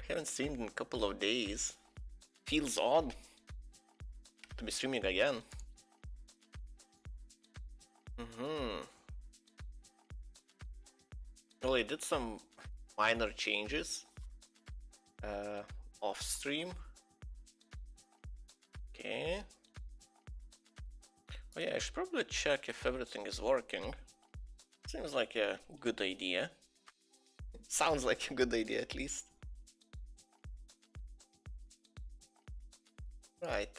Haven't streamed in a couple of days. Feels odd to be streaming again. Well, I did some minor changes off stream. Okay. Oh yeah, I should probably check if everything is working. Seems like a good idea. Sounds like a good idea at least. Right.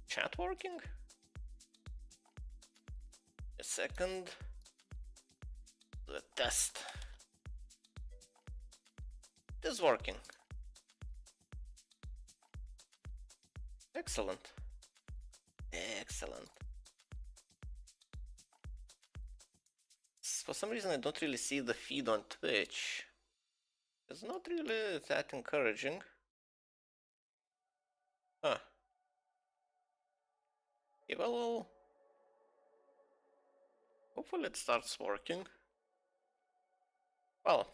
Chat working? A second. The test. It is working. Excellent. Excellent. For some reason I don't really see the feed on Twitch. It's not really that encouraging. Huh. Okay, well, hopefully it starts working. Well,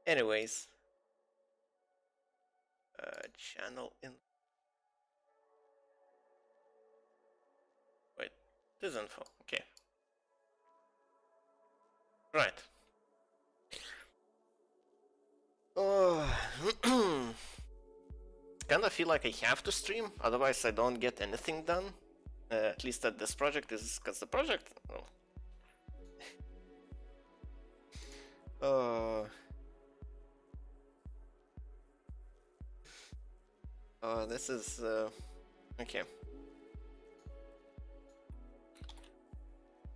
anyways, channel in. Wait, this info. Okay. Right. Kinda feel like I have to stream, otherwise I don't get anything done. At least at this project is because the project. This is okay.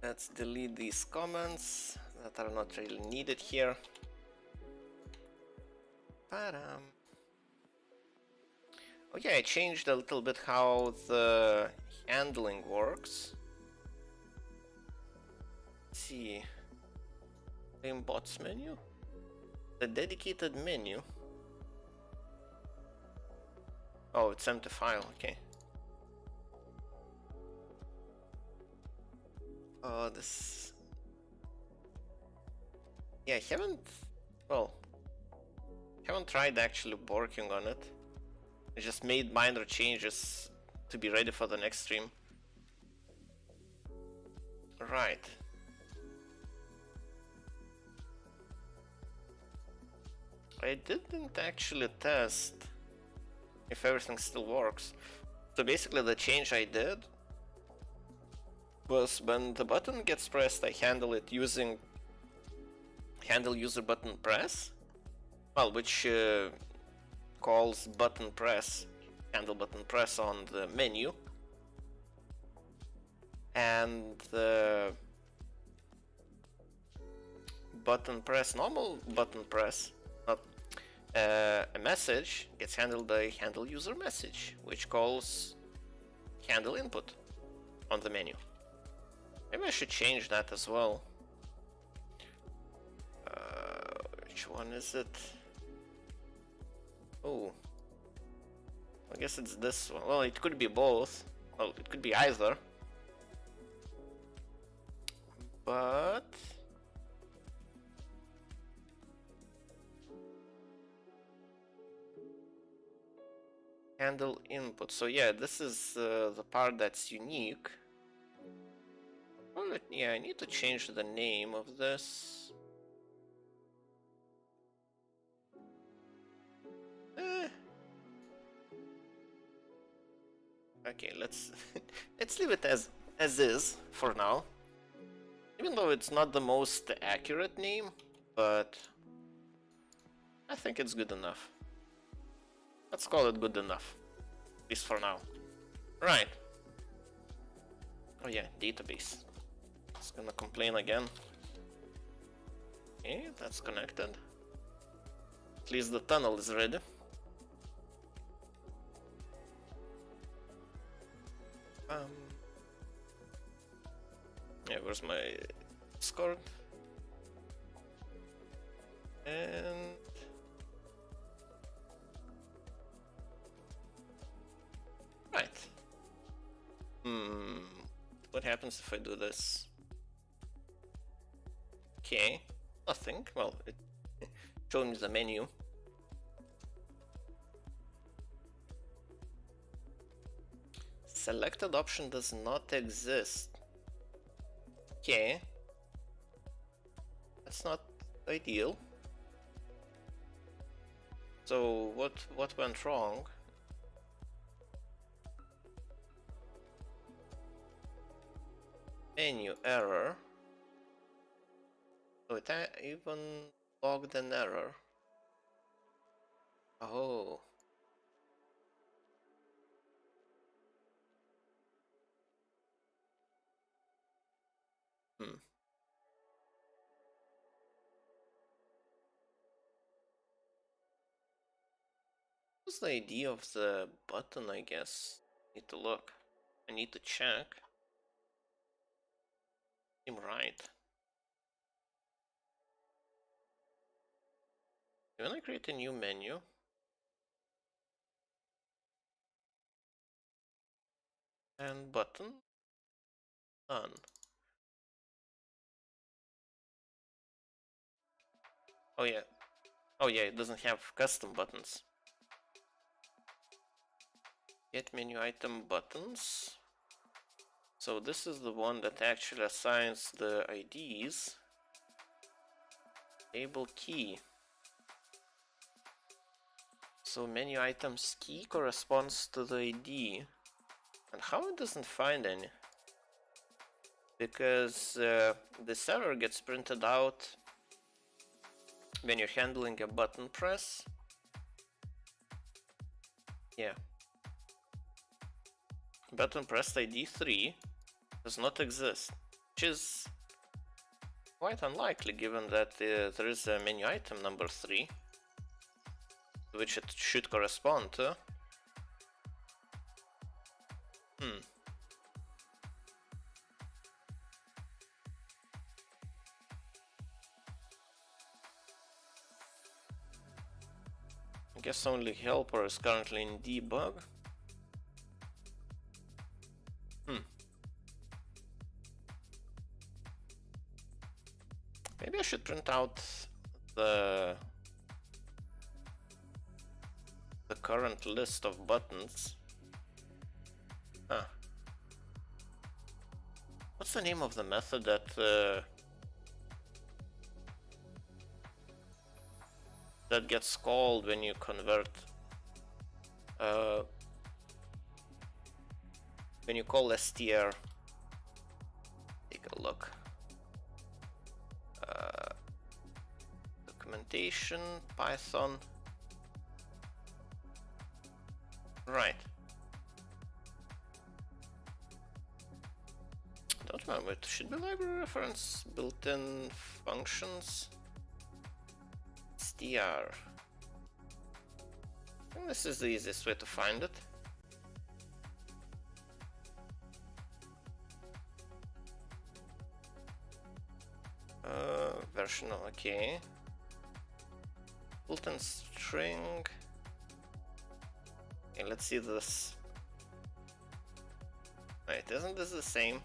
Let's delete these comments that are not really needed here. Oh yeah, I changed a little bit how the handling works. Let's see. Bots menu. The dedicated menu. Oh, it's empty file. Okay. This. Yeah, I haven't tried actually working on it. I just made minor changes to be ready for the next stream. Right. I didn't actually test if everything still works. So basically the change I did was when the button gets pressed, I handle it using handle user button press. Well, which calls button press, handle button press on the menu. And the button press, normal button press, not a message gets handled by handle user message, which calls handle input on the menu. Maybe I should change that as well. Which one is it? Oh, I guess it's this one. Well, it could be both. Well, it could be either. But handle input. So yeah, this is the part that's unique. Well, yeah, I need to change the name of this. Okay, let's leave it as is for now. Even though it's not the most accurate name, but I think it's good enough. Let's call it good enough, at least for now. Right. Oh yeah, database. It's gonna complain again. Okay, that's connected. At least the tunnel is ready. Yeah, where's my Discord? And right. What happens if I do this? Okay, nothing. Well, it showed me the menu. Selected option does not exist. Okay. That's not ideal. So what went wrong? Menu error. So it even logged an error. Oh. Hmm. What's the idea of the button, I guess? Need to look. I need to check. Seem right. When I create a new menu, and button, none. Oh yeah. Oh yeah, it doesn't have custom buttons. Get menu item buttons. So this is the one that actually assigns the IDs. Table key. So menu items key corresponds to the ID. And how it doesn't find any? Because this error gets printed out when you're handling a button press. Yeah. Button pressed ID 3 does not exist, which is quite unlikely given that there is a menu item number 3, which it should correspond to. I guess only helper is currently in debug. Maybe I should print out the current list of buttons. Huh. What's the name of the method that that gets called when you convert? When you call str. Take a look. Documentation, Python. Right. Don't remember. It should be library reference, built-in functions, str. I think this is the easiest way to find it. Version, okay. Built-in string. Okay, let's see this. Wait, isn't this the same?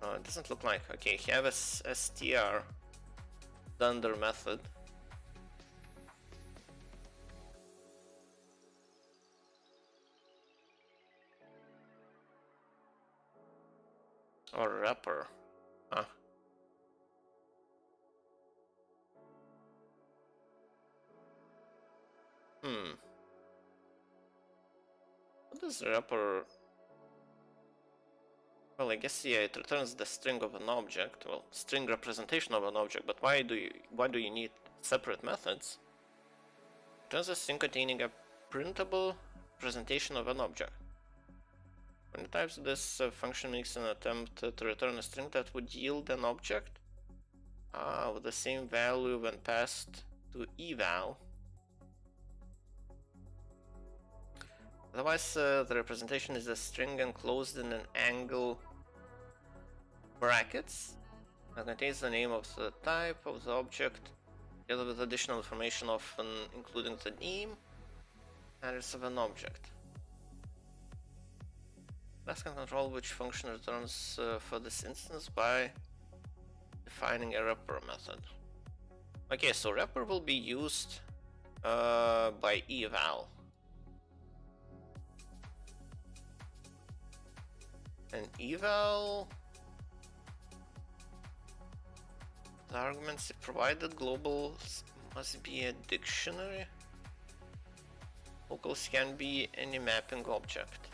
No, it doesn't look like. Okay, have a str dunder method. Or wrapper. Huh. What does wrapper? Well, I guess yeah, it returns the string of an object. Well, string representation of an object. But why do you need separate methods? Returns a string containing a printable representation of an object. When it types this function makes an attempt to return a string that would yield an object with the same value when passed to eval. Otherwise, the representation is a string enclosed in an angle brackets that contains the name of the type of the object, together with additional information, often including the name and address of an object. Class can control which function returns for this instance by defining a wrapper method. Okay, so wrapper will be used by eval. And eval, the arguments provided globals must be a dictionary. Locals can be any mapping object.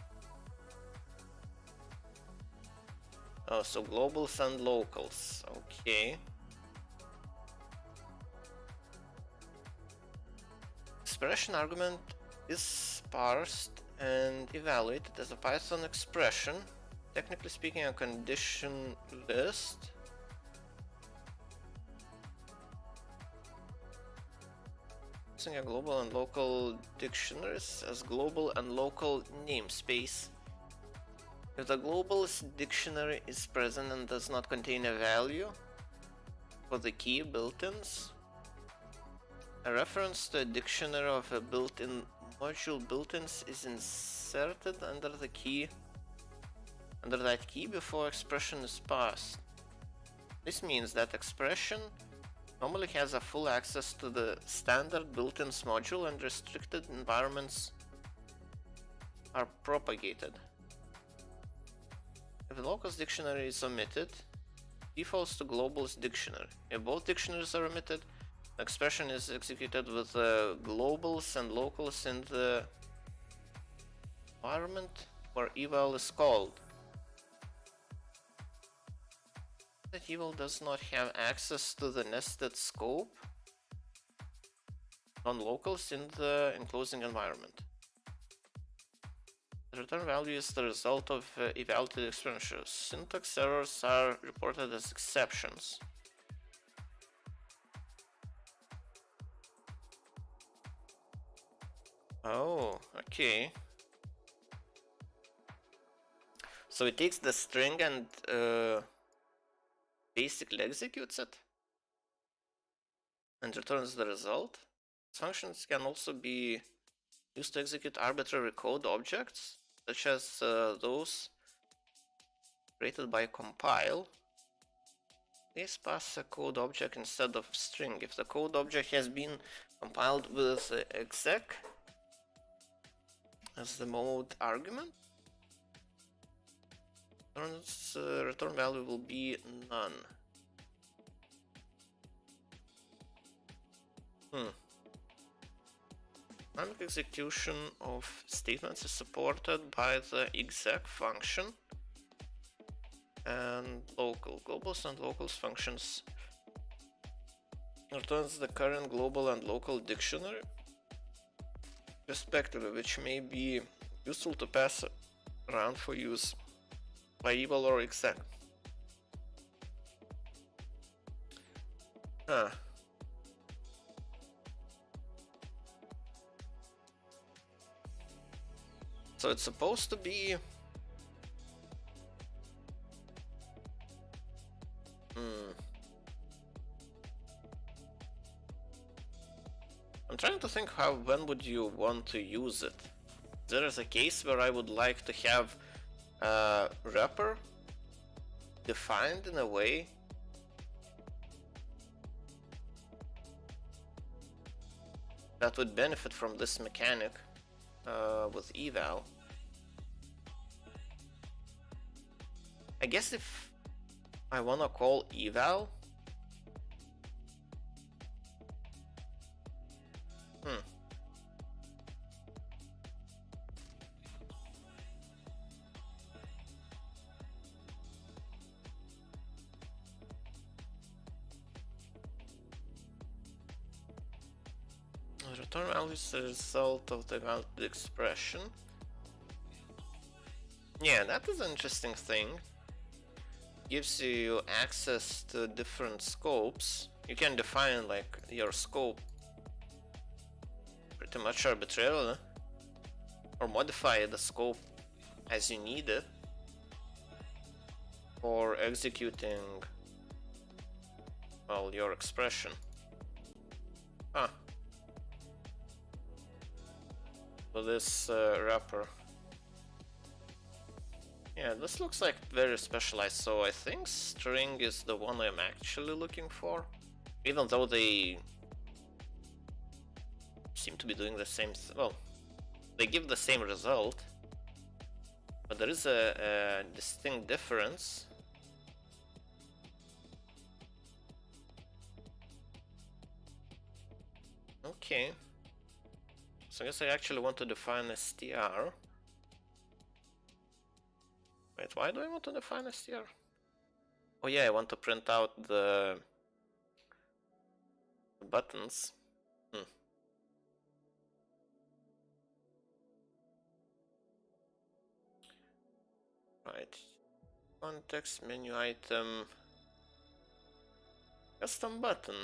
Oh, so globals and locals, okay. Expression argument is parsed and evaluated as a Python expression. Technically speaking, a condition list. Using a global and local dictionaries as global and local namespace. If the global dictionary is present and does not contain a value for the key built-ins, a reference to a dictionary of a built-in module built-ins is inserted under that key before expression is passed. This means that expression normally has a full access to the standard built-ins module and restricted environments are propagated. If the locals dictionary is omitted, defaults to globals dictionary. If both dictionaries are omitted, the expression is executed with globals and locals in the environment where eval is called. That eval does not have access to the nested scope non-locals in the enclosing environment. The return value is the result of evaluated expressions. Syntax errors are reported as exceptions. Oh, okay. So it takes the string and basically executes it and returns the result. Functions can also be used to execute arbitrary code objects, such as those created by compile. These pass a code object instead of string. If the code object has been compiled with exec as the mode argument, return value will be none. Dynamic execution of statements is supported by the exec function and local. Globals and locals functions returns the current global and local dictionary respectively, which may be useful to pass around for use by eval or exec. So it's supposed to be I'm trying to think when would you want to use it. There is a case where I would like to have a wrapper defined in a way that would benefit from this mechanic with eval. I guess if I wanna call eval, return value is the result of the evaluated expression. Yeah, that is an interesting thing. Gives you access to different scopes. You can define like your scope pretty much arbitrarily, or modify the scope as you need it for executing, well, your expression. So this wrapper Yeah, this looks like very specialized, so I think string is the one I'm actually looking for. Even though they seem to be doing the same well, they give the same result, but there is a distinct difference. Okay. So I guess I actually want to define str. Wait, why do I want to define str? Oh yeah, I want to print out the buttons. Right. Context menu item. Custom button.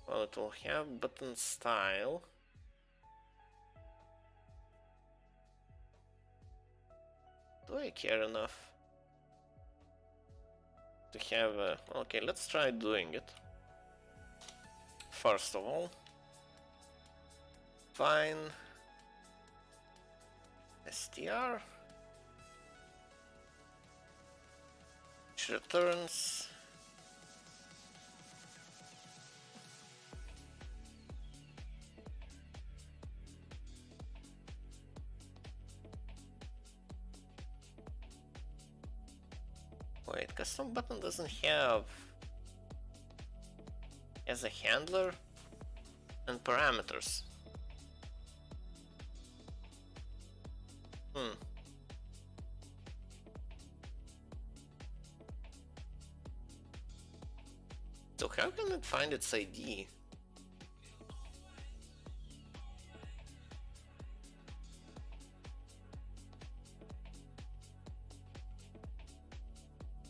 Well, it will have button style. Do I care enough to have a... Okay, let's try doing it. First of all, fine str, which returns wait, custom button doesn't have as a handler and parameters. So how can it find its ID?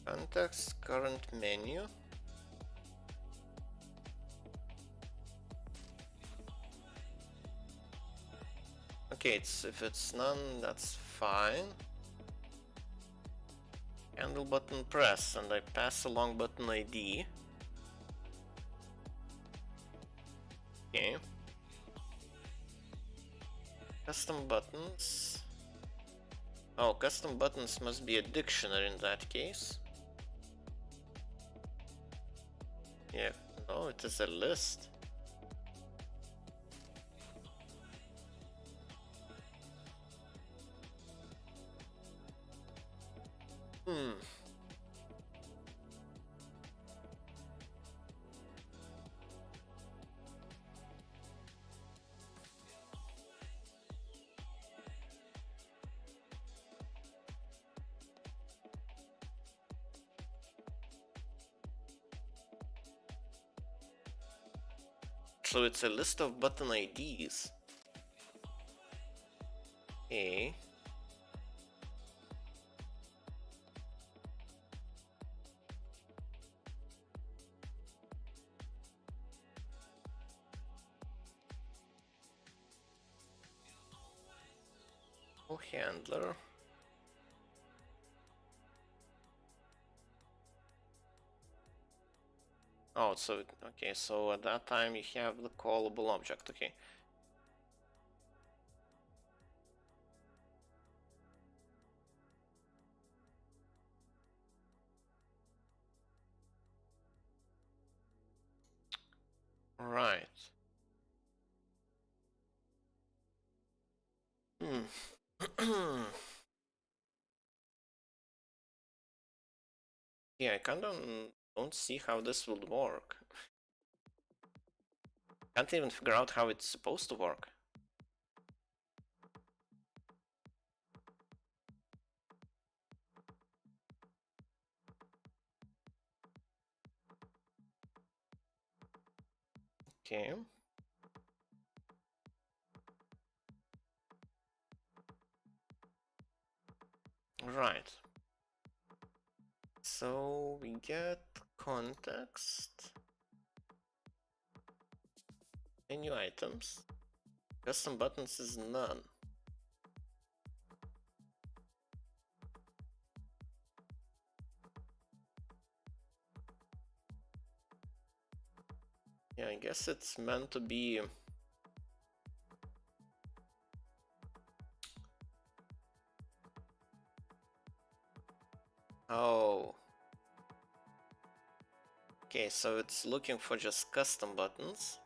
Context, current menu. Okay, if it's none, that's fine. Handle button press, and I pass along button ID. Okay. Custom buttons. Oh, custom buttons must be a dictionary in that case. Yeah, no, it is a list. So it's a list of button IDs. Okay. Oh, handler. Oh, so okay, so at that time you have the callable object, okay. Right. Yeah, I kind of don't see how this would work. Can't even figure out how it's supposed to work. Okay. Right. So we get context, menu items, custom buttons is none. Yeah, I guess it's meant to be. Oh. Okay, so it's looking for just custom buttons.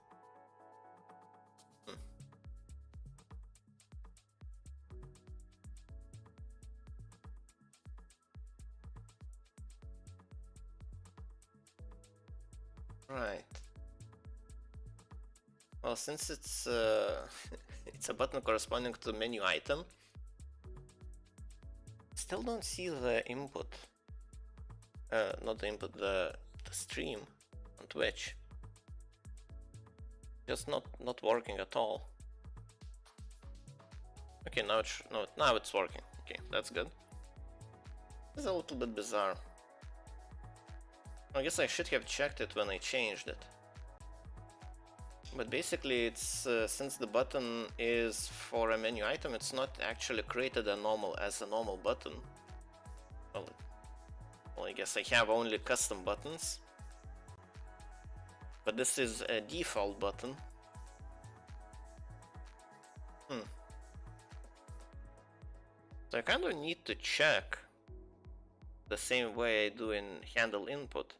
Right. Well, since it's it's a button corresponding to menu item, still don't see the input. Not the input, the stream on Twitch. Just not working at all. Okay, now it's now it's working. Okay, that's good. It's a little bit bizarre. I guess I should have checked it when I changed it. But basically, it's since the button is for a menu item, it's not actually created as a normal button. Well, I guess I have only custom buttons. But this is a default button. So I kind of need to check the same way I do in handle input.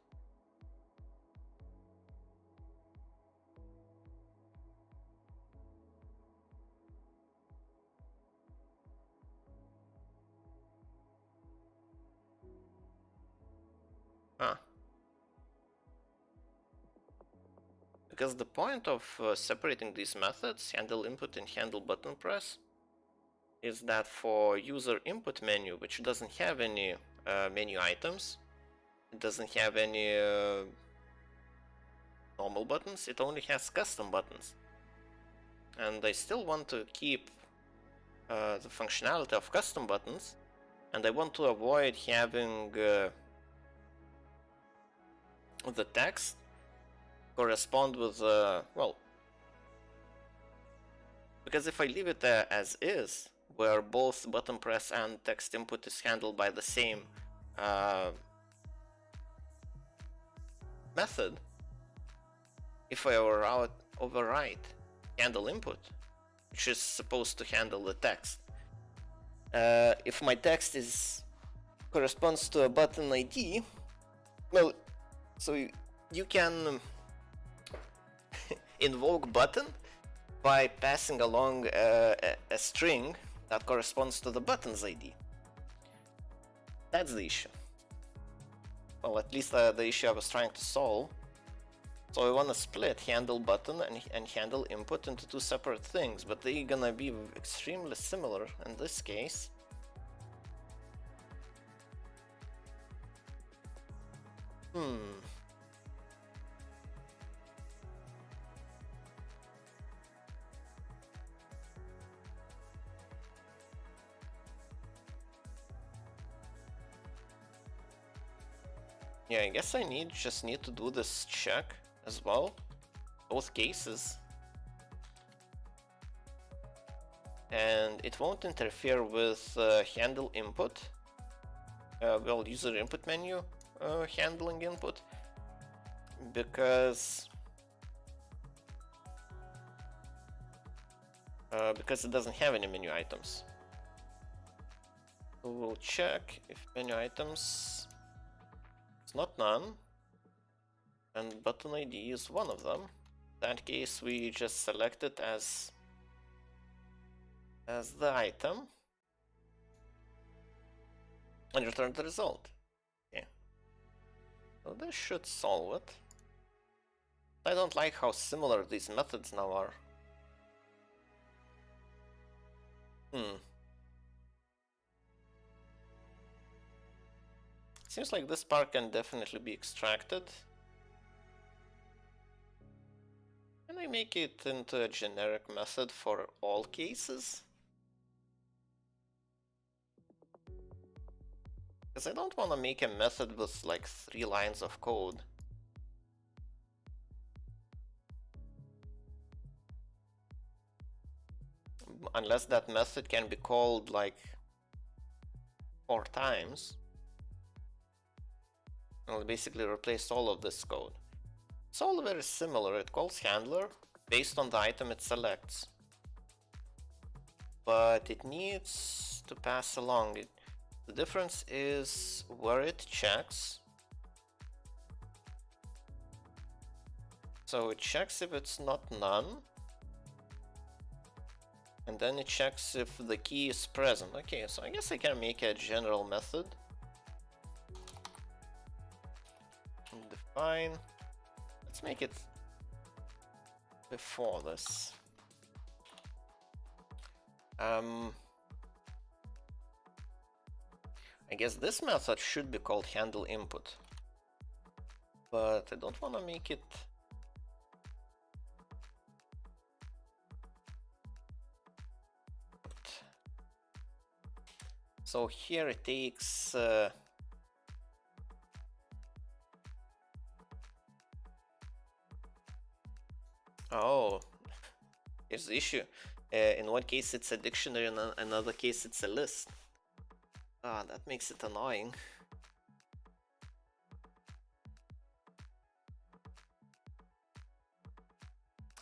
Because the point of separating these methods, handle input and handle button press, is that for user input menu, which doesn't have any menu items, it doesn't have any normal buttons, it only has custom buttons. And I still want to keep the functionality of custom buttons, and I want to avoid having the text correspond with well, because if I leave it as is, where both button press and text input is handled by the same method, if I overwrite handle input, which is supposed to handle the text, if my text corresponds to a button ID, well, so you can invoke button by passing along a string that corresponds to the button's ID. That's the issue. Well, at least the issue I was trying to solve. So I want to split handle button and handle input into two separate things, but they're gonna be extremely similar in this case. Yeah, I guess I just need to do this check as well, both cases. And it won't interfere with handle input, well, user input menu handling input, because it doesn't have any menu items. So we'll check if menu items is not none, and button ID is one of them. In that case, we just select it as the item and return the result. Okay. So this should solve it. I don't like how similar these methods now are. Seems like this part can definitely be extracted. Can I make it into a generic method for all cases? Because I don't want to make a method with like 3 lines of code. Unless that method can be called like 4 times. I'll basically replace all of this code. It's all very similar. It calls handler based on the item it selects, but it needs to pass along it. The difference is where it checks. So it checks if it's not none, and then it checks if the key is present. Okay, so I guess I can make a general method. Define. Let's make it before this. I guess this method should be called handle input, but I don't want to make it. So here it takes oh, here's the issue. In one case it's a dictionary, and in another case it's a list. Ah, that makes it annoying.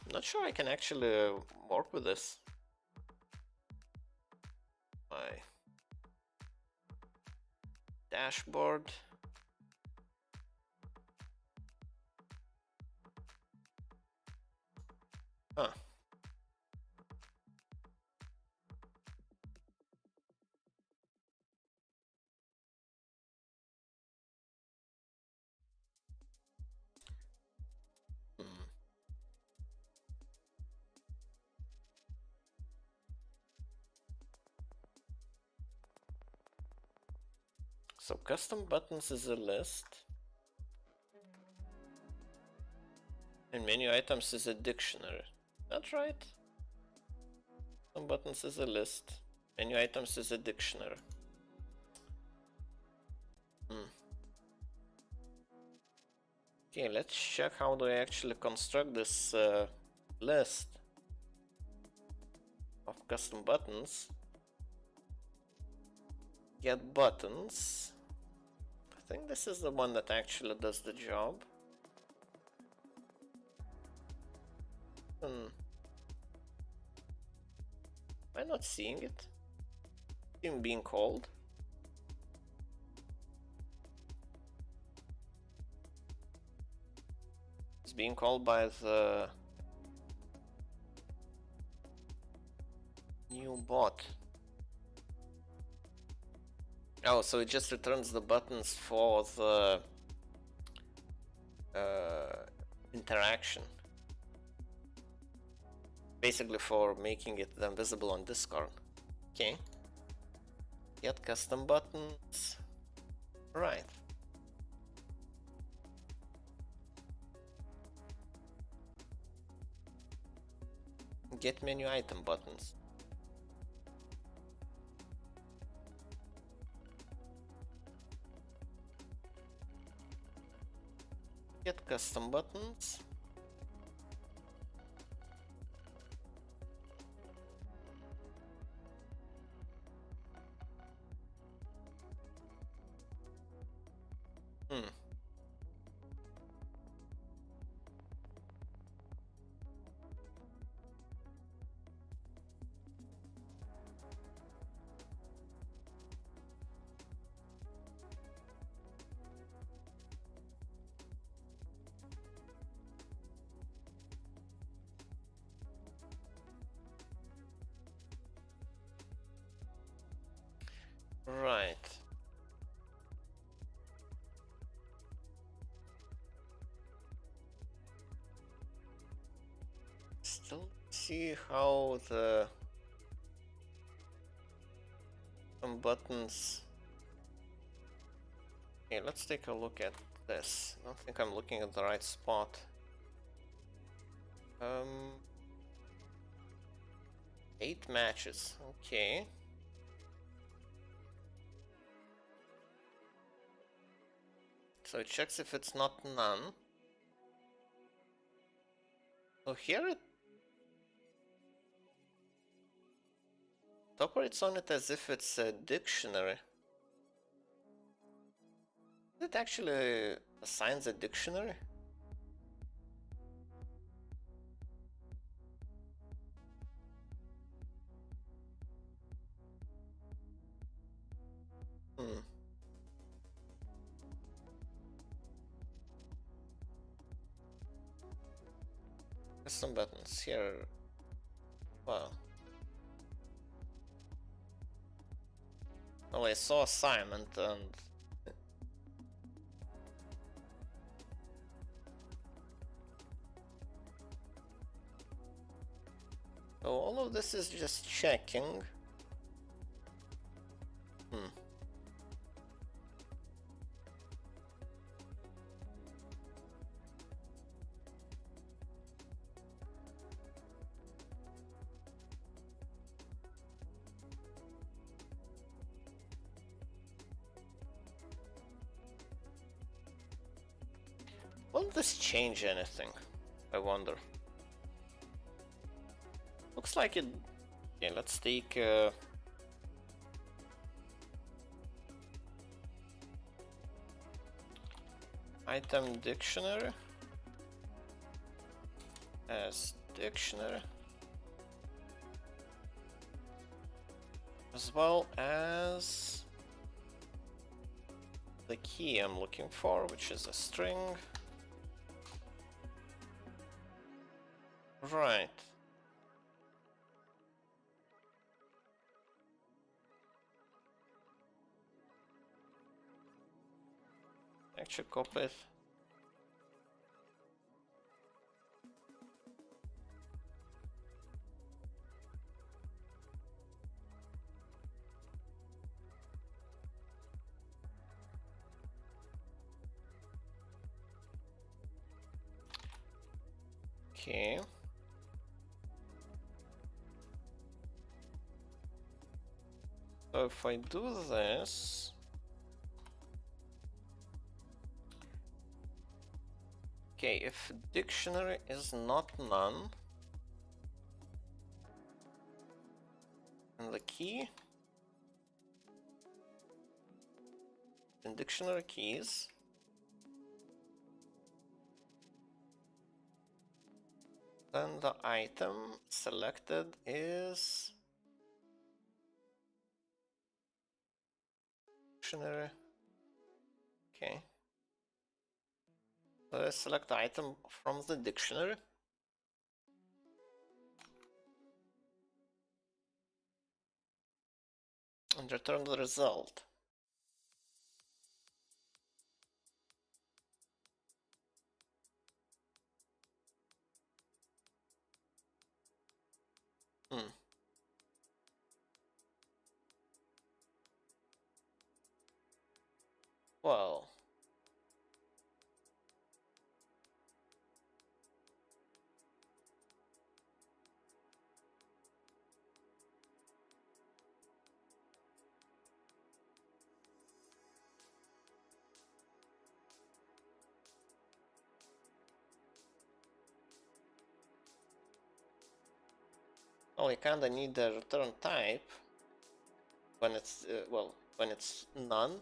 I'm not sure I can actually work with this. My dashboard. Huh. So custom buttons is a list, and menu items is a dictionary. That's right. Custom buttons is a list, menu items is a dictionary. Okay, let's check how do I actually construct this list of custom buttons. Get buttons. I think this is the one that actually does the job. Am I not seeing it? Even being called? It's being called by the new bot. Oh, so it just returns the buttons for the interaction. Basically for making it then visible on Discord. Okay. Get custom buttons. Right. Get menu item buttons. Get custom buttons. Right. Still see how the some buttons. Okay, let's take a look at this. I don't think I'm looking at the right spot. 8 matches. Okay. So it checks if it's not none. So here it operates on it as if it's a dictionary. It actually assigns a dictionary. Custom buttons here. Well, I saw assignment and so all of this is just checking. Won't this change anything? I wonder. Looks like it. Okay, let's take item dictionary as dictionary, as well as the key I'm looking for, which is a string. Right. Actually copy it. Okay. So if I do this, okay, if dictionary is not none, and the key in dictionary keys, then the item selected is dictionary. Okay. So I select the item from the dictionary. And return the result. Well, you kinda need the return type when it's well, when it's none,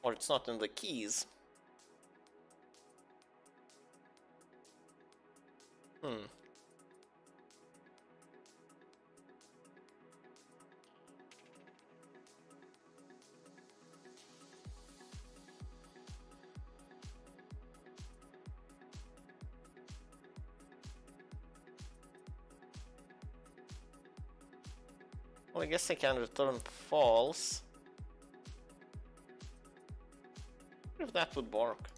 or it's not in the keys. Well, I guess I can return false. If that would work.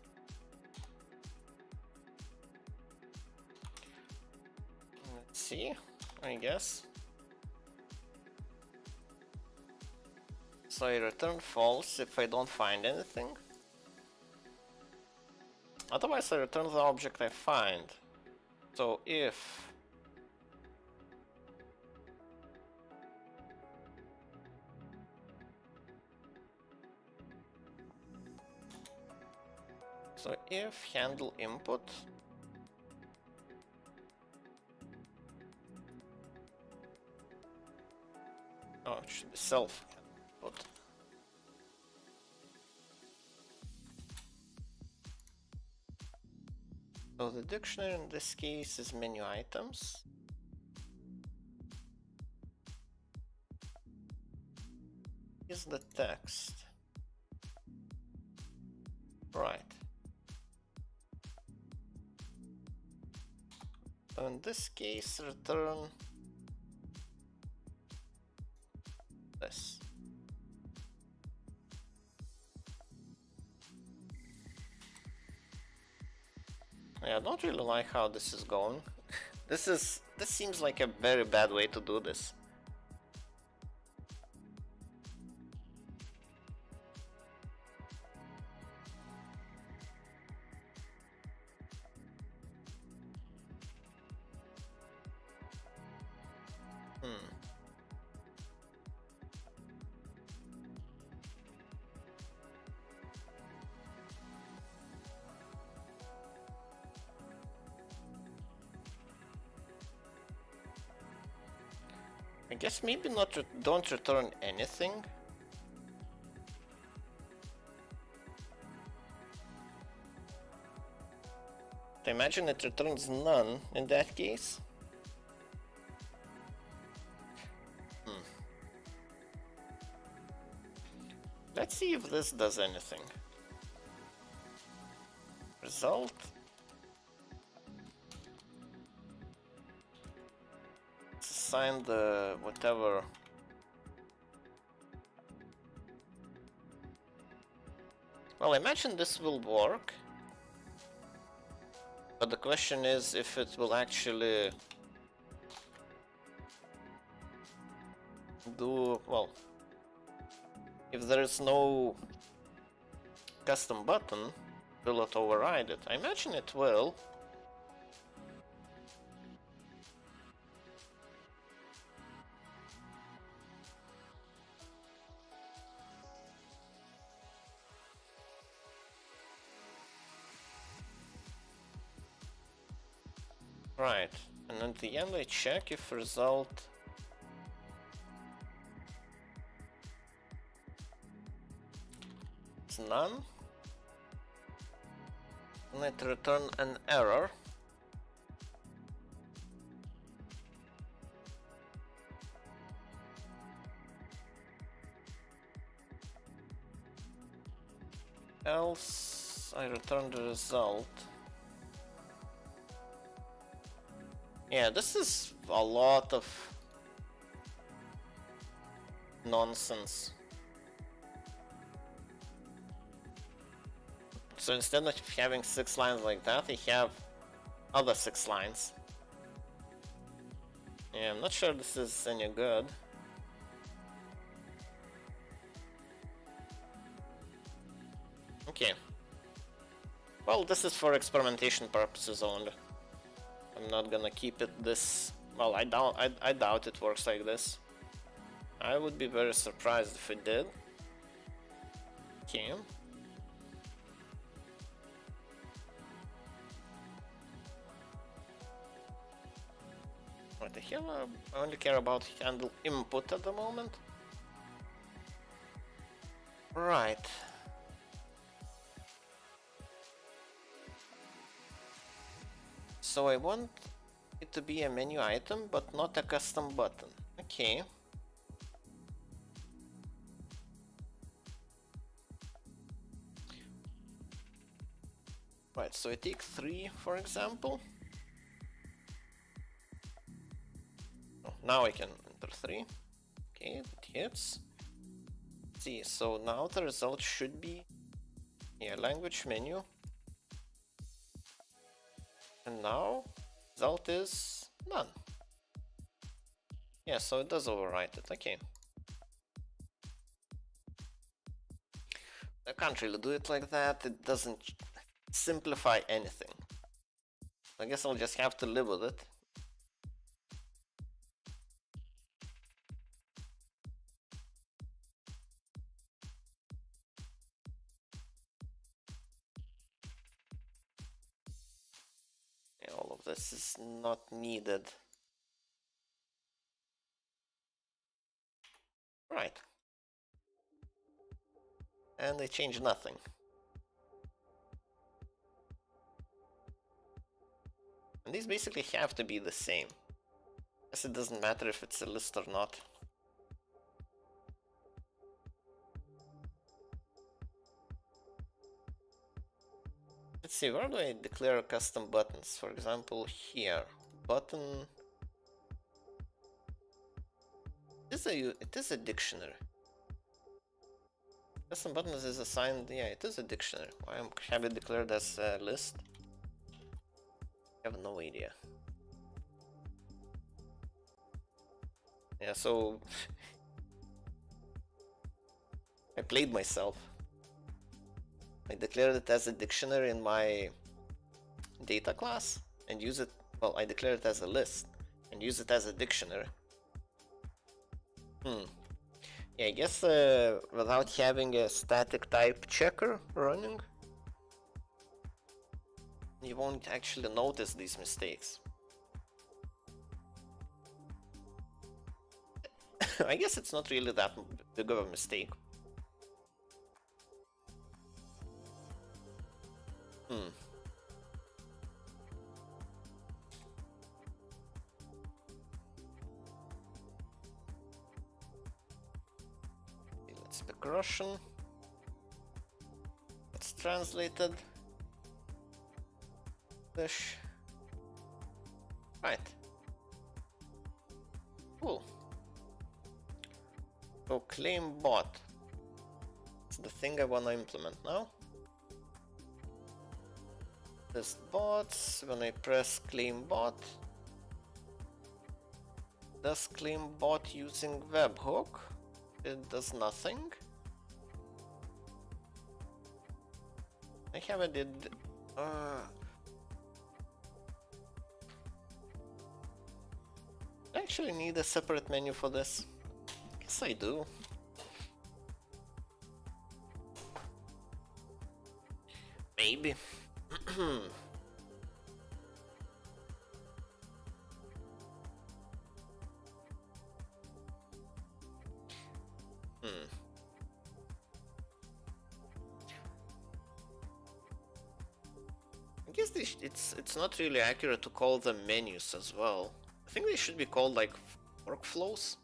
Let's see, I guess. So I return false if I don't find anything. Otherwise I return the object I find. So if handle input it should be self input. So the dictionary in this case is menu items. Is the text. Right. So in this case, return this. Yeah, I don't really like how this is going. This seems like a very bad way to do this. I guess maybe not don't return anything. I imagine it returns none in that case. Let's see if this does anything. Result. Let's assign the whatever. Well, I imagine this will work. But the question is if it will actually do, well, if there is no custom button, will it override it? I imagine it will. Right, and at the end I check if result is none, and it return an error. Else I return the result. Yeah, this is a lot of nonsense. So instead of having 6 lines like that, I have other 6 lines. Yeah, I'm not sure this is any good. Okay. Well, this is for experimentation purposes only. I'm not gonna keep it this... Well, I doubt it works like this. I would be very surprised if it did. Okay. What the hell? I only care about handle input at the moment. Right. So I want it to be a menu item, but not a custom button. Okay. Right, so I take 3, for example. Oh, now I can enter 3. Okay, it hits. Let's see, so now the result should be, yeah, language menu. And now, result is none. Yeah, so it does overwrite it, okay. I can't really do it like that, it doesn't simplify anything. I guess I'll just have to live with it. Yeah, all of this is not needed. Right. And I change nothing. And these basically have to be the same. Guess it doesn't matter if it's a list or not. Let's see, where do I declare custom buttons? For example, here. button. It is a dictionary. Custom buttons is assigned. Yeah, it is a dictionary. Why have it declared as a list? I have no idea. Yeah, so I played myself. I declared it as a dictionary in my data class and use it. Well, I declared it as a list and use it as a dictionary. Yeah, I guess without having a static type checker running, you won't actually notice these mistakes. I guess it's not really that big of a mistake. Let's pick Russian. It's translated. English. Right. Cool. So claim bot. It's the thing I want to implement now. This bots, when I press claim bot, does claim bot using webhook? It does nothing. I haven't did. I actually need a separate menu for this. Yes, I do. Maybe. I guess it's not really accurate to call them menus as well. I think they should be called like workflows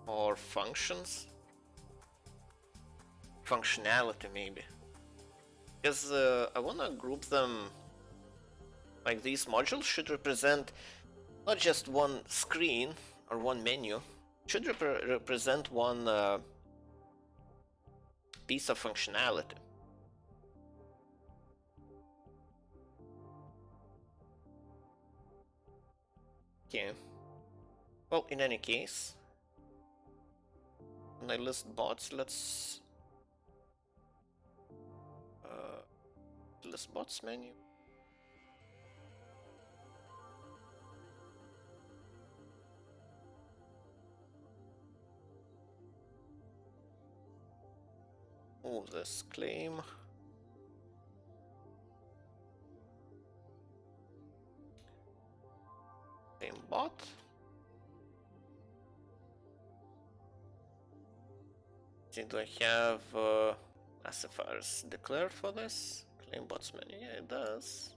or functions. Functionality maybe. Because I want to group them like these modules should represent not just one screen or one menu, should represent one piece of functionality. Okay. Well, in any case, when I list bots, let's list bots menu. Move this claim. Claim bot. Do I have classifiers declared for this? Claim bots menu, yeah, it does.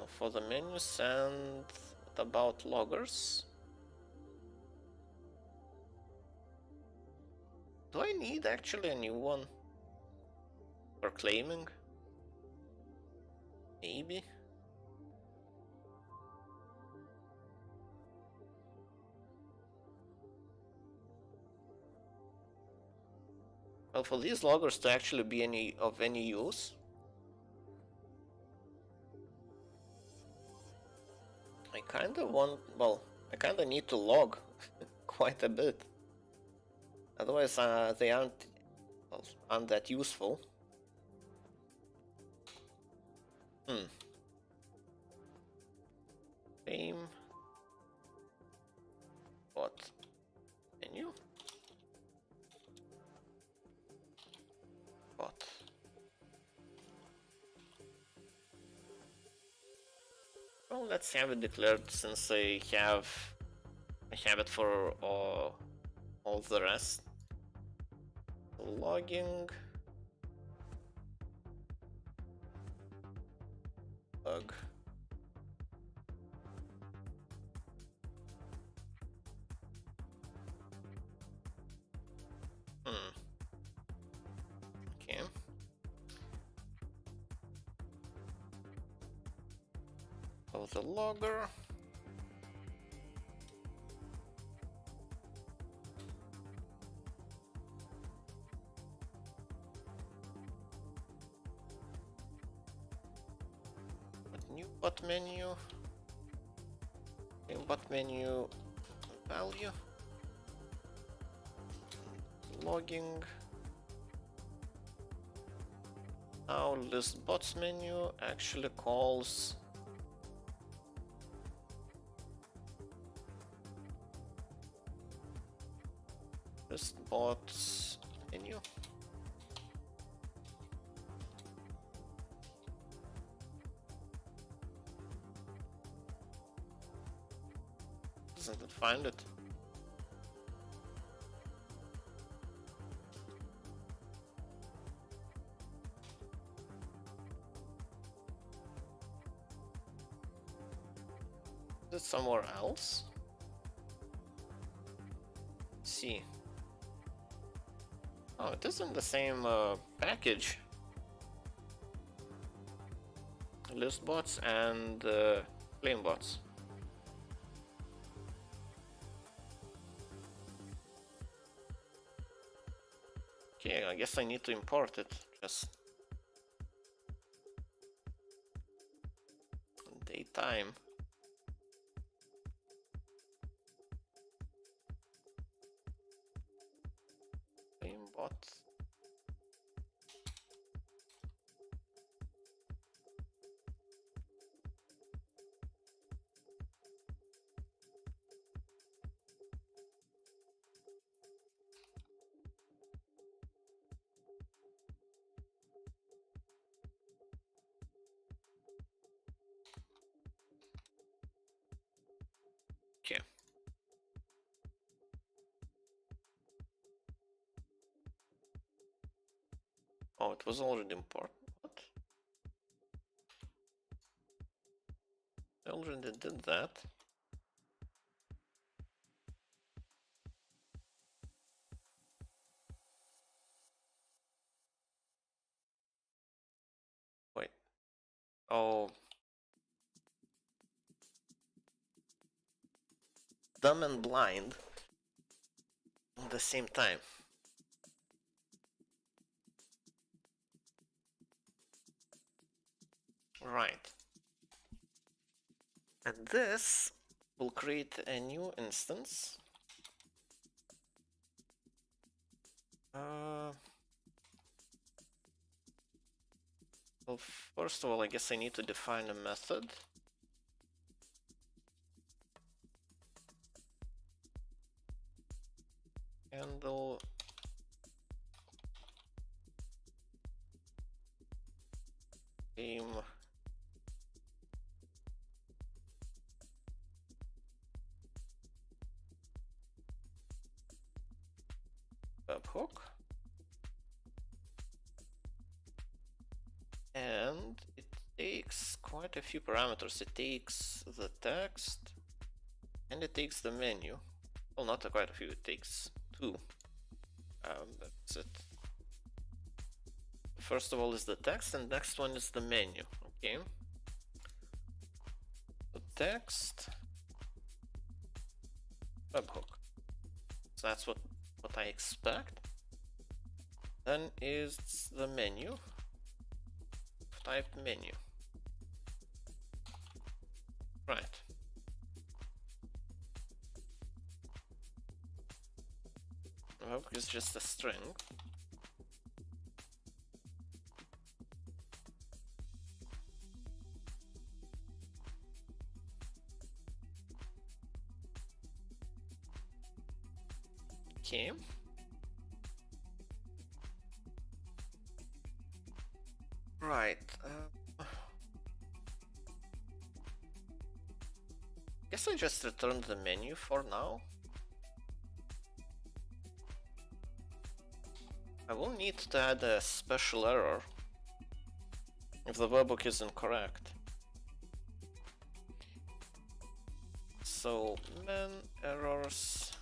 For the menus and about loggers. Do I need actually a new one for claiming? Maybe. Well, for these loggers to actually be any use, I kinda need to log quite a bit. Otherwise, they aren't that useful. Claim bot menu. Bot. Well, let's have it declared since I have it for all the rest. Logging bug. Okay. of the logger. New bot menu. New bot menu value. Logging. Now list bots menu actually calls list bots menu. Doesn't it find it? Is it somewhere else? Let's see. Oh, it is in the same package. List bots and plain bots. Okay, I guess I need to import it. Just daytime. Plain bot. Okay. Oh, it was already imported. What? I already did that. Wait. Oh. Dumb and blind at the same time. Right. And this will create a new instance. Well, first of all, I guess I need to define a method. Handle aim webhook, and it takes quite a few parameters. It takes the text and it takes the menu. Well, not quite a few, it takes two. That's it. First of all is the text, and next one is the menu. Okay. The text webhook. So that's what I expect. Then is the menu. Type menu. Right. Webhook is just a string. Okay. Right. Guess I just returned the menu for now. I will need to add a special error if the webhook is incorrect. So man errors.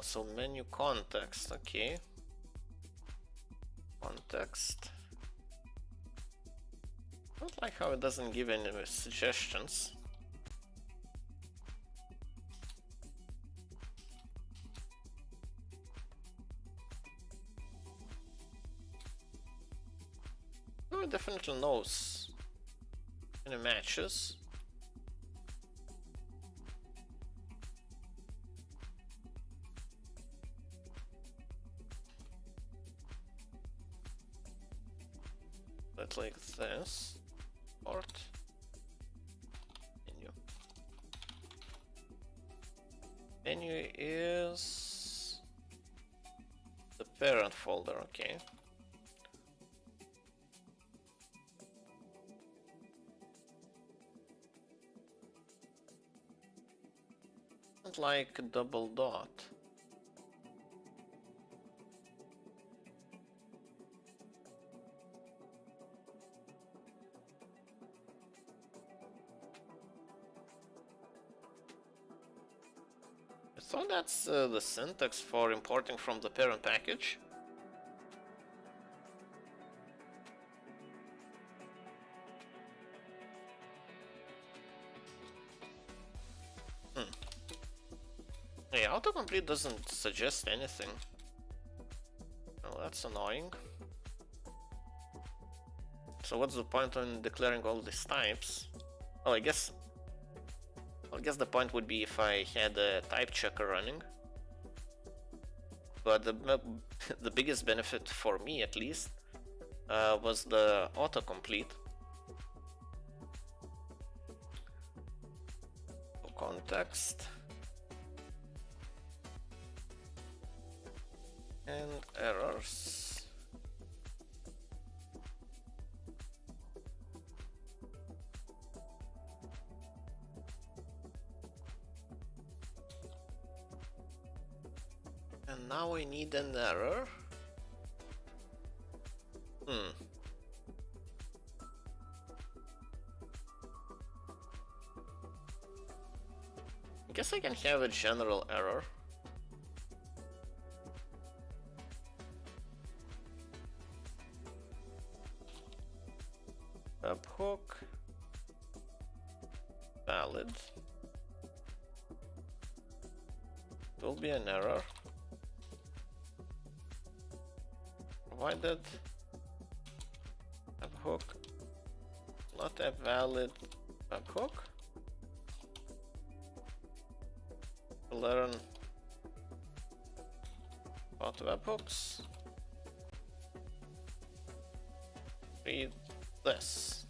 Oh, so menu context, okay. Context. I don't like how it doesn't give any suggestions. No, it definitely knows any matches. But like this. Port. Menu. Menu is the parent folder, okay. Like a double dot. So that's the syntax for importing from the parent package. Yeah, autocomplete doesn't suggest anything. Oh, that's annoying. So what's the point in declaring all these types? Well, I guess the point would be if I had a type checker running. But the biggest benefit for me, at least, was the autocomplete. Context. And errors. And now I need an error. I guess I can have a general error. Webhook valid. It will be an error. Provided webhook not a valid webhook. Learn about webhooks. Read this.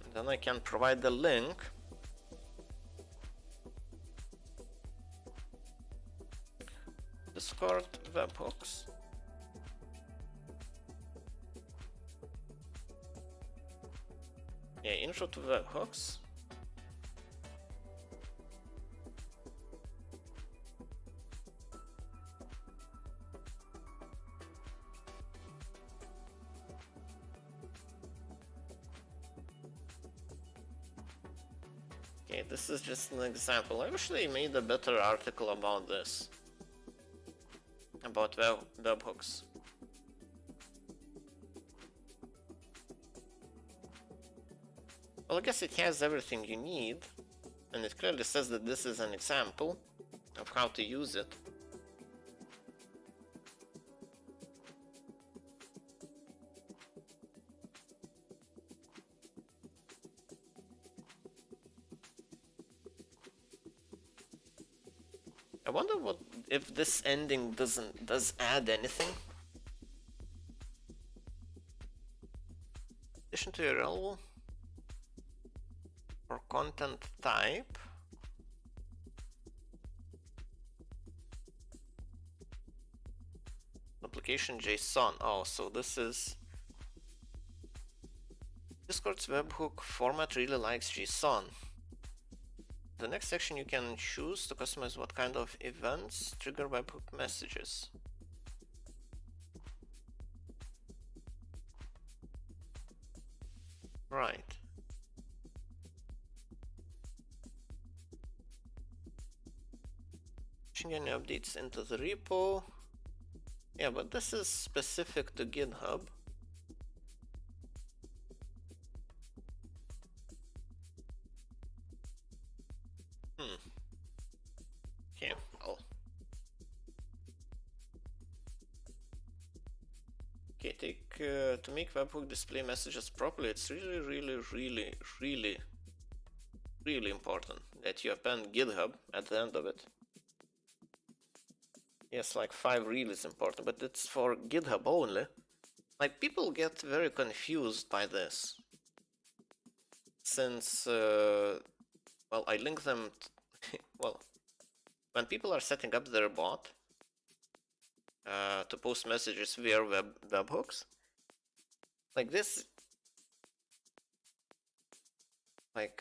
And then I can provide the link. Discord webhooks. Yeah, intro to webhooks. Okay, this is just an example. I wish they made a better article about this. About webhooks. Well, I guess it has everything you need, and it clearly says that this is an example of how to use it. I wonder what if this ending does add anything. Addition to URL or content type. Application JSON. Oh, so this is Discord's webhook format really likes JSON. The next section you can choose to customize what kind of events trigger webhook messages. Right. pushing any updates into the repo. Yeah, but this is specific to GitHub. Okay, well. Okay, to make webhook display messages properly, it's really important that you append GitHub at the end of it. Yes, like 5 really is important, but it's for GitHub only. Like, people get very confused by this. Since, well, I link them, well, when people are setting up their bot to post messages via webhooks, like this, like,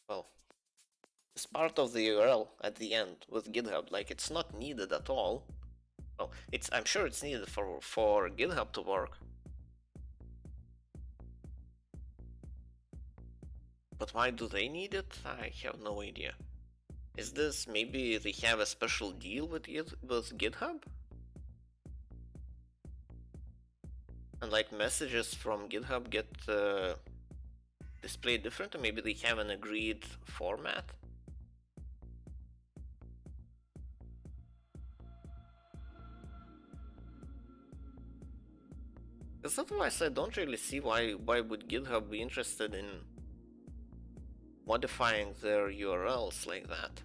well, it's part of the URL at the end with GitHub. Like, it's not needed at all. Well, I'm sure it's needed for GitHub to work. But why do they need it? I have no idea. Is this maybe they have a special deal with GitHub? And like messages from GitHub get displayed differently? Maybe they have an agreed format? Because otherwise I don't really see why would GitHub be interested in modifying their URLs like that.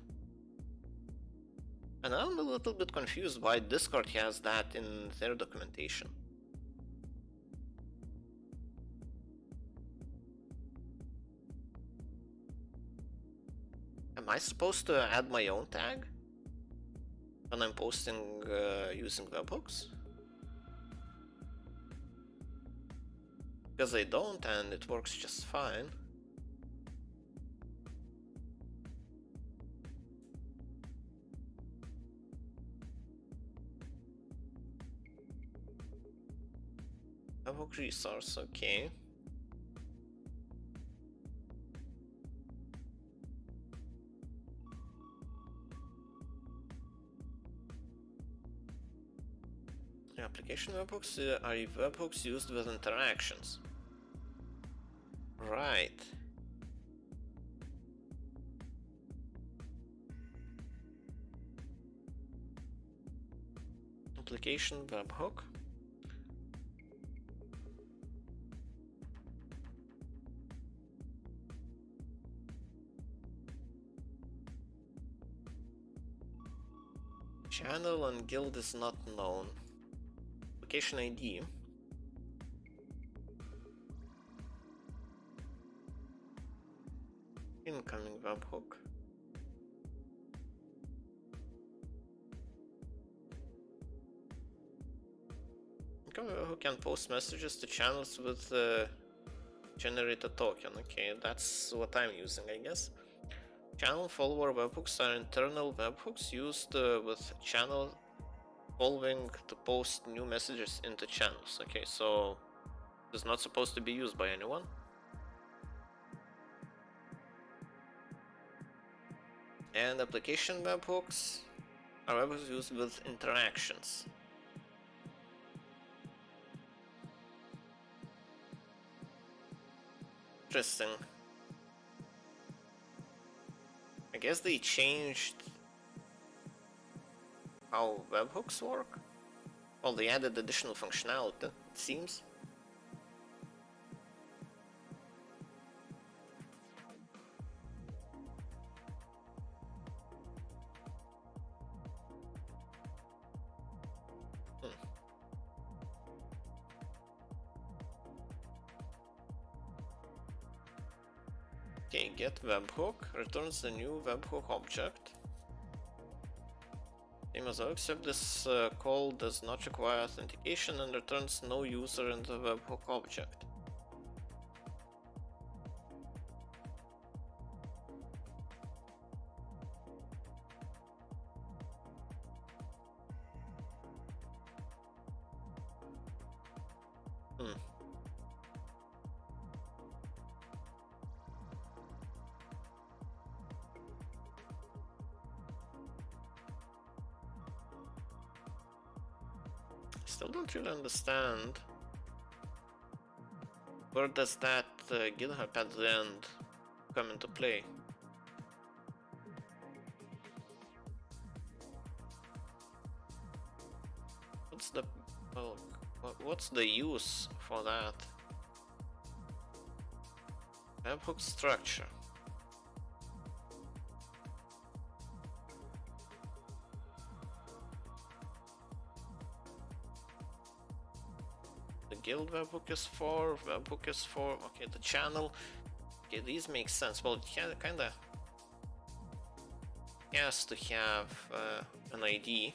And I'm a little bit confused why Discord has that in their documentation. Am I supposed to add my own tag when I'm posting using webhooks? Because I don't, and it works just fine. Webhook resource, okay. Application webhooks are webhooks used with interactions. Right. Application webhook. Channel and guild is not known. Application ID. Incoming webhook. Incoming webhook can post messages to channels with generate a token. Okay, that's what I'm using, I guess. Channel follower webhooks are internal webhooks used with channel following to post new messages into channels. Okay, so it's not supposed to be used by anyone. And application webhooks are webhooks used with interactions. Interesting. I guess they changed how webhooks work. Well, they added additional functionality, it seems. Okay, get webhook returns the new webhook object. Same as well, except this call does not require authentication and returns no user in the webhook object. Still don't really understand. Where does that GitHub at the end come into play? What's the what's the use for that? Webhook structure. The guild webhook is for, okay, the channel. Okay, these make sense. Well, it kinda has to have an ID,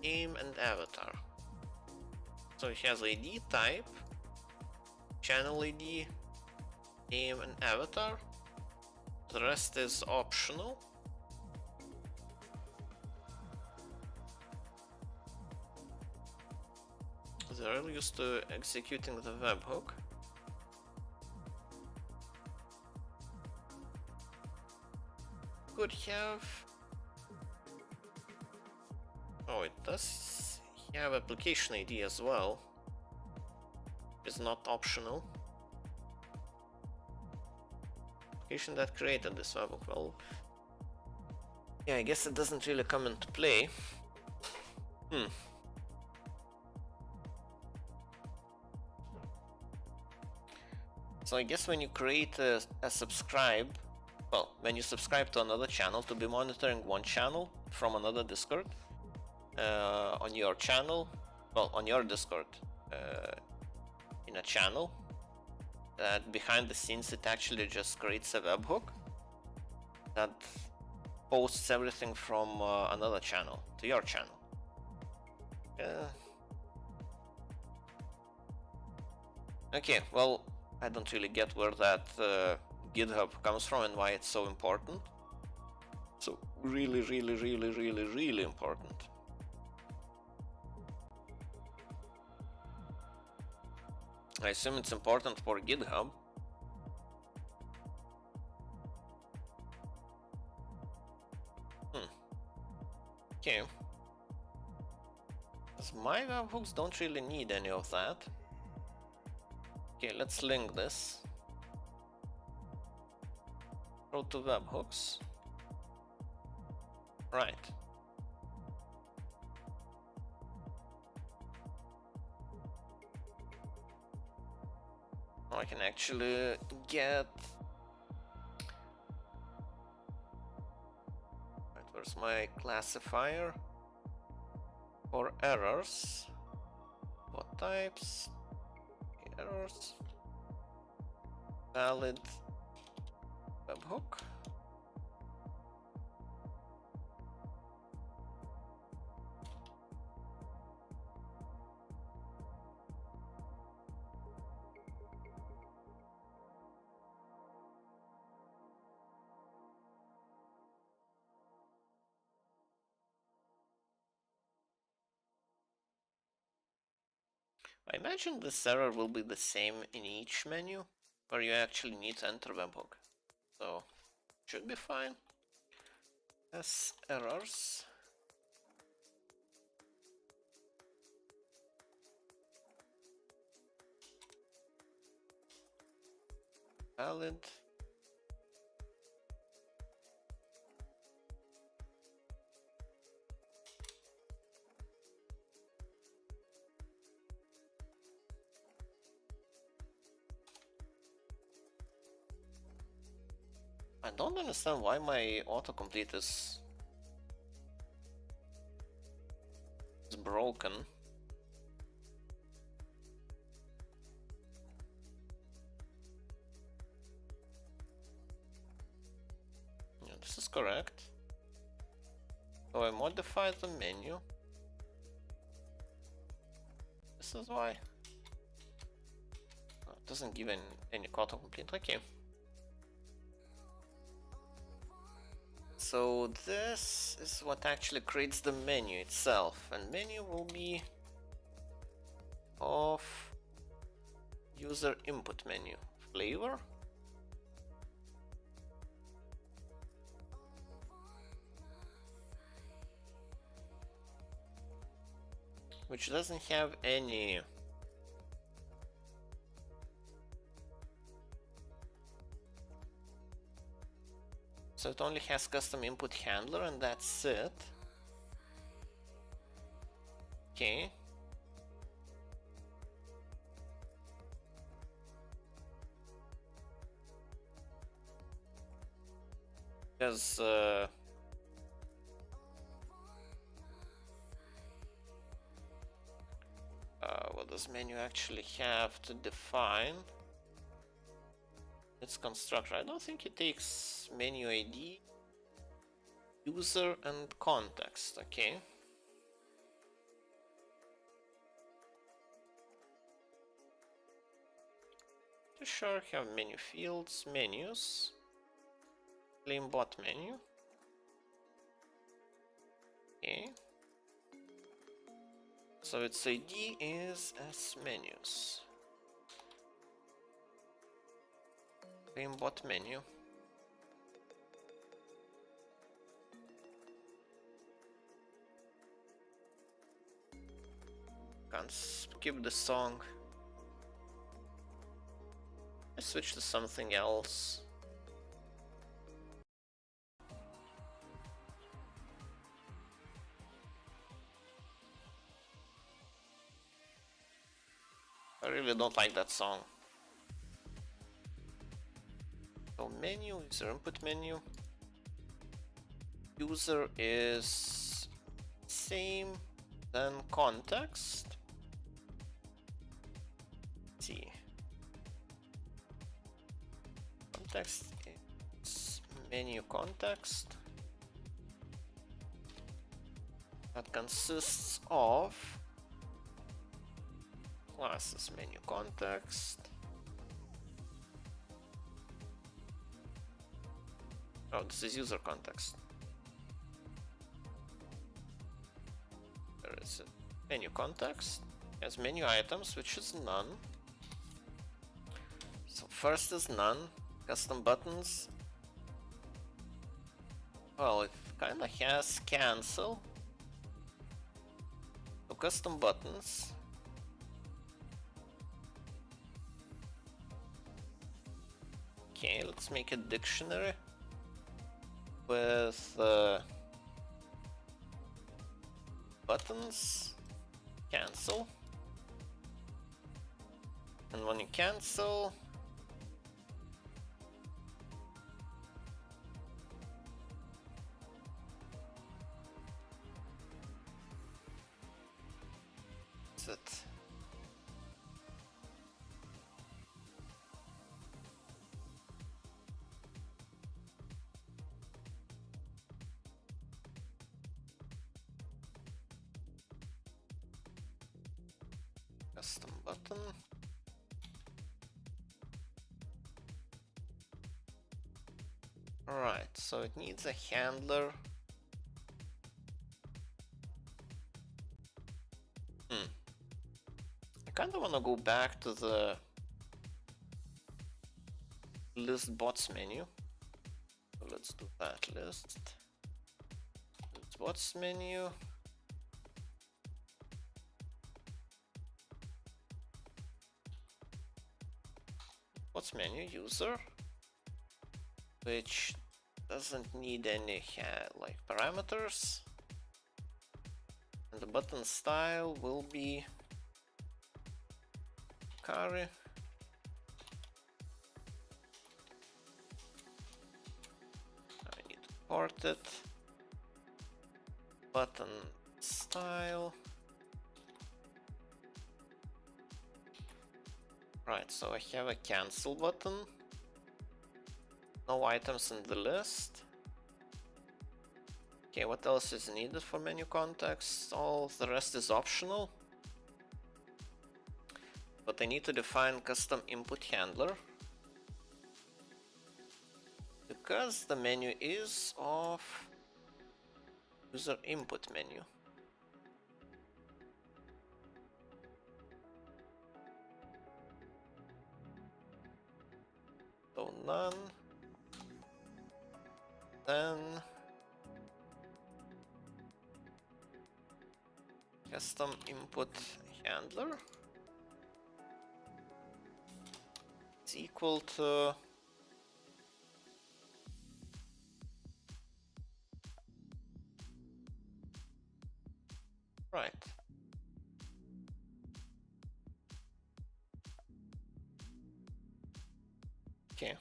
name, and avatar. So it has ID type, channel ID, name, and avatar. The rest is optional. They're really used to executing the webhook. Could have. Oh, it does have application ID as well. It's not optional. Application that created this webhook. Well, yeah, I guess it doesn't really come into play. So I guess when you create a subscribe, well, when you subscribe to another channel, to be monitoring one channel from another Discord on your channel, well, on your Discord in a channel, that behind the scenes it actually just creates a webhook that posts everything from another channel to your channel. Okay, well, I don't really get where that GitHub comes from and why it's so important. So really important. I assume it's important for GitHub. Okay. Because my webhooks don't really need any of that. Okay, let's link this. Go to webhooks. Right. Now I can actually get. Right, where's my classifier for errors? What types? Errors. Valid webhook. I imagine this error will be the same in each menu, where you actually need to enter webhook. So, should be fine. As errors. Valid. I don't understand why my autocomplete is broken. Yeah, this is correct. So I modified the menu. This is why. Oh, it doesn't give any autocomplete. Okay. So this is what actually creates the menu itself, and menu will be of user input menu flavor. which doesn't have any so it only has custom input handler and that's it. Okay. Because what does menu actually have to define? Its constructor. I don't think it takes menu ID, user, and context. Okay. To sure have menu fields, menus, ConfigBot menu. Okay. So its ID is as menus. ConfigBot menu. Can't skip the song. Let's switch to something else. I really don't like that song. So menu is your input menu. User is same, then context. Let's see. Context is menu context. That consists of classes menu context. Oh, this is user context. There is a menu context. Has menu items, which is none. So first is none. Custom buttons. Well, it kinda has cancel. So custom buttons. Okay, let's make a dictionary with buttons, cancel, and when you cancel, that's it. Custom button. Alright, so it needs a handler. I kind of want to go back to the list bots menu. So let's do that list bots menu. Bots menu user, which doesn't need any like parameters, and the button style will be carry. I need to port it. Button style. Right, so I have a cancel button. No items in the list. Okay, what else is needed for menu context? All the rest is optional. But I need to define custom input handler. Because the menu is of user input menu. So none, then custom input handler is equal to right. Okay.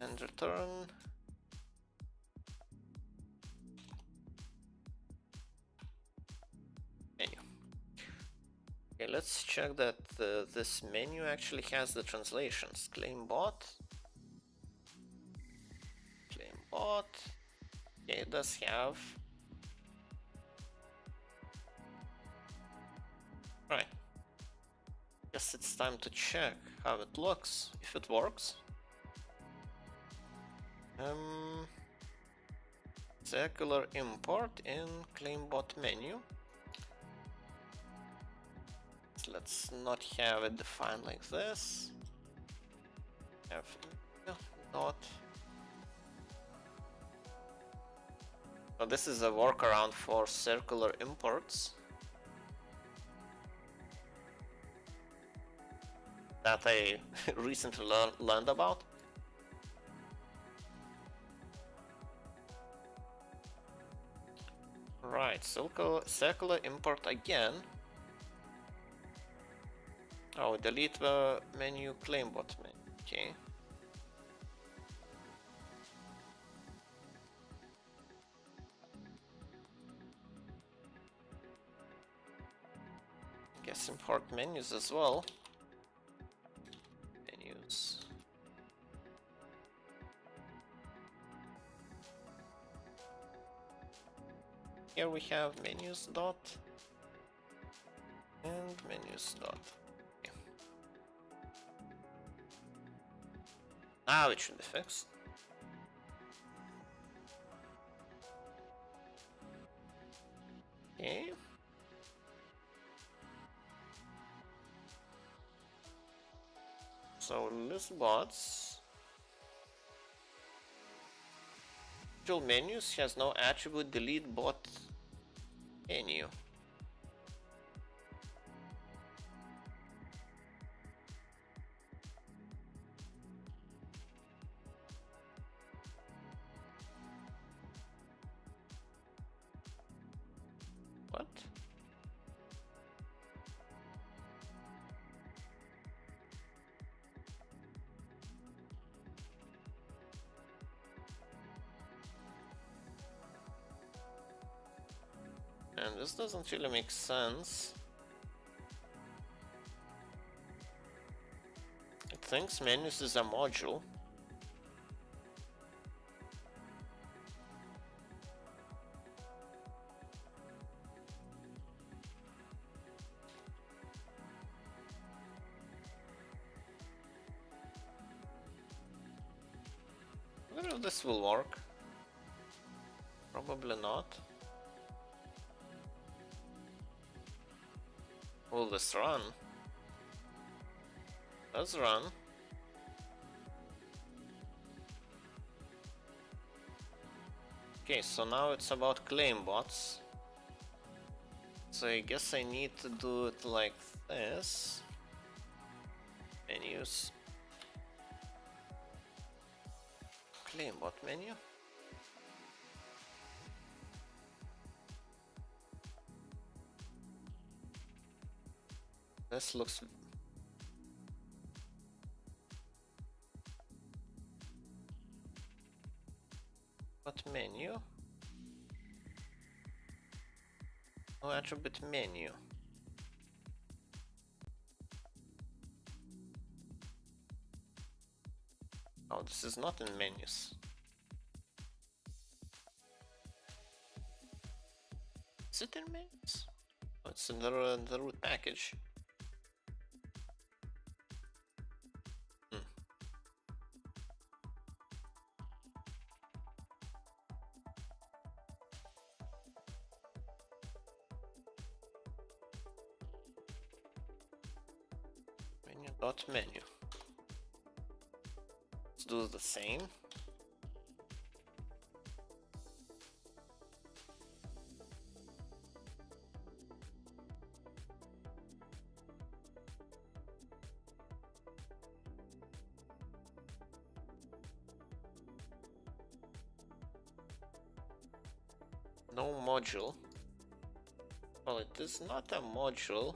And return menu. Okay, let's check that this menu actually has the translations. ClaimBot. ClaimBot. Okay, it does have. Right. Guess it's time to check how it looks, if it works. Circular import in ClaimBot menu. So let's not have it defined like this. Have dot. So this is a workaround for circular imports that I recently learned about. Right, circular import again. Oh, delete the menu ClaimBot menu. Okay. Guess import menus as well. Menus. Here we have menus dot and menus dot. Okay. Now it should be fixed. Okay. So list bots. Visual menus has no attribute delete bot menu. What? And this doesn't really make sense. It thinks menus is a module. I wonder if this will work. Probably not. Will this run? Let's run. Okay, so now it's about claim bots. So I guess I need to do it like this. Menus. Claim bot menu. This looks what menu? No attribute menu. Oh, this is not in menus. Is it in menus? Oh, it's in the root package. Menu. Let's do the same. No module. Well, it is not a module.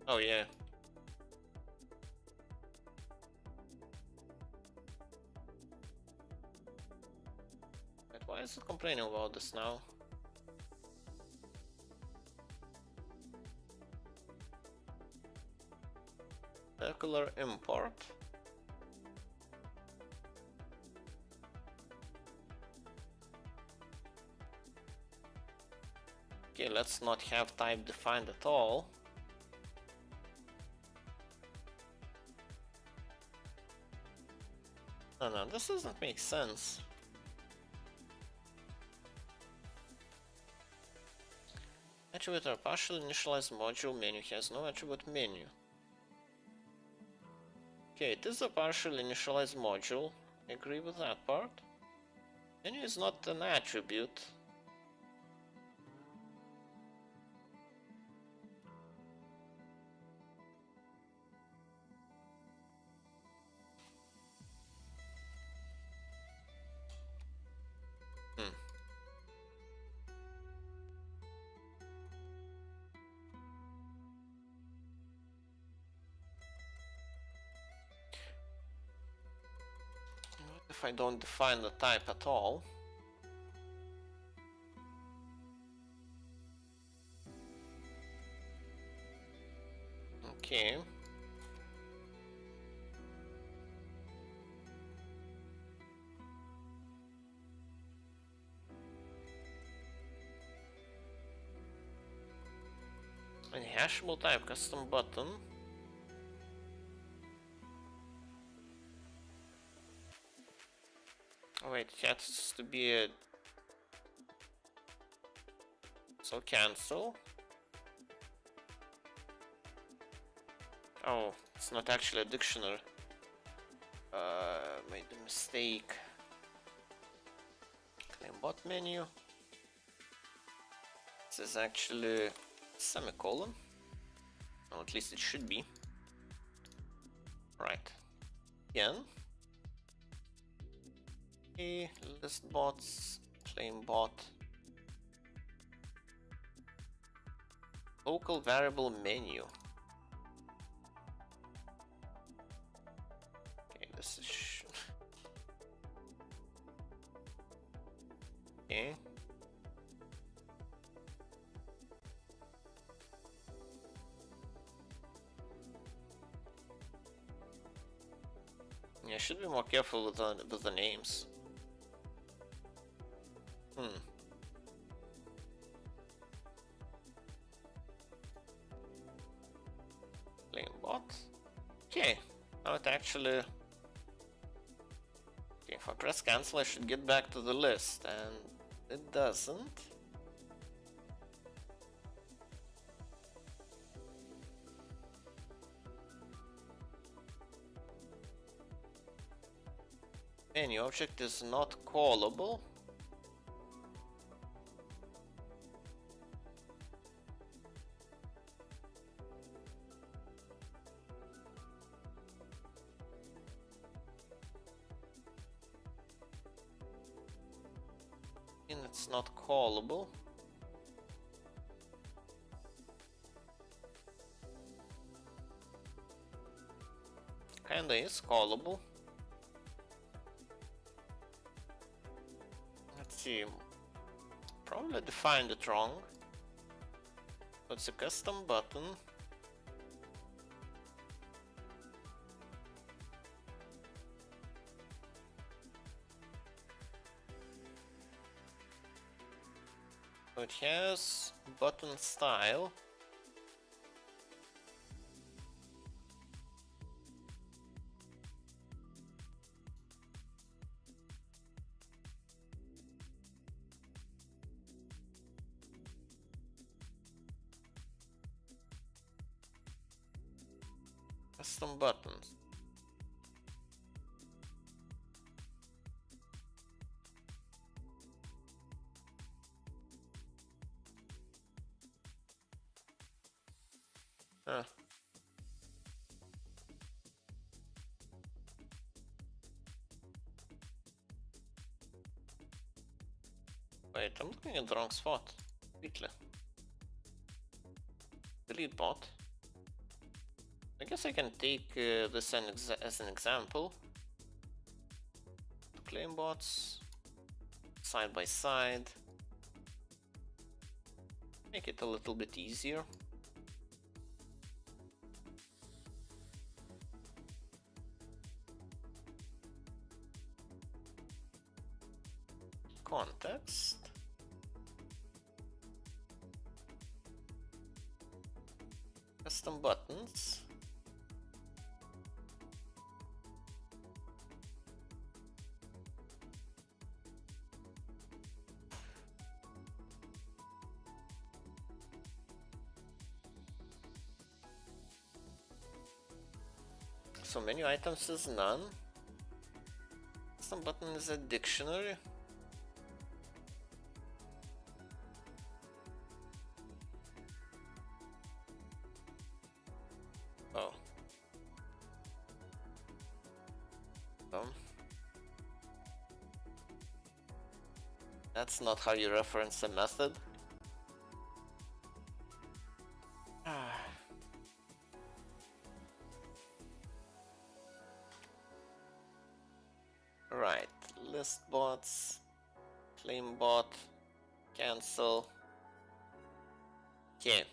Oh yeah. But why is it complaining about this now? Circular import. Okay, let's not have type defined at all. No, this doesn't make sense. Attribute or partially initialized module menu has no attribute menu. Okay, it is a partially initialized module. I agree with that part. Menu is not an attribute. What if I don't define the type at all? Okay. And hashable type custom button. Oh wait, it has to be a... So cancel. Oh, it's not actually a dictionary. Made a mistake. Claim bot menu. This is actually semicolon. Or at least it should be. Right. Again. Okay, list bots, claim bot. Local variable menu. Okay, this is... Okay. Yeah, I should be more careful with the names. Claim bot. Okay, now it actually... Okay, if I press cancel I should get back to the list, and it doesn't. Menu object is not callable. And it's not callable. Kinda is callable. Let's see. Probably defined it wrong. It's a custom button. It has button style. Custom buttons. Huh. Wait, I'm looking at the wrong spot. Completely. Delete bot. I guess I can take this as an example. Claim bots. Side by side. Make it a little bit easier. Context. Custom buttons. So menu items is none. Custom button is a dictionary. Oh. That's not how you reference a method. Right, list bots, claim bot, cancel. Okay.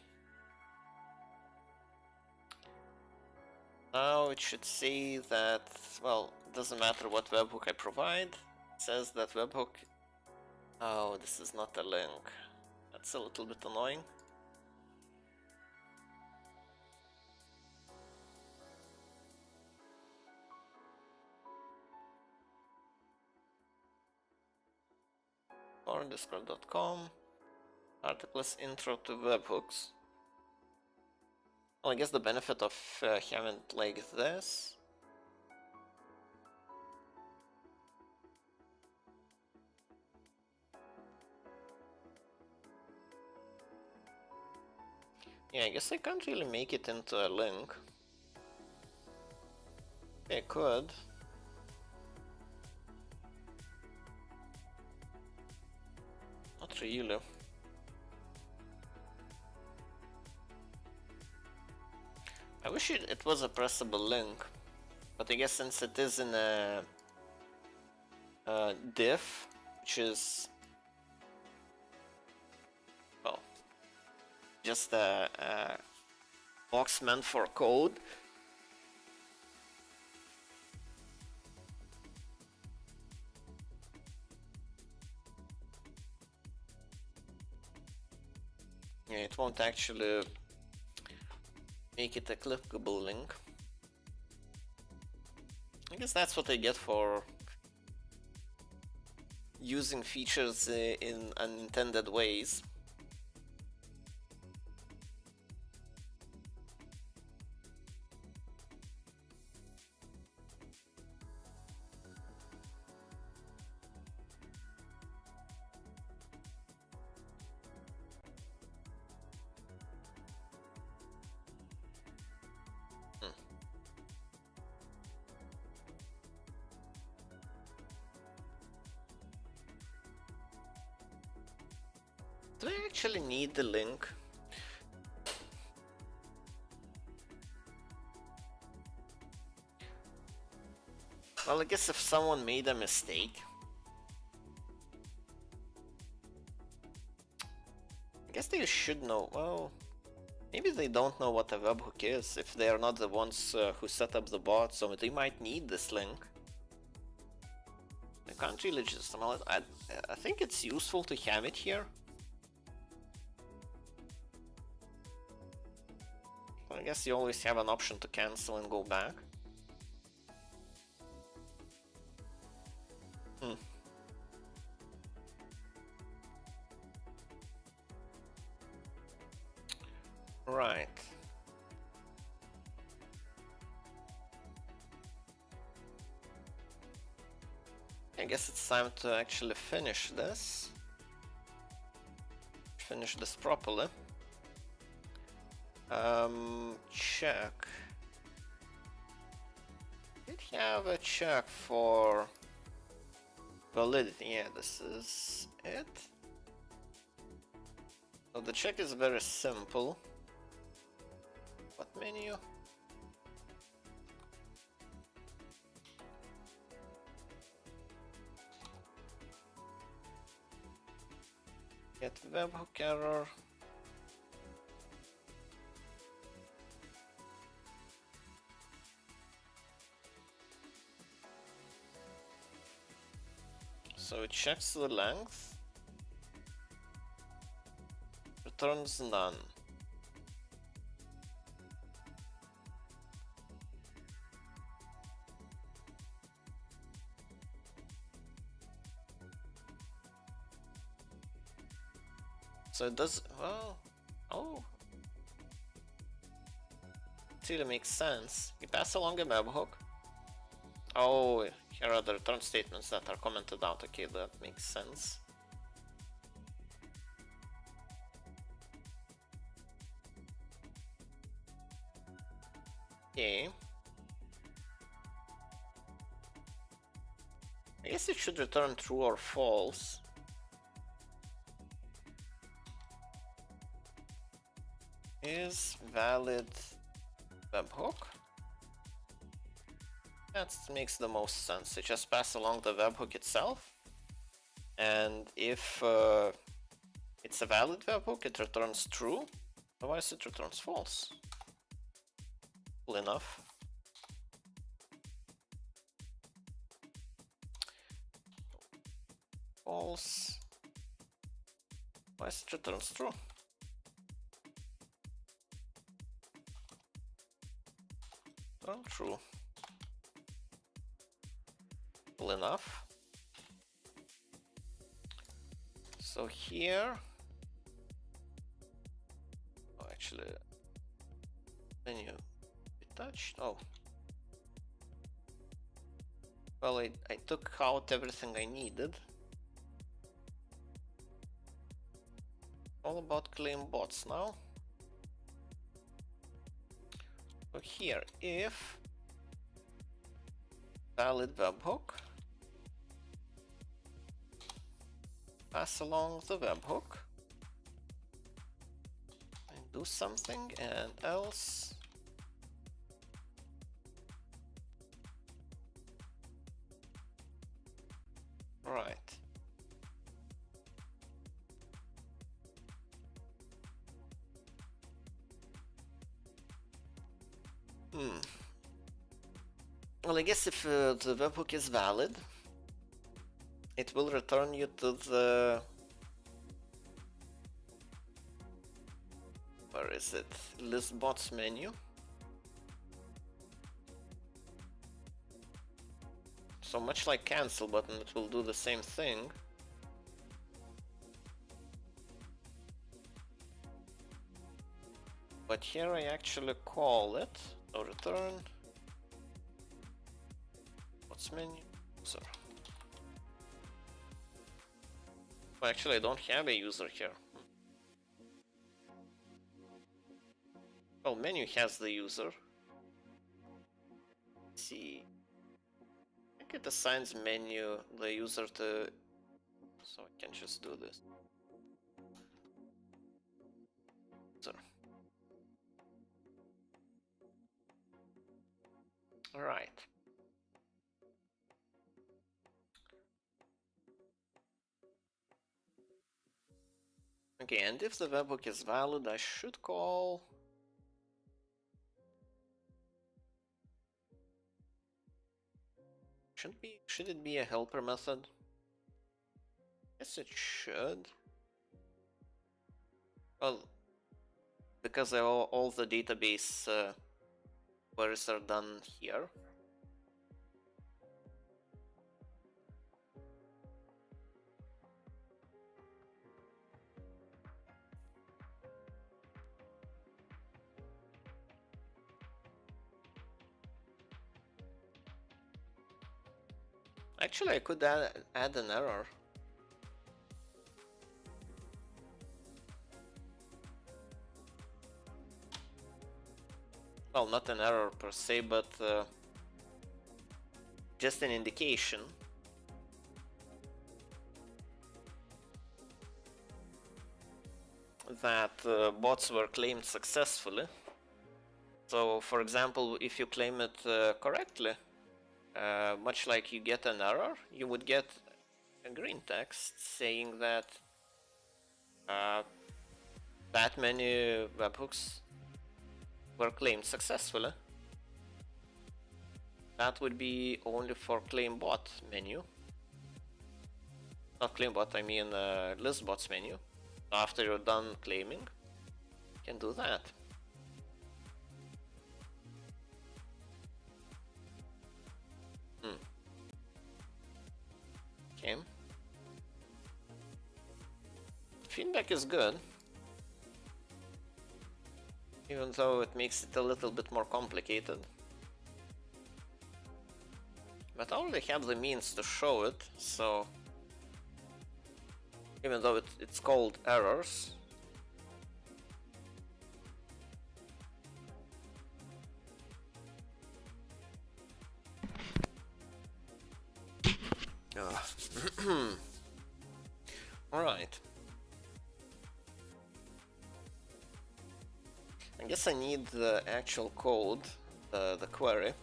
Now it should say that, well, it doesn't matter what webhook I provide. It says that webhook. Oh, this is not a link. That's a little bit annoying. Or discord.com. Articles intro to webhooks. Well, I guess the benefit of having it like this. Yeah, I guess I can't really make it into a link. I could. Not really. I wish it was a pressable link, but I guess since it is in a div, which is, well, just a box meant for code. Yeah, it won't actually make it a clickable link. I guess that's what I get for using features in unintended ways. Do I actually need the link? Well, I guess if someone made a mistake, I guess they should know. Well, maybe they don't know what a webhook is if they are not the ones who set up the bot, so they might need this link. I can't really just. I think it's useful to have it here. I guess you always have an option to cancel and go back. Right. I guess it's time to actually finish this. Finish this properly. Check. Did have a check for validity. Yeah, this is it. So the check is very simple. What menu? Get webhook error. So it checks the length, returns none. So it does, well, oh. It really makes sense. You pass along a webhook. Oh, here are the return statements that are commented out. Okay, that makes sense. Okay. I guess it should return true or false. Is valid webhook? That makes the most sense. It just pass along the webhook itself, and if it's a valid webhook, it returns true. Otherwise, it returns false. Cool enough. False. Otherwise, it returns true. Return true. Cool enough. So here, oh, actually, menu be touched. Oh, well, I took out everything I needed. All about claim bots now. So here, if valid webhook, pass along the webhook and do something, and else right. Well, I guess if the webhook is valid, it will return you to the, where is it, list bots menu. So much like cancel button, it will do the same thing. But here I actually call it, so return bots menu user. Well, actually, I don't have a user here. Well, menu has the user. Let's see. I think it assigns menu the user to, so I can just do this. So. All right. Okay, and if the webhook is valid, I should call should it be a helper method? Yes, it should. Well, because all the database queries are done here. Actually, I could add an error. Well, not an error per se, but just an indication. that bots were claimed successfully. So, for example, if you claim it correctly, much like you get an error, you would get a green text saying that that many webhooks were claimed successfully. That would be only for ClaimBot menu. Not ClaimBot, I mean ListBots menu. After you're done claiming, you can do that. Okay. Feedback is good, even though it makes it a little bit more complicated. But I already have the means to show it, so even though it's called errors, alright. I guess I need the actual code, the query,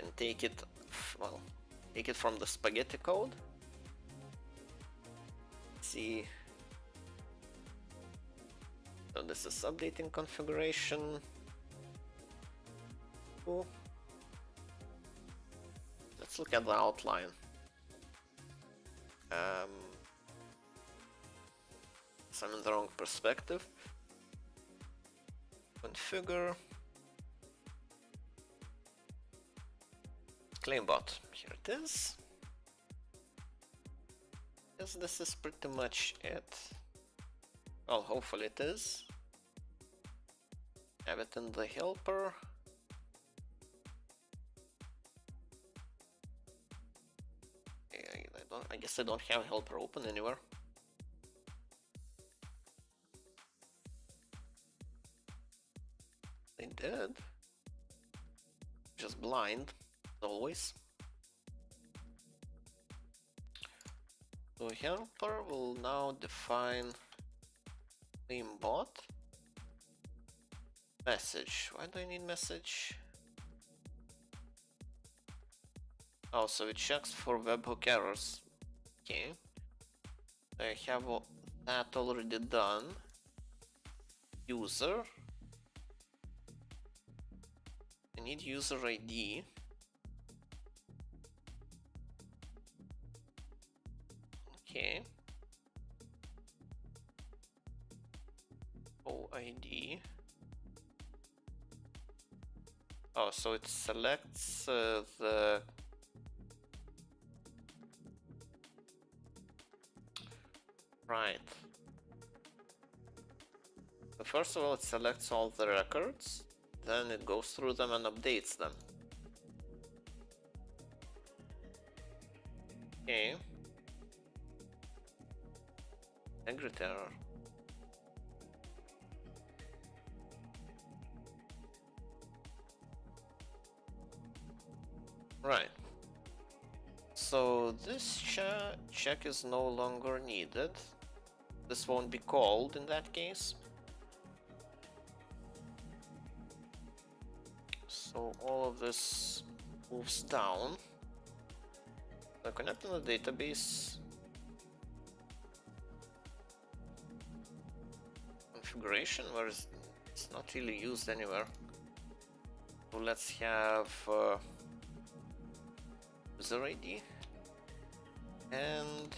and take it from the spaghetti code. Let's see. So this is updating configuration. Cool. Let's look at the outline. So I'm in the wrong perspective. Configure. ClaimBot. Here it is. Yes, this is pretty much it. Well, hopefully it is. Have it in the helper. I guess I don't have helper open anywhere. I did. Just blind, always. So helper will now define ClaimBot. Message. Why do I need message? Oh, so it checks for webhook errors. Okay. I have that already done. User. I need user ID. Okay. OID. Oh, so it selects the right. So first of all, it selects all the records, then it goes through them and updates them. Okay. Integrity error. Right. So this check is no longer needed. This won't be called in that case. So all of this moves down. So connecting the database. Configuration, where it's not really used anywhere. So let's have user ID and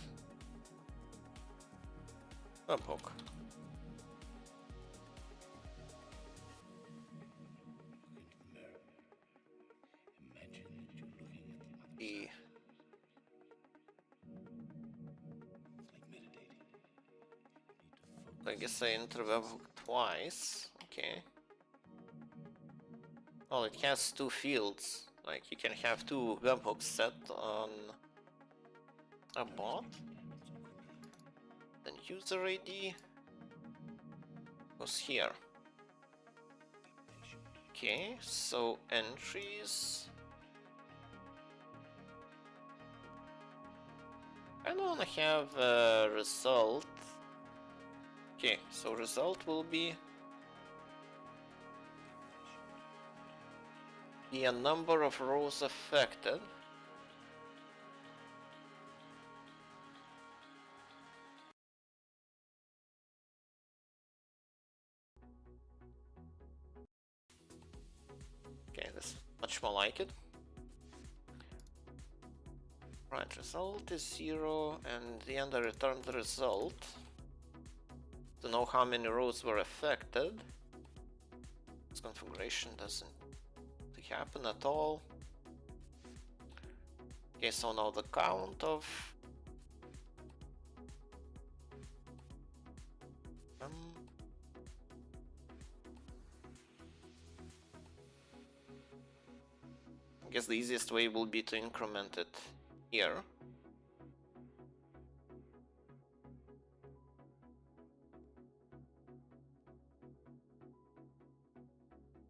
webhook. I guess I enter webhook twice. Okay. Well, it has two fields. Like you can have two webhooks set on a bot. Then user ID goes here. Okay, so entries. I don't want to have a result Okay, so result will be the number of rows affected. Okay, this is much more like it. Right, result is 0, and then I return the result to know how many rows were affected. This configuration doesn't happen at all. Okay, so now the count of I guess the easiest way will be to increment it here.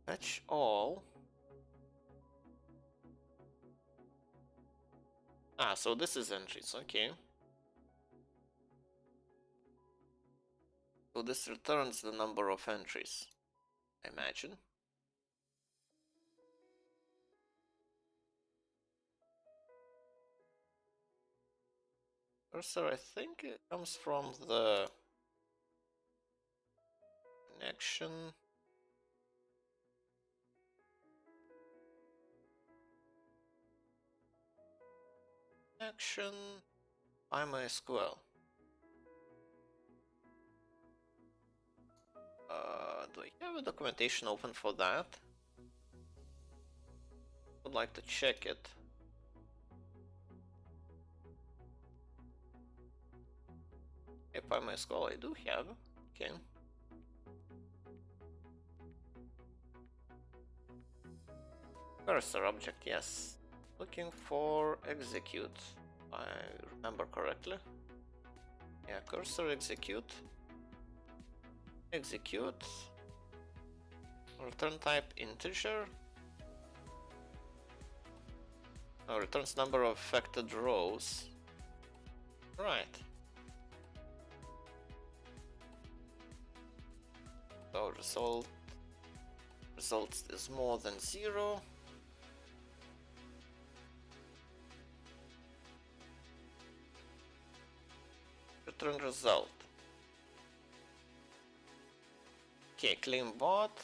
Fetch all. Ah, so this is entries, okay. So this returns the number of entries, I imagine. Cursor, I think it comes from the connection. Connection, MySQL. Do I have a documentation open for that? Would like to check it. MySQL I do have. Okay. Cursor object, yes. Looking for execute. I remember correctly. Yeah, cursor execute. Execute. Return type integer. Oh, returns number of affected rows. Right. So results is more than 0. Return result. Okay, claim bot.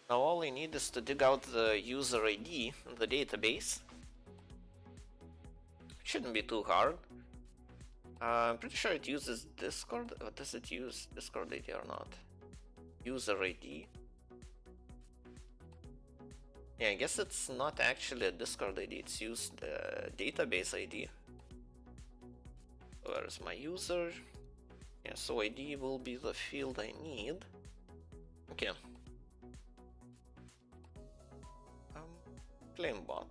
Now all I need is to dig out the user ID in the database. Shouldn't be too hard. I'm pretty sure it uses Discord. Or does it use Discord ID or not? User ID. Yeah, I guess it's not actually a Discord ID, it's used the database ID. Where is my user? Yeah, so ID will be the field I need. Okay. Claim bot.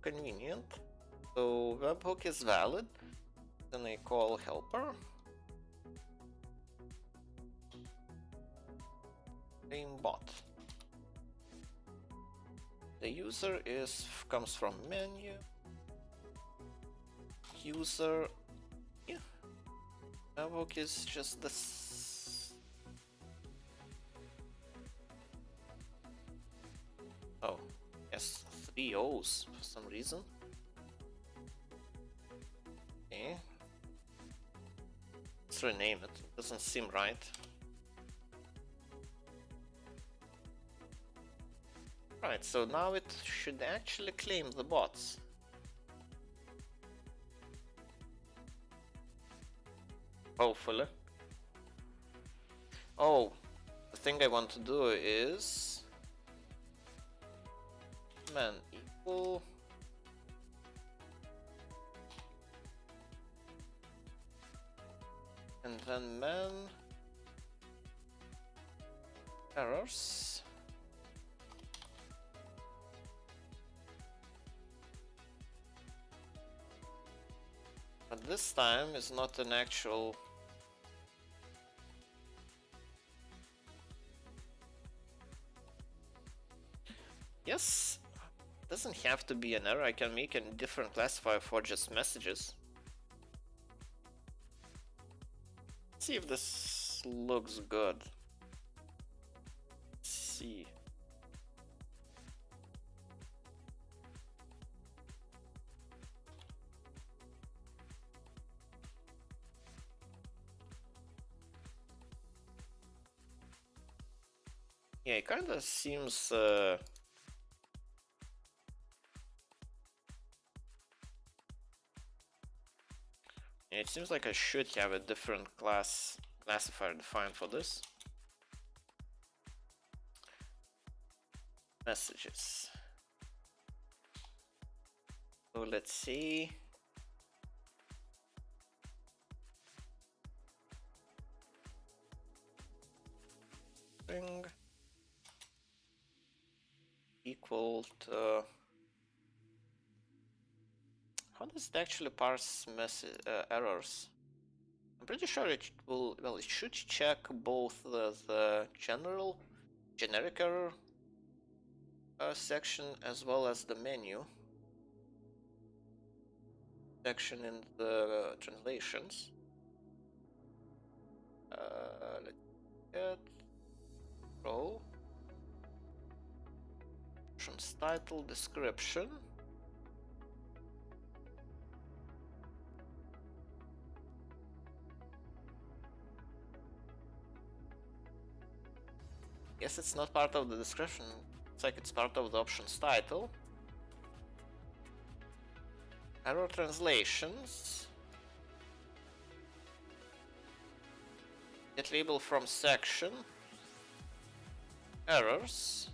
Convenient. So webhook is valid. Then I call helper. Claim bot. The user comes from menu. User. Yeah. Webhook is just this. Oh, yes, 3 O's for some reason. Okay. Let's rename it. It doesn't seem right. Right, so now it should actually claim the bots. Hopefully. Oh, the thing I want to do is man equal and then man errors. But this time is not an actual. Yes, doesn't have to be an error. I can make a different classifier for just messages. Let's see if this looks good. Let's see. Yeah, it kind of seems it seems like I should have a different classifier defined for this. Messages. So let's see. String equal to. How does it actually parse errors? I'm pretty sure it will. Well, it should check both the generic error section as well as the menu section in the translations. Let's get row options title description. Guess it's not part of the description. It's like it's part of the options title. Error translations. Get label from section. Errors.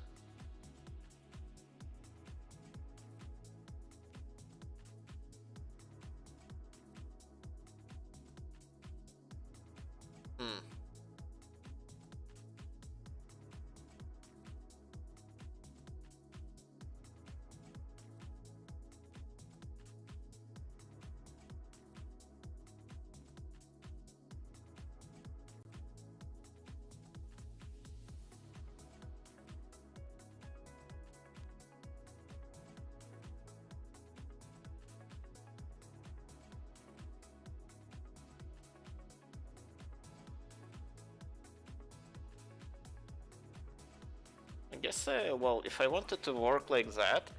I guess, well, if I wanted to work like that,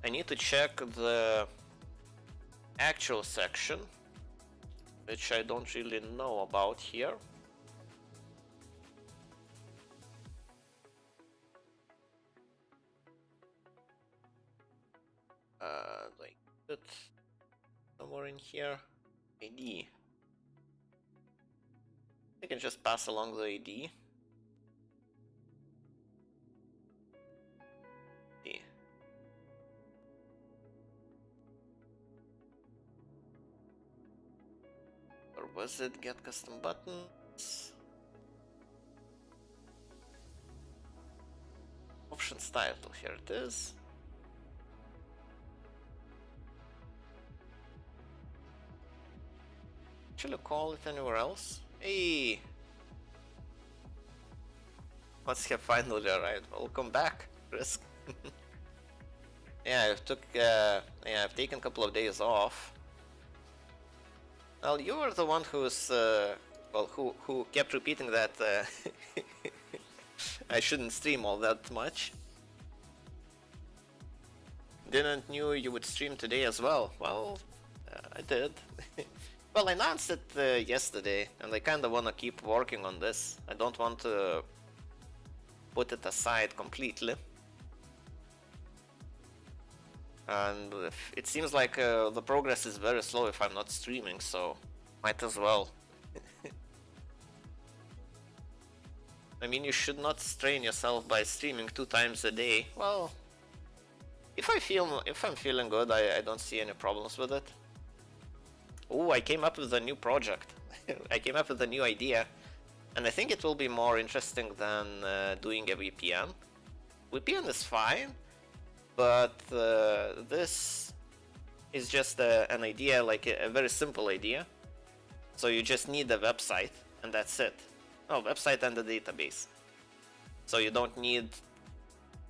I need to check the actual section, which I don't really know about here. Like that, somewhere in here, ID. I can just pass along the ID. Or was it get custom buttons? Options title, here it is. Actually call it anywhere else. Hey! Let's have finally arrived. Welcome back, Risk. Yeah, I've taken a couple of days off. Well, you were the one who's, well, who kept repeating that I shouldn't stream all that much. Didn't knew you would stream today as well. Well, I did. Well, I announced it yesterday, and I kinda wanna keep working on this. I don't want to put it aside completely. And it seems like the progress is very slow if I'm not streaming, so might as well. I mean, you should not strain yourself by streaming 2 times a day. Well, if I'm feeling good, I don't see any problems with it. Oh, I came up with a new project. I came up with a new idea, and I think it will be more interesting than doing a VPN. VPN is fine, but this is just an idea, like a very simple idea. So you just need a website, and that's it. Oh, website and a database. So you don't need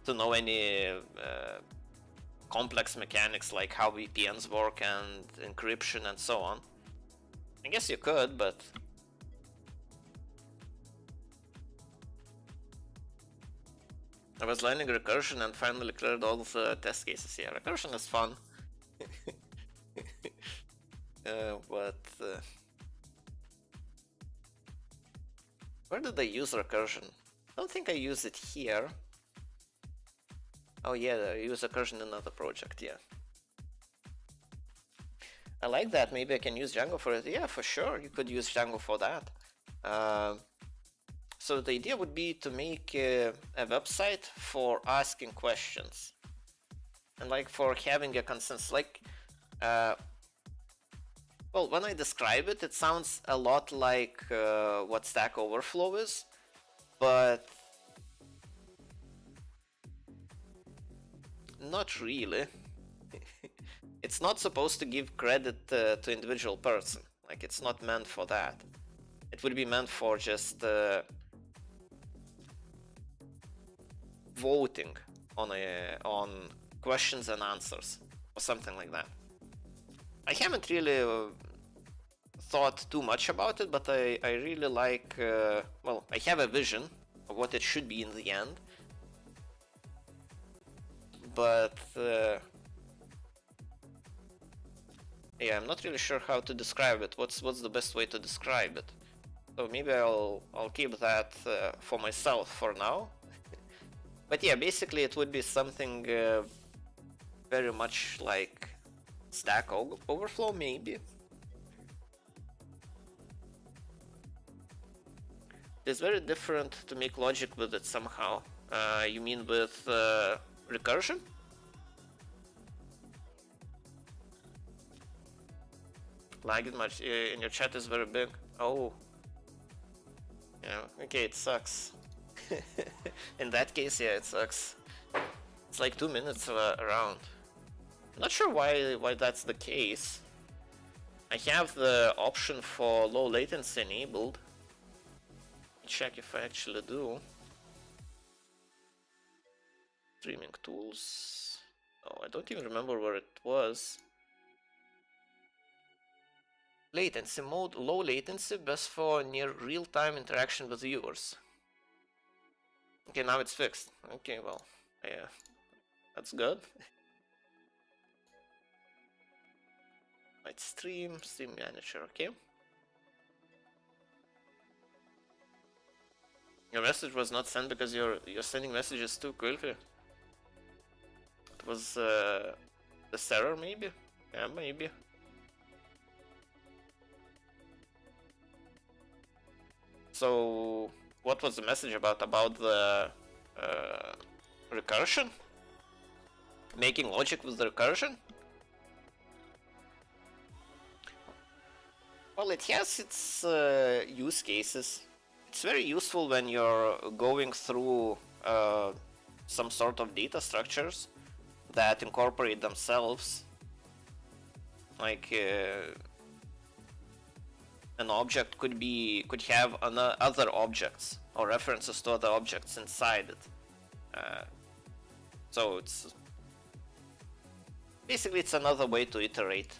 to know any complex mechanics like how VPNs work and encryption and so on. I guess you could, but I was learning recursion and finally cleared all the test cases. Yeah, recursion is fun. But where did I use recursion? I don't think I use it here. Oh yeah, I use recursion in another project, yeah. I like that. Maybe I can use Django for it. Yeah, for sure, you could use Django for that. So the idea would be to make a website for asking questions. And like for having a consensus, like, well, when I describe it, it sounds a lot like what Stack Overflow is, but not really. It's not supposed to give credit to individual person. Like, it's not meant for that. It would be meant for just voting on questions and answers or something like that. I haven't really thought too much about it, but I really like, well, I have a vision of what it should be in the end, but yeah, I'm not really sure how to describe it. What's the best way to describe it? So maybe I'll keep that for myself for now. But yeah, basically it would be something very much like Stack Overflow, maybe. It's very different to make logic with it somehow. You mean with recursion? Lagging much in your chat is very big. Oh. Yeah, okay, it sucks. In that case, yeah, it sucks. It's like 2 minutes around. Not sure why that's the case. I have the option for low latency enabled. Check if I actually do. Streaming tools. Oh, I don't even remember where it was. Latency mode, low latency, best for near real-time interaction with viewers. Okay, now it's fixed. Okay, well, yeah, that's good. Right, stream manager, okay. Your message was not sent because you're sending messages too quickly. It was this error, maybe? Yeah, maybe. So, what was the message about? About the recursion? Making logic with the recursion? Well, it has its use cases. It's very useful when you're going through some sort of data structures that incorporate themselves. Like an object could have other objects or references to other objects inside it. So it's basically it's another way to iterate.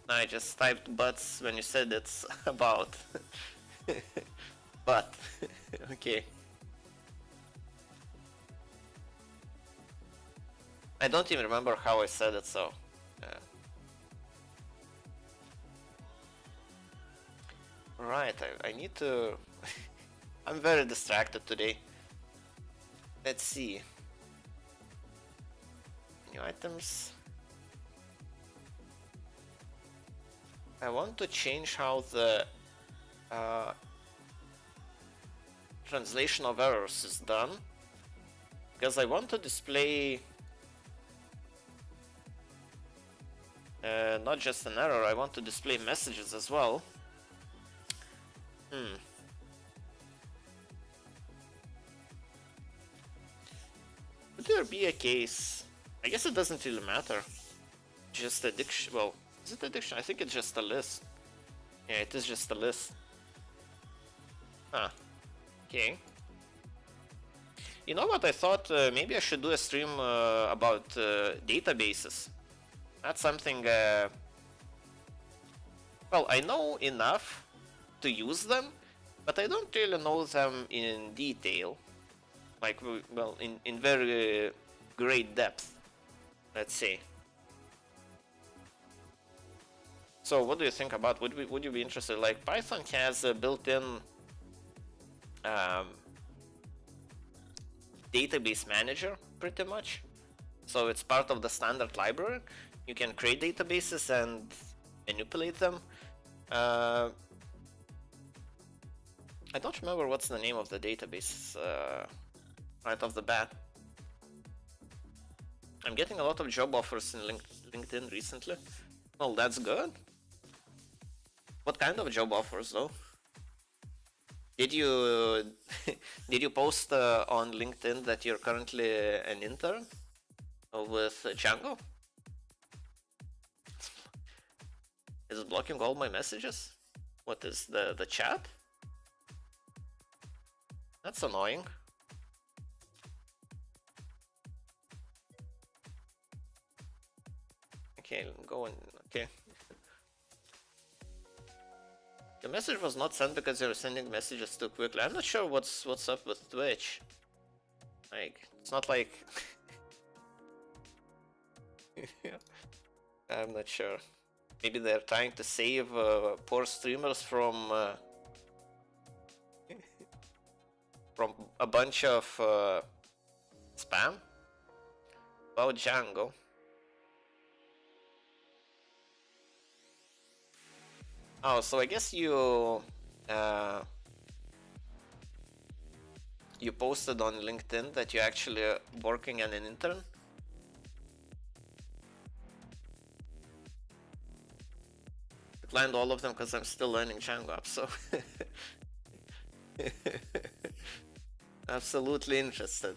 I just typed butts when you said it's about. But okay. I don't even remember how I said it, so right, I need to I'm very distracted today. Let's see. New items. I want to change how the translation of errors is done, because I want to display not just an error, I want to display messages as well. Would there be a case? I guess it doesn't really matter. Just a diction. Well, is it a diction? I think it's just a list. Yeah, it is just a list. Huh. Okay. You know what? I thought maybe I should do a stream about databases. That's something. Well, I know enough to use them, but I don't really know them in detail. Like, well, in very great depth, let's say. So, what do you think about? Would you be interested? Like, Python has a built-in database manager, pretty much. So it's part of the standard library. You can create databases and manipulate them. I don't remember what's the name of the database right off the bat. I'm getting a lot of job offers in LinkedIn recently. Well, that's good. What kind of job offers though? Did you did you post on LinkedIn that you're currently an intern with Django? Is it blocking all my messages? What is the chat? That's annoying. Okay, go in. Okay. The message was not sent because you're sending messages too quickly. I'm not sure what's up with Twitch. Like, it's not like I'm not sure. Maybe they're trying to save poor streamers from a bunch of spam about Django. Oh, so I guess you posted on LinkedIn that you're actually working as an intern. Declined all of them because I'm still learning Django app, so absolutely interested.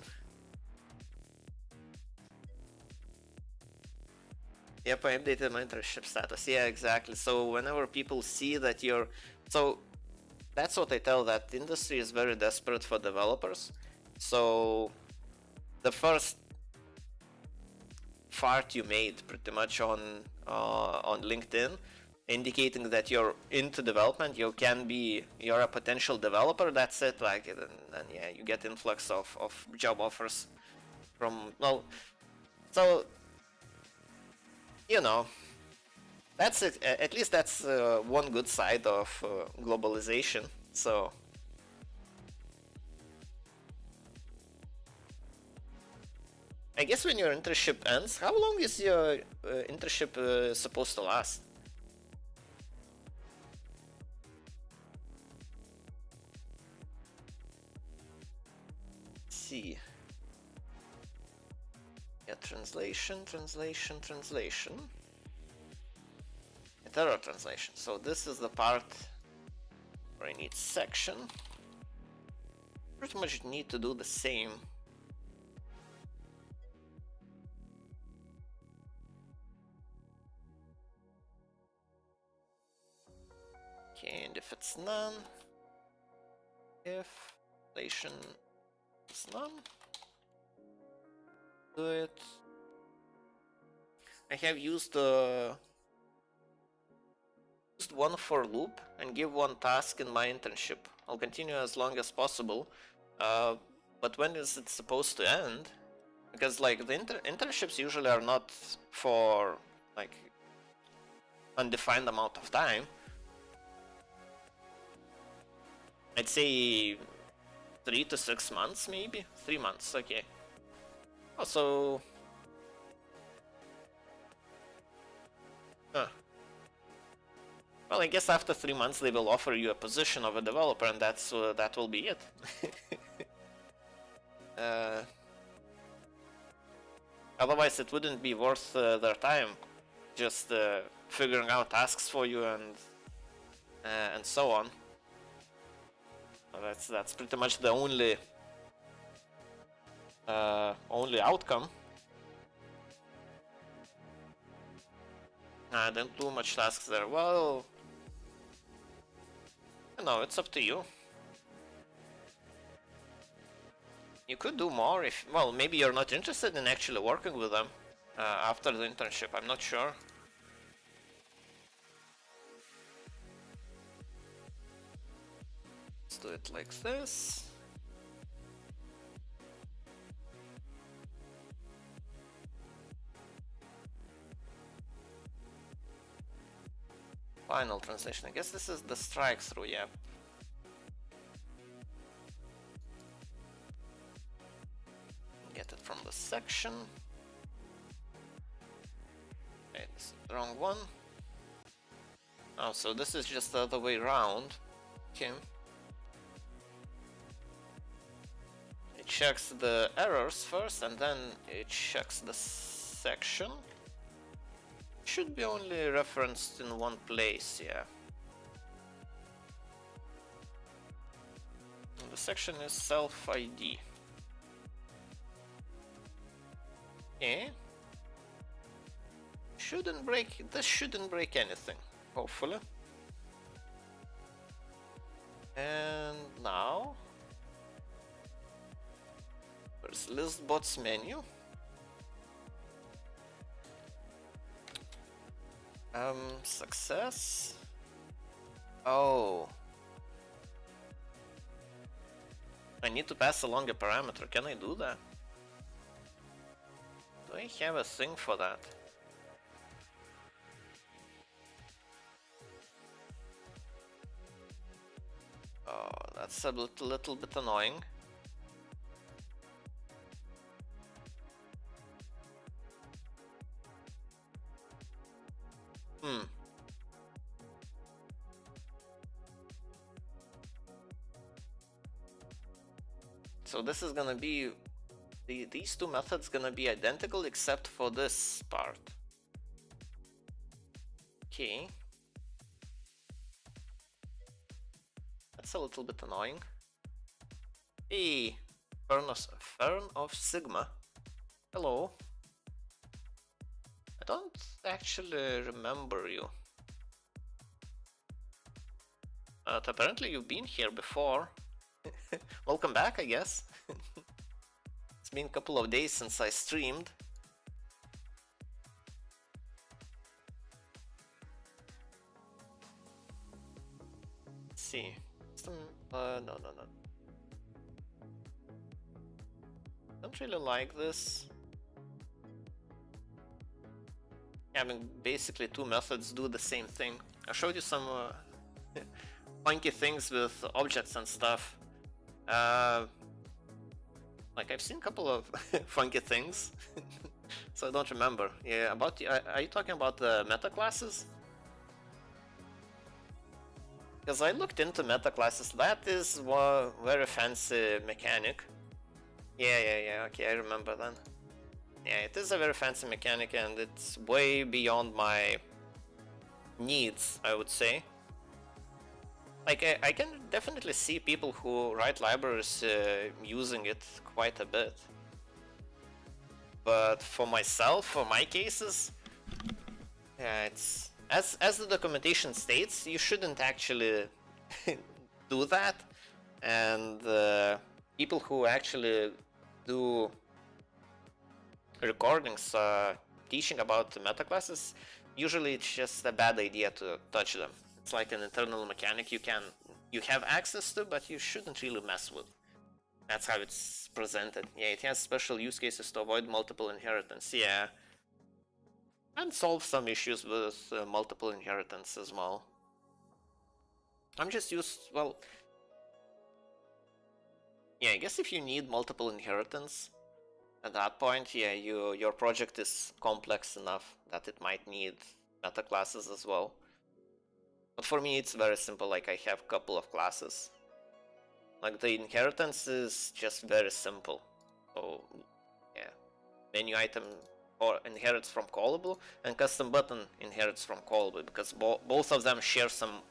Yep, I updated my internship status. Yeah, exactly. So whenever people see that you're... So that's what I tell, that the industry is very desperate for developers. So the first fart you made pretty much on LinkedIn, indicating that you're into development, you're a potential developer, that's it. Like, and yeah, you get influx of job offers from, well, so, you know, that's it. At least that's one good side of globalization. So I guess when your internship ends, how long is your internship supposed to last? Let's see. Yeah, translation. Error translation. So this is the part where I need section. Pretty much need to do the same. Okay, and if it's none, if translation is none, do it. I have used one for loop and give one task in my internship. I'll continue as long as possible, but when is it supposed to end? Because like the internships usually are not for like undefined amount of time. I'd say 3 to 6 months, maybe 3 months. Okay. Also, well, I guess after 3 months they will offer you a position of a developer, and that will be it. Otherwise, it wouldn't be worth their time just figuring out tasks for you and so on. That's pretty much the only outcome. I don't do much tasks there. Well, no, it's up to you. You could do more if, well, maybe you're not interested in actually working with them after the internship, I'm not sure. Let's do it like this. Final translation, I guess this is the strike through, yeah. Get it from the section. Okay, this is the wrong one. Oh, so this is just the other way around. Okay. It checks the errors first and then it checks the section. Should be only referenced in one place, yeah. And the section is self ID. Okay. This shouldn't break anything, hopefully. And now there's listbots menu. Success. Oh, I need to pass along a parameter. Can I do that? Do I have a thing for that? Oh, that's a little bit annoying. So this is gonna be, these two methods gonna be identical except for this part. Okay. That's a little bit annoying. Hey, Fern of Sigma. Hello. I don't actually remember you. But apparently you've been here before. Welcome back, I guess. It's been a couple of days since I streamed. Let's see. No. Don't really like this. Having basically two methods do the same thing. I showed you some funky things with objects and stuff. Like I've seen a couple of funky things, so I don't remember. Yeah, about are you talking about the meta classes? Because I looked into meta classes. That is one very fancy mechanic. Yeah. Okay, I remember then. Yeah, it is a very fancy mechanic, and it's way beyond my needs, I would say. Like, I can definitely see people who write libraries using it quite a bit. But for myself, for my cases, yeah, it's as the documentation states, you shouldn't actually do that. And people who actually do recordings teaching about the meta classes, usually it's just a bad idea to touch them. It's like an internal mechanic you have access to, but you shouldn't really mess with. That's how it's presented. Yeah, it has special use cases to avoid multiple inheritance. Yeah, and solve some issues with multiple inheritance as well. I'm just well, yeah, I guess if you need multiple inheritance at that point, yeah, your project is complex enough that it might need meta classes as well. But for me, it's very simple. Like, I have a couple of classes. Like, the inheritance is just very simple. So, yeah, menu item or inherits from callable, and custom button inherits from callable, because both of them share some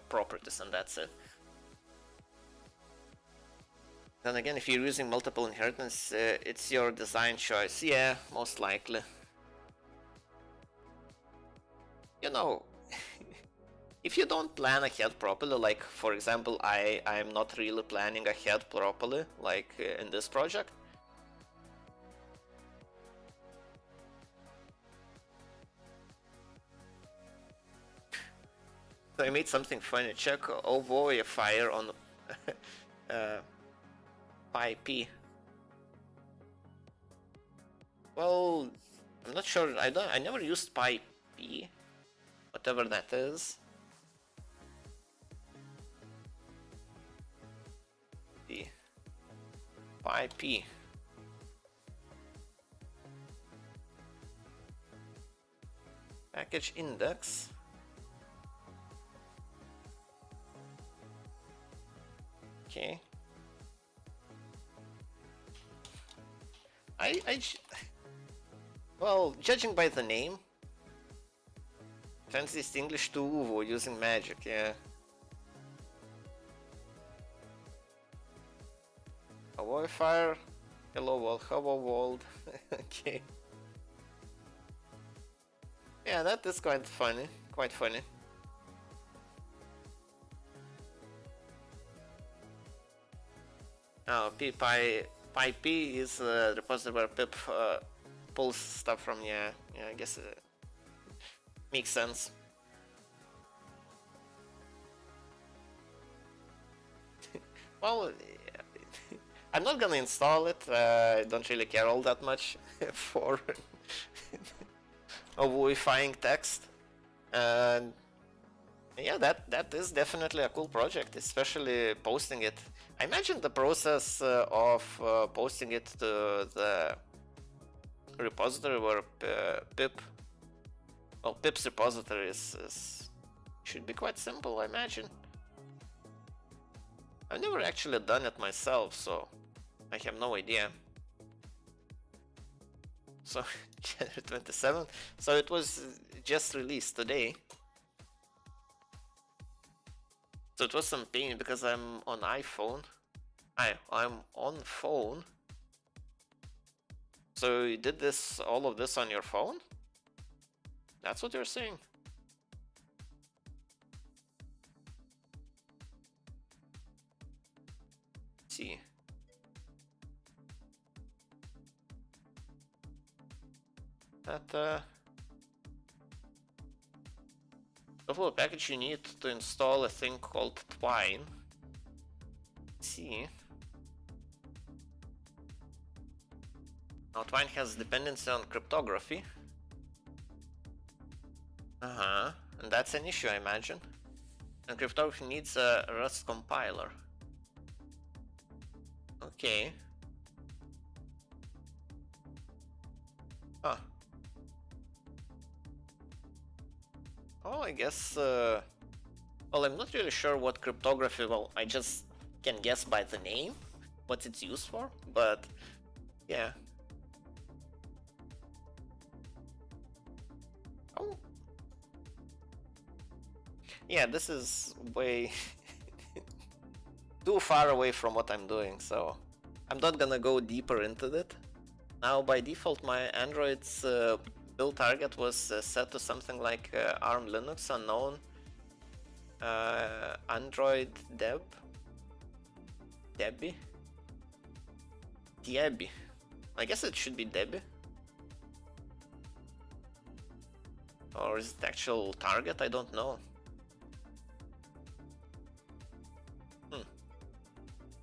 properties, and that's it. Then again, if you're using multiple inheritance, it's your design choice. Yeah, most likely. You know, if you don't plan ahead properly, like for example, I'm not really planning ahead properly, like in this project. So I made something funny. Check avoid fire on PyP. Well, I'm not sure. I never used PyP, whatever that is. The PyP. Package index. Okay. Well, judging by the name, can't distinguish to Uvo using magic, yeah. Avoid fire. Hello world, hello world. Okay. Yeah, that is quite funny. Quite funny. Oh, PyP is the repository where pip pulls stuff from, yeah, I guess makes sense. Well, I'm not gonna install it, I don't really care all that much for avoidifying text. And yeah, that is definitely a cool project, especially posting it. I imagine the process of posting it to the repository where pip's repository should be quite simple, I imagine. I've never actually done it myself, so I have no idea. So January 27th, so it was just released today. So it was some pain because I'm on iPhone. I'm on phone. So you did all of this on your phone? That's what you're saying? Let's see. That for the package you need to install a thing called Twine. Let's see. Now Twine has dependency on cryptography. And that's an issue, I imagine. And cryptography needs a Rust compiler. Okay. Huh. Oh, I guess, well, I'm not really sure what cryptography, well, I just can guess by the name what it's used for, but yeah. Oh. Yeah, this is way too far away from what I'm doing, so I'm not gonna go deeper into it. Now, by default, my Android's build target was set to something like ARM Linux unknown, Android Debbie. I guess it should be Debbie. Or is it actual target? I don't know.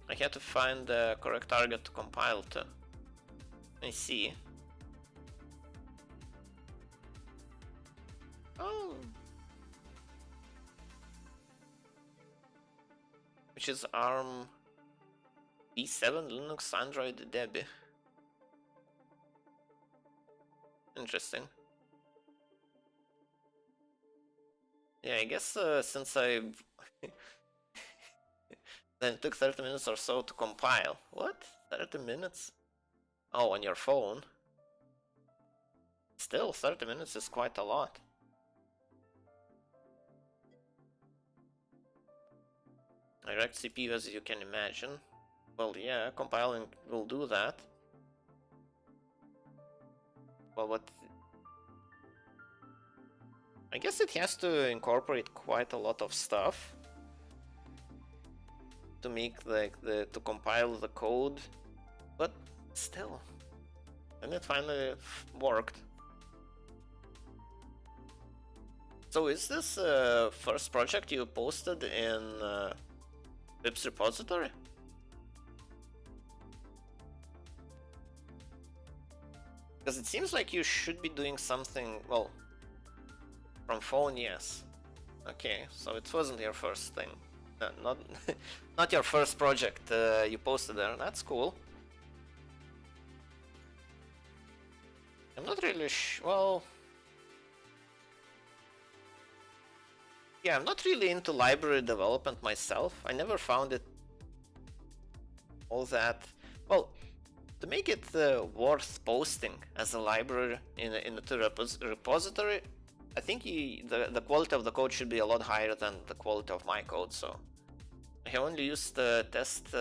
I had to find the correct target to compile to. I see. Oh. Which is ARM V7 Linux Android Debbie. Interesting. Yeah, I guess since I've then it took 30 minutes or so to compile. What? 30 minutes? Oh, on your phone? Still, 30 minutes is quite a lot. Direct CPU, as you can imagine. Well, yeah, compiling will do that. Well, what... I guess it has to incorporate quite a lot of stuff to make to compile the code, but still, and it finally worked. So is this first project you posted in Pip's repository? Because it seems like you should be doing something, well, from phone, yes. Okay, so it wasn't your first thing. Not not your first project you posted there. That's cool. I'm not really well, yeah, I'm not really into library development myself. I never found it all that well. To make it worth posting as a library in the repository, I think the quality of the code should be a lot higher than the quality of my code. So I have only used the test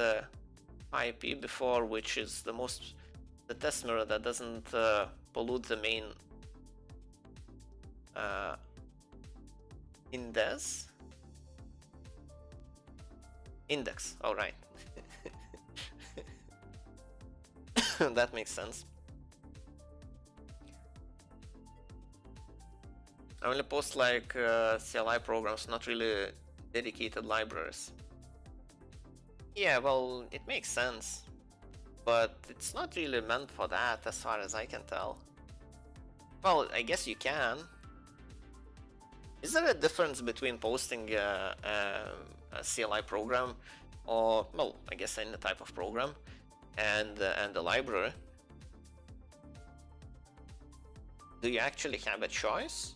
IP before, which is the test mirror that doesn't pollute the main index. All right. That makes sense. I only post like CLI programs, not really dedicated libraries. Yeah, well, it makes sense, but it's not really meant for that as far as I can tell. Well, I guess you can. Is there a difference between posting a CLI program, or, well, I guess any type of program, and the library? Do you actually have a choice?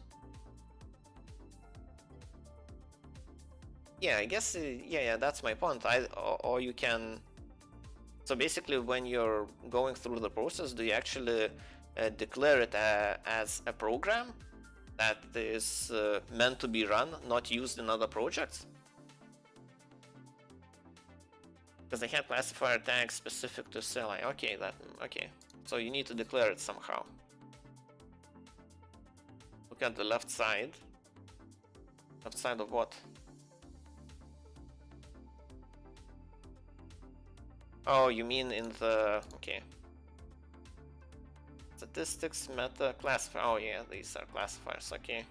Yeah, I guess, yeah, that's my point. Or you can, so basically when you're going through the process, do you actually declare it as a program that is meant to be run, not used in other projects? Because I have classifier tags specific to CLI. Okay, okay. So you need to declare it somehow. Look at the left side. Left side of what? Oh, you mean in the, okay. Statistics, meta, classifier. Oh yeah, these are classifiers, okay.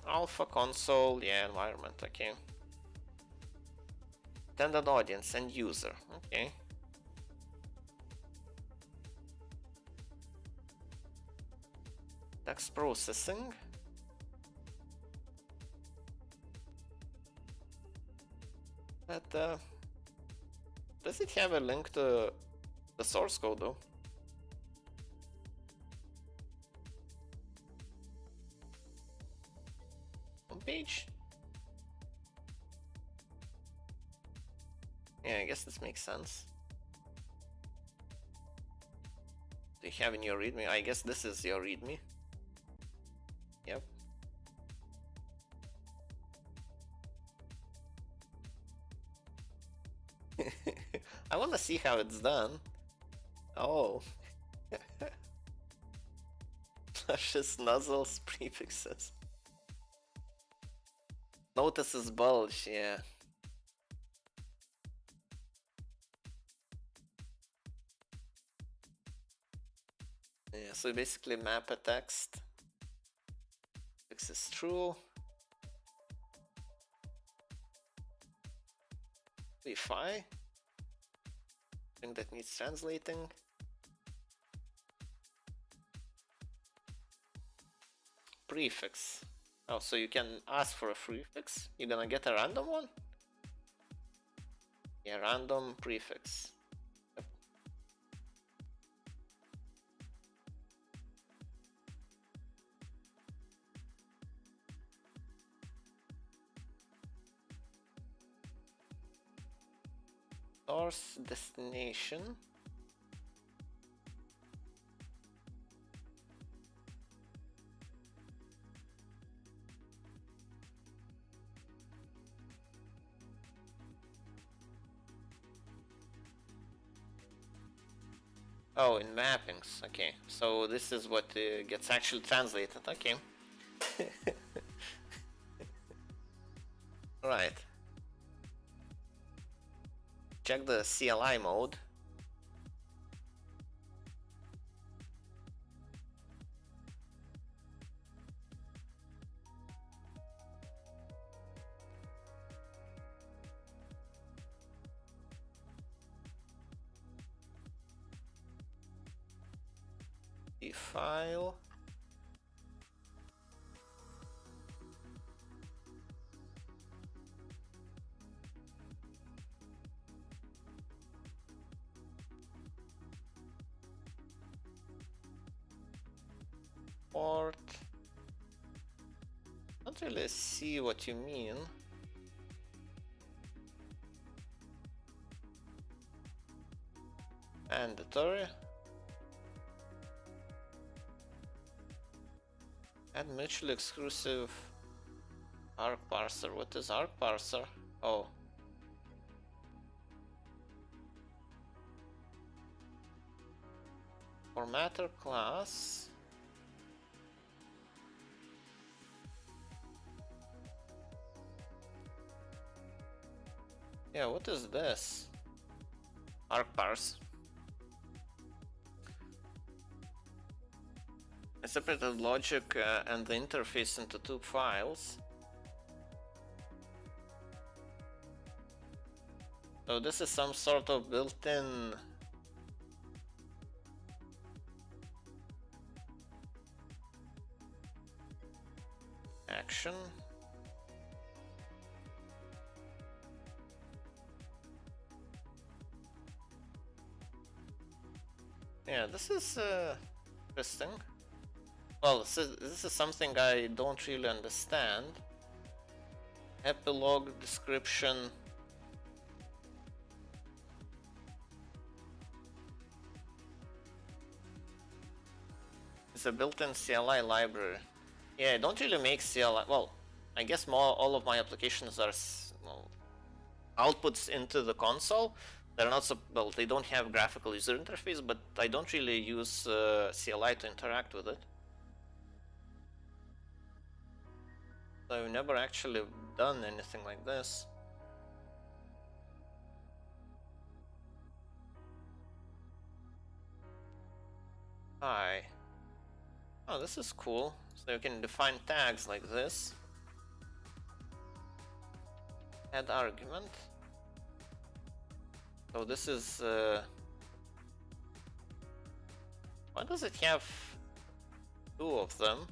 Alpha, console, yeah, environment, okay. Intended audience and user, okay. Text processing. But does it have a link to the source code though? Homepage? Yeah, I guess this makes sense. Do you have in your readme? I guess this is your readme. Yep. I want to see how it's done. Oh. Flushes, nozzles, prefixes. Notices bulge, yeah. Yeah, so basically map a text. Fix is true. Verify. Thing that needs translating. Prefix. Oh, so you can ask for a prefix? You're gonna get a random one? Yeah, random prefix. Yep. Source, destination. Oh, in mappings. Okay, so this is what gets actually translated. Okay. Right. Check the CLI mode. The file. Port. Don't really see what you mean. Mandatory. Add mutually exclusive arc parser. What is arc parser? Oh. Formatter class. Yeah, what is this? Arc parse. I separated logic and the interface into two files. So this is some sort of built-in action. Yeah, this is interesting. Well, this is something I don't really understand. Epilogue description. It's a built-in CLI library. Yeah, I don't really make CLI. Well, I guess all of my applications are outputs into the console. They're not well, they don't have graphical user interface, but I don't really use CLI to interact with it. So I've never actually done anything like this. Hi. Oh, this is cool. So you can define tags like this. Add argument. So this is why does it have two of them?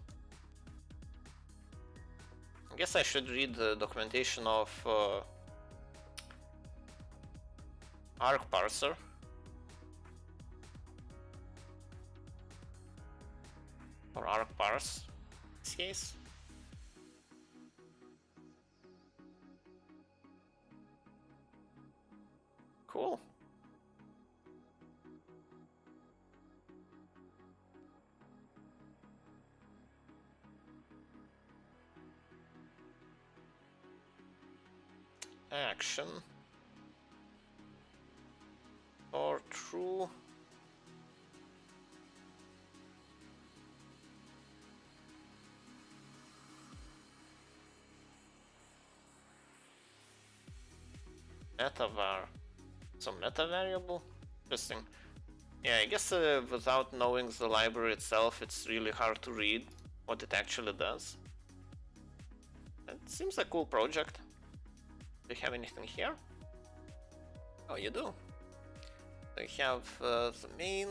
I guess I should read the documentation of arc parser. Or arc parse in this case. Cool. Action or true. Meta-var. So meta variable? Interesting. Yeah, I guess without knowing the library itself, it's really hard to read what it actually does. It seems a cool project. Do you have anything here? Oh, you do. So you have the main.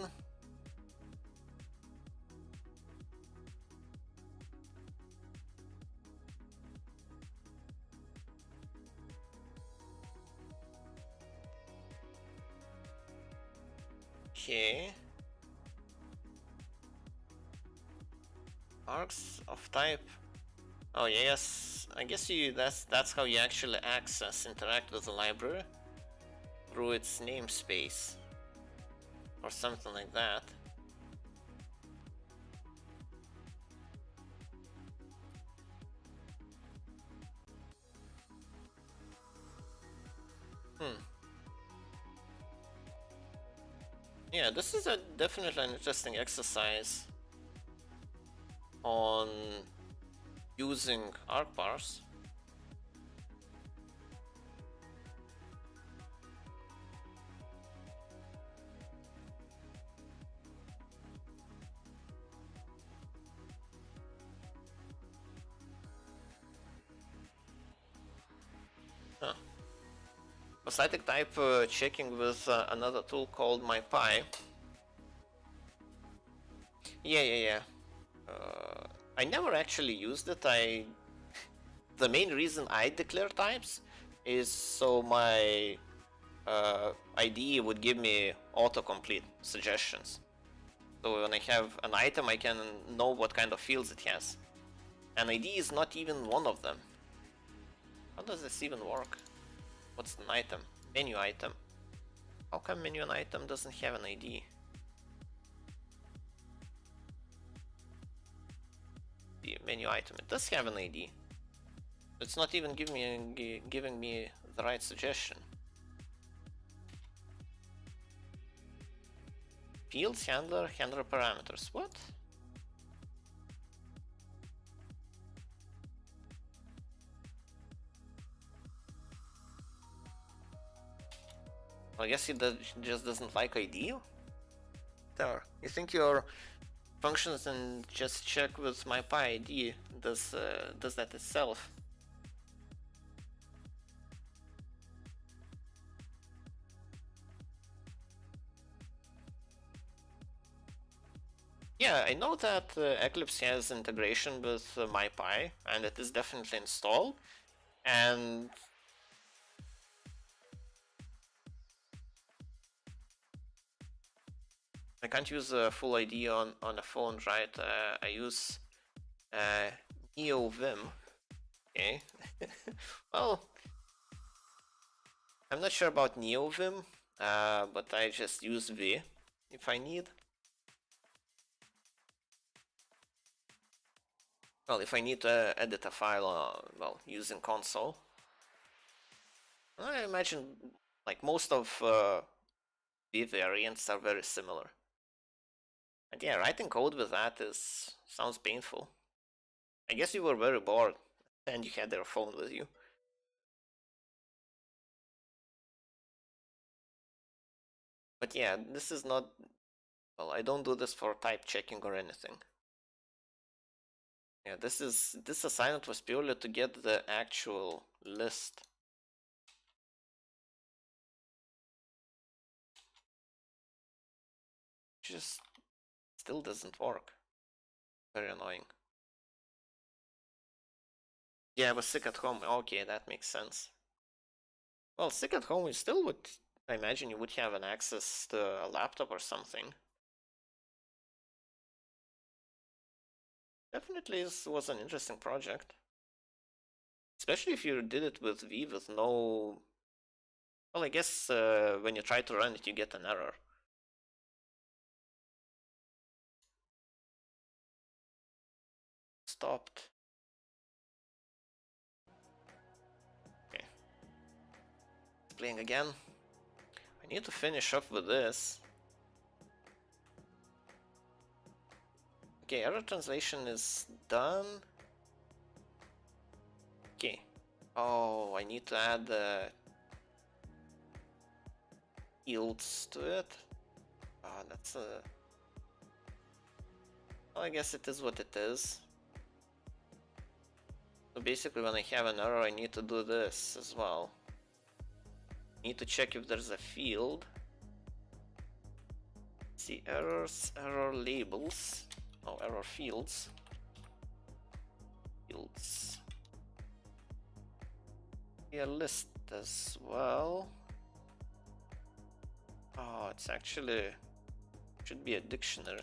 Okay. Arcs of type. Oh yes, I guess that's how you actually interact with the library through its namespace or something like that. Yeah, this is definitely an interesting exercise on using argparse. Huh. For static type checking with another tool called MyPy. Yeah. I never actually used it. The main reason I declare types is so my IDE would give me autocomplete suggestions. So when I have an item, I can know what kind of fields it has. An ID is not even one of them. How does this even work? What's an item? Menu item. How come menu an item doesn't have an ID? The menu item, it does have an ID. It's not even giving me the right suggestion. Fields, handler parameters. What? I guess he just doesn't like ID. There. You think your functions and just check with MyPy ID does that itself? Yeah, I know that Eclipse has integration with MyPy, and it is definitely installed. And I can't use a full ID on a phone, right? I use NeoVim. Okay. Well, I'm not sure about NeoVim, but I just use V if I need. Well, if I need to edit a file, well, using console. I imagine like most of V variants are very similar. And yeah, writing code with that sounds painful. I guess you were very bored and you had their phone with you. But yeah, this is not, well, I don't do this for type checking or anything. Yeah, this assignment was purely to get the actual list. Just still doesn't work. Very annoying. Yeah, I was sick at home. Okay, that makes sense. Well, sick at home, you still would, I imagine you would have an access to a laptop or something. Definitely was an interesting project. Especially if you did it with V with no... Well, I guess when you try to run it, you get an error. Stopped. Okay. Playing again. I need to finish up with this. Okay, error translation is done. Okay. Oh, I need to add fields to it. Oh, that's a... Well, I guess it is what it is. So basically when I have an error, I need to do this as well. I need to check if there's a field. See, errors, error labels. Oh, error fields. Fields. A list as well. Oh, it's actually should be a dictionary.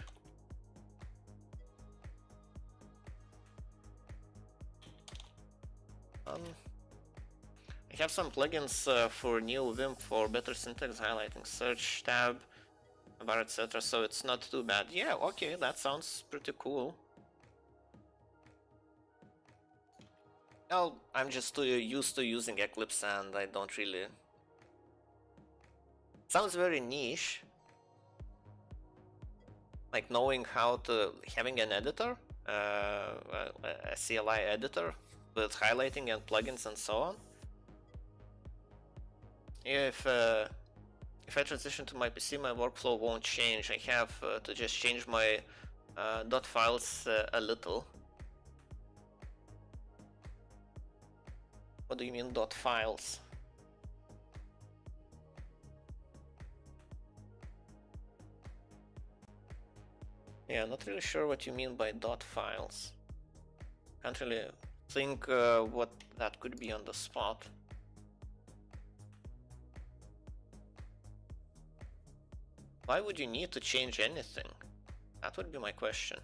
I have some plugins for NeoVim for better syntax, highlighting search tab, bar, etc. So it's not too bad. Yeah, okay, that sounds pretty cool. Well, I'm just too used to using Eclipse and I don't really... Sounds very niche. like knowing how to having an editor, a CLI editor with highlighting and plugins and so on. If I transition to my PC, my workflow won't change. I have to just change my dot files a little. What do you mean dot files? Yeah, not really sure what you mean by dot files. Can't really think what that could be on the spot. Why would you need to change anything? That would be my question.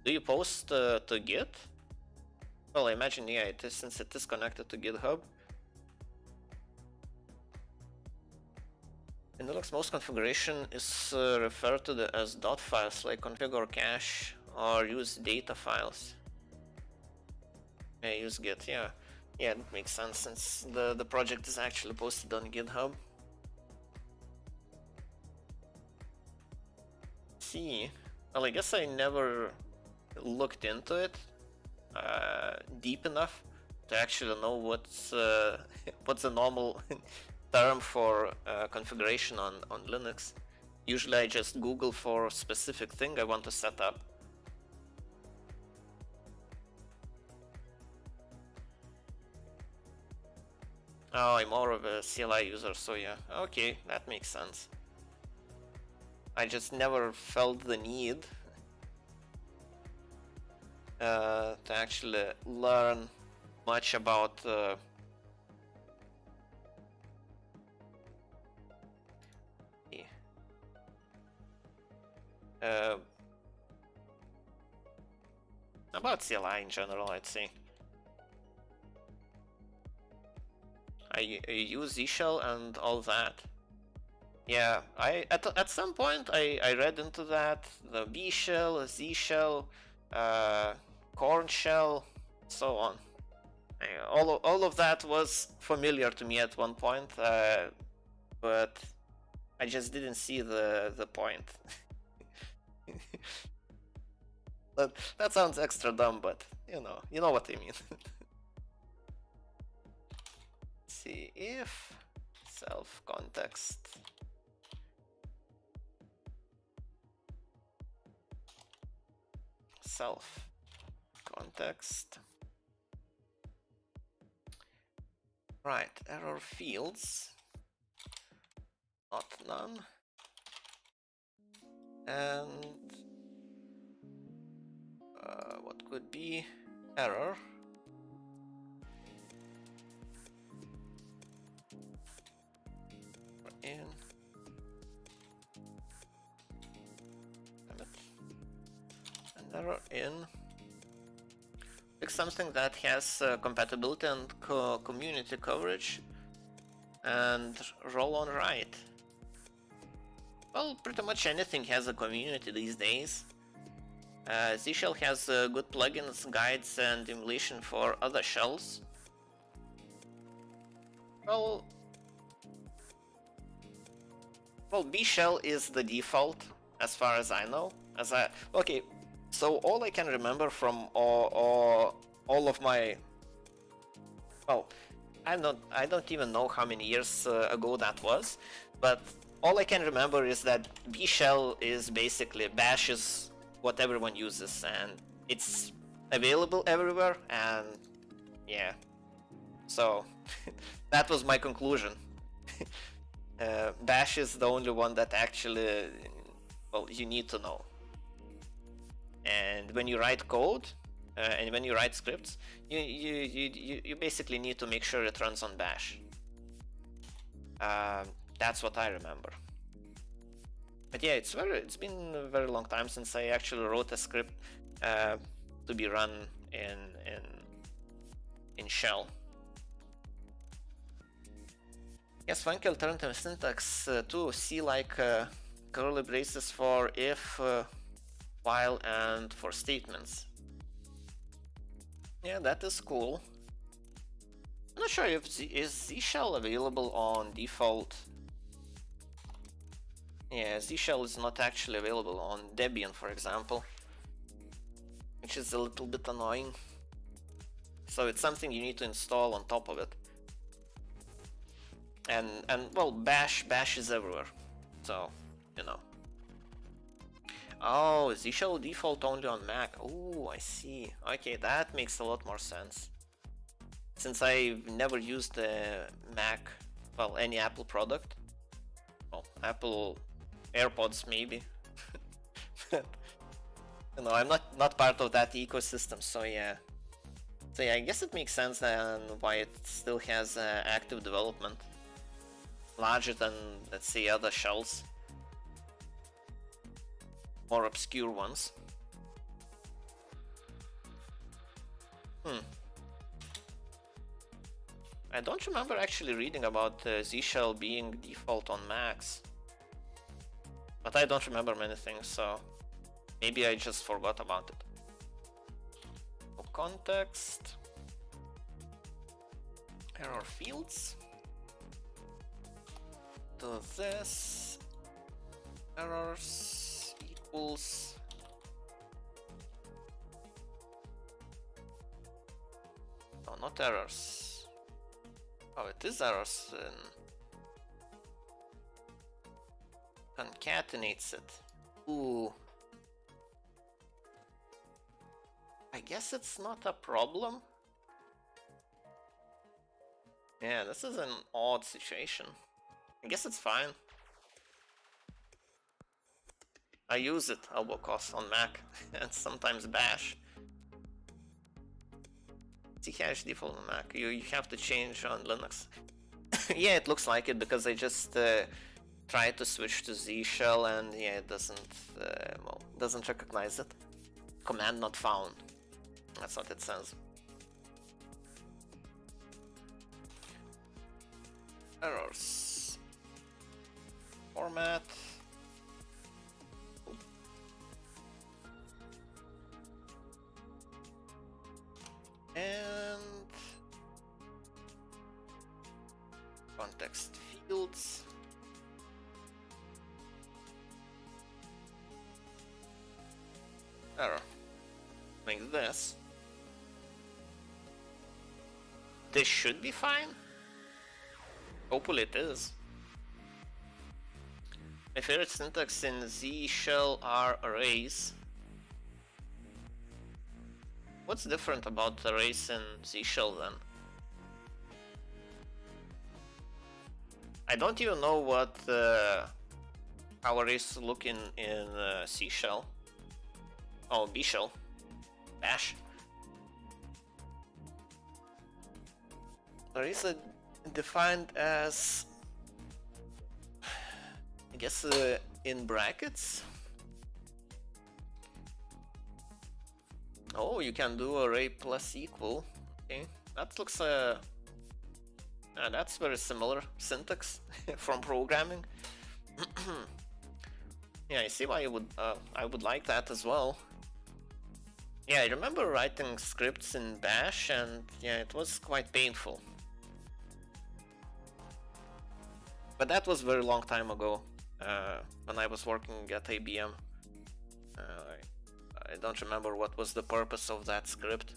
Do you post to Git? Well, I imagine, yeah, it is, since it is connected to GitHub. In Linux, most configuration is referred to as dot files, like config or cache, or use data files. Yeah, use Git, yeah. Yeah, it makes sense since the project is actually posted on GitHub. See, well, I guess I never looked into it deep enough to actually know what's a normal term for configuration on Linux. Usually I just Google for a specific thing I want to set up. Oh, I'm more of a CLI user, so yeah, okay, that makes sense. I just never felt the need to actually learn much about about CLI in general, I'd say. I use Z shell and all that. Yeah, at some point I read into that, the B shell, Z shell, corn shell, so on. All of that was familiar to me at one point, but I just didn't see the point. That sounds extra dumb, but you know what I mean. Let's see if self context. Self context. Right, error fields, not none, and what could be error? In an error in. Pick something that has compatibility and community coverage and roll on right. Well, pretty much anything has a community these days. Z shell has good plugins, guides, and emulation for other shells. Well, B shell is the default as far as I know. Okay, so all I can remember from all of my, well, I don't even know how many years ago that was, but all I can remember is that B shell is basically Bash is what everyone uses, and it's available everywhere, and yeah, so that was my conclusion. Bash is the only one that actually, well, you need to know. And when you write code and when you write scripts, you basically need to make sure it runs on Bash. That's what I remember. But yeah, it's been a very long time since I actually wrote a script to be run in shell. Yes, funky alternative syntax to see like curly braces for if, while, and for statements. Yeah, that is cool. I'm not sure if is Z shell available on default. Yeah, Z shell is not actually available on Debian, for example, which is a little bit annoying. So it's something you need to install on top of it. And well, Bash is everywhere, so you know. Oh, Z shell default only on Mac. Oh, I see. Okay, that makes a lot more sense. Since I've never used the Mac, well, any Apple product. Well, Apple AirPods maybe. You know, I'm not part of that ecosystem, so yeah. So yeah, I guess it makes sense then why it still has active development, larger than, let's say, other shells, more obscure ones. I don't remember actually reading about Z shell being default on Macs, but I don't remember many things, so maybe I just forgot about it. For context, error fields, do this, errors equals, no, not errors. Oh, it is errors. Concatenates it. Ooh. I guess it's not a problem. Yeah, this is an odd situation. I guess it's fine. I use it, albocos, on Mac, and sometimes Bash. Zcash default on Mac. You have to change on Linux. Yeah, it looks like it because I just tried to switch to Z shell and yeah, it doesn't well, doesn't recognize it. Command not found. That's what it says. Errors. Format. And context fields. Error. Like this. This should be fine. Hopefully it is. My favorite syntax in Z shell are arrays. What's different about arrays in Z shell then? I don't even know what how arrays look in C shell. Oh, B shell. Bash. Arrays are defined as, I guess, in brackets. Oh, you can do array plus equal. Okay, that looks that's very similar syntax from programming. Yeah, I see why you would I would like that as well. Yeah, I remember writing scripts in Bash, and yeah, it was quite painful. But that was a very long time ago, when I was working at IBM. I don't remember what was the purpose of that script.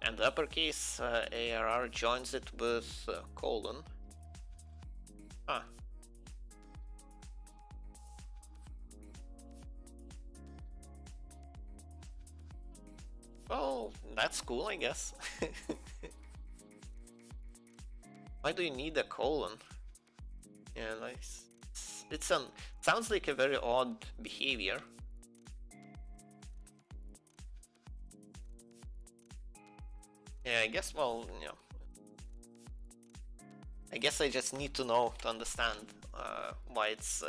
And the uppercase ARR joins it with colon. Ah. Well, that's cool, I guess. Why do you need a colon? Yeah, nice. Sounds like a very odd behavior. Yeah, I guess, well, you know, I guess I just need to know to understand why it's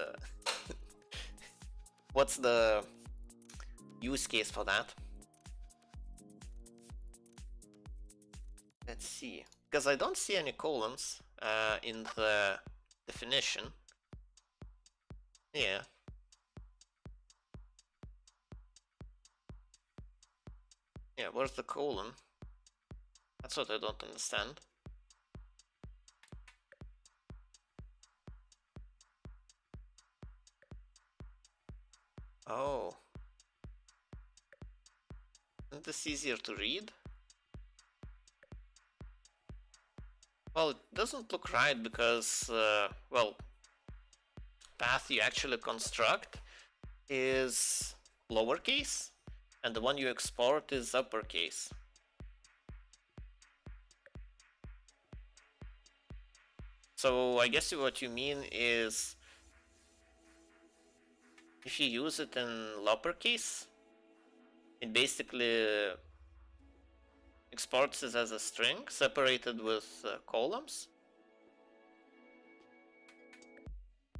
what's the use case for that. Let's see, because I don't see any colons in the definition. Yeah. Yeah, where's the colon? That's what I don't understand. Oh. Isn't this easier to read? Well, it doesn't look right because, well, path you actually construct is lowercase, and the one you export is uppercase. So I guess what you mean is if you use it in lowercase, it basically exports it as a string separated with columns.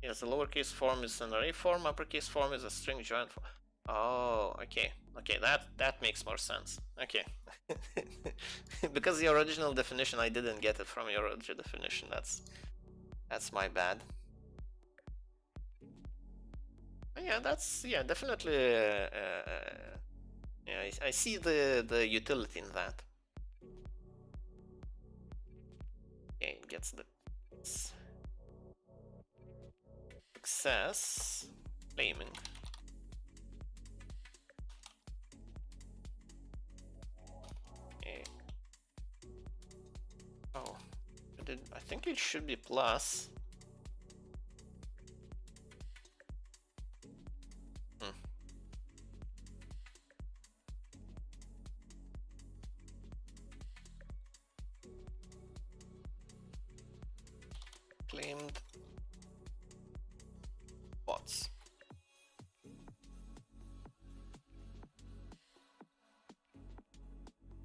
Yes, the lowercase form is an array form, uppercase form is a string join form. Oh, okay. Okay, that makes more sense. Okay. Because the original definition, I didn't get it from your original definition. That's my bad. Yeah, that's definitely. Yeah, I see the utility in that. Okay, it gets the success claiming. Okay. Oh, I think it should be plus. Claimed bots.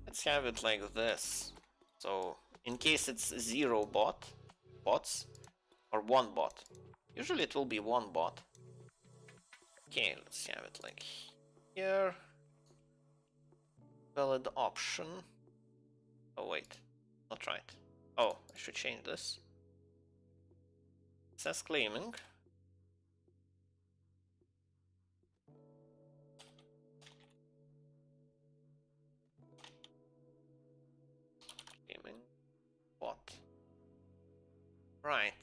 Let's have it like this. So in case it's 0 bots, or 1 bot. Usually it will be 1 bot. Okay, let's have it like here. Valid option. Oh wait, not right. Oh, I should change this. It says claiming. Claiming bot. Right.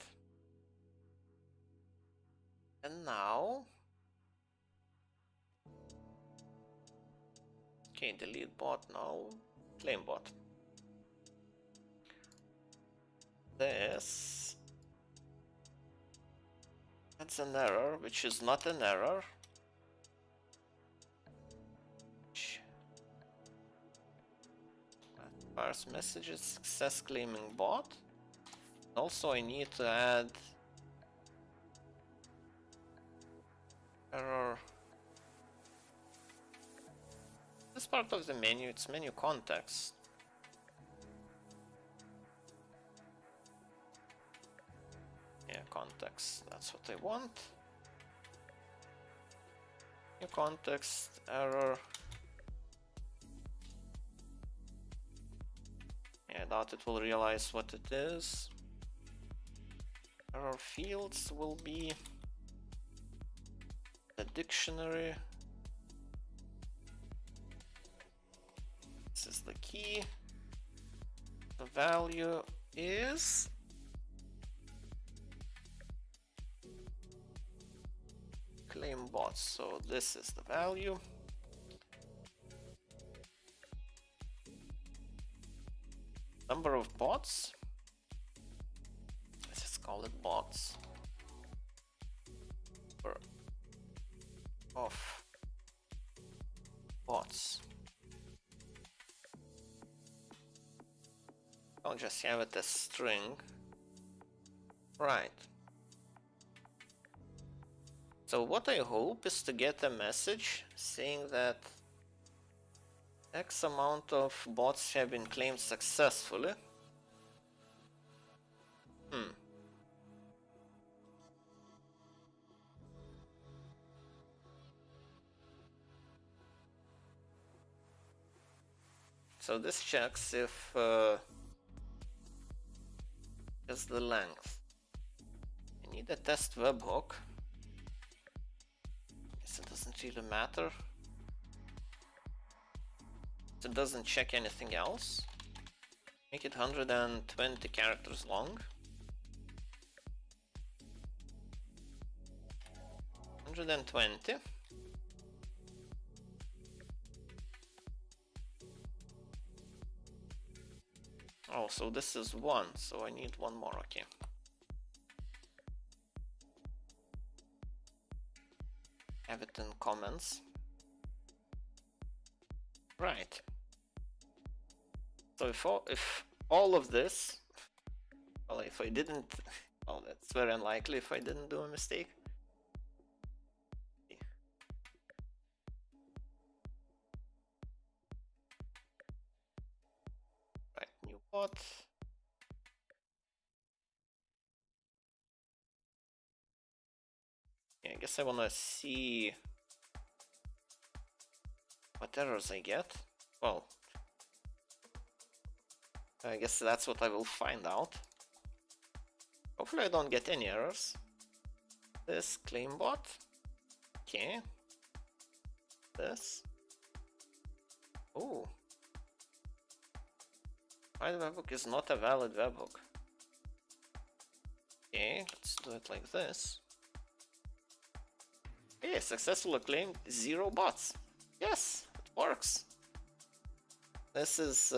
And now, okay, delete bot now, claim bot. This, that's an error, which is not an error. Parse messages, success claiming bot. Also, I need to add error. This part of the menu, it's menu context. Yeah, context, that's what I want. New context, error. Yeah, I doubt it will realize what it is. Error fields will be the dictionary. This is the key. The value is claim bots. So this is the value. Number of bots. Let's just call it bots. Number of bots. I'll just have it as string. Right. So what I hope is to get a message saying that X amount of bots have been claimed successfully. So this checks if just the length. I need a test webhook. Guess it doesn't really matter. It doesn't check anything else. Make it 120 characters long. 120. Oh, so this is one, so I need one more, okay. Have it in comments. Right. So if all of this, well, if I didn't, well, that's very unlikely if I didn't do a mistake. Right, new bot. Yeah, I guess I wanna see what errors I get. Well, I guess that's what I will find out. Hopefully I don't get any errors. This claim bot. Okay. This. Oh. My webhook is not a valid webhook. Okay, let's do it like this. Okay, successfully claimed 0 bots. Yes, it works. This is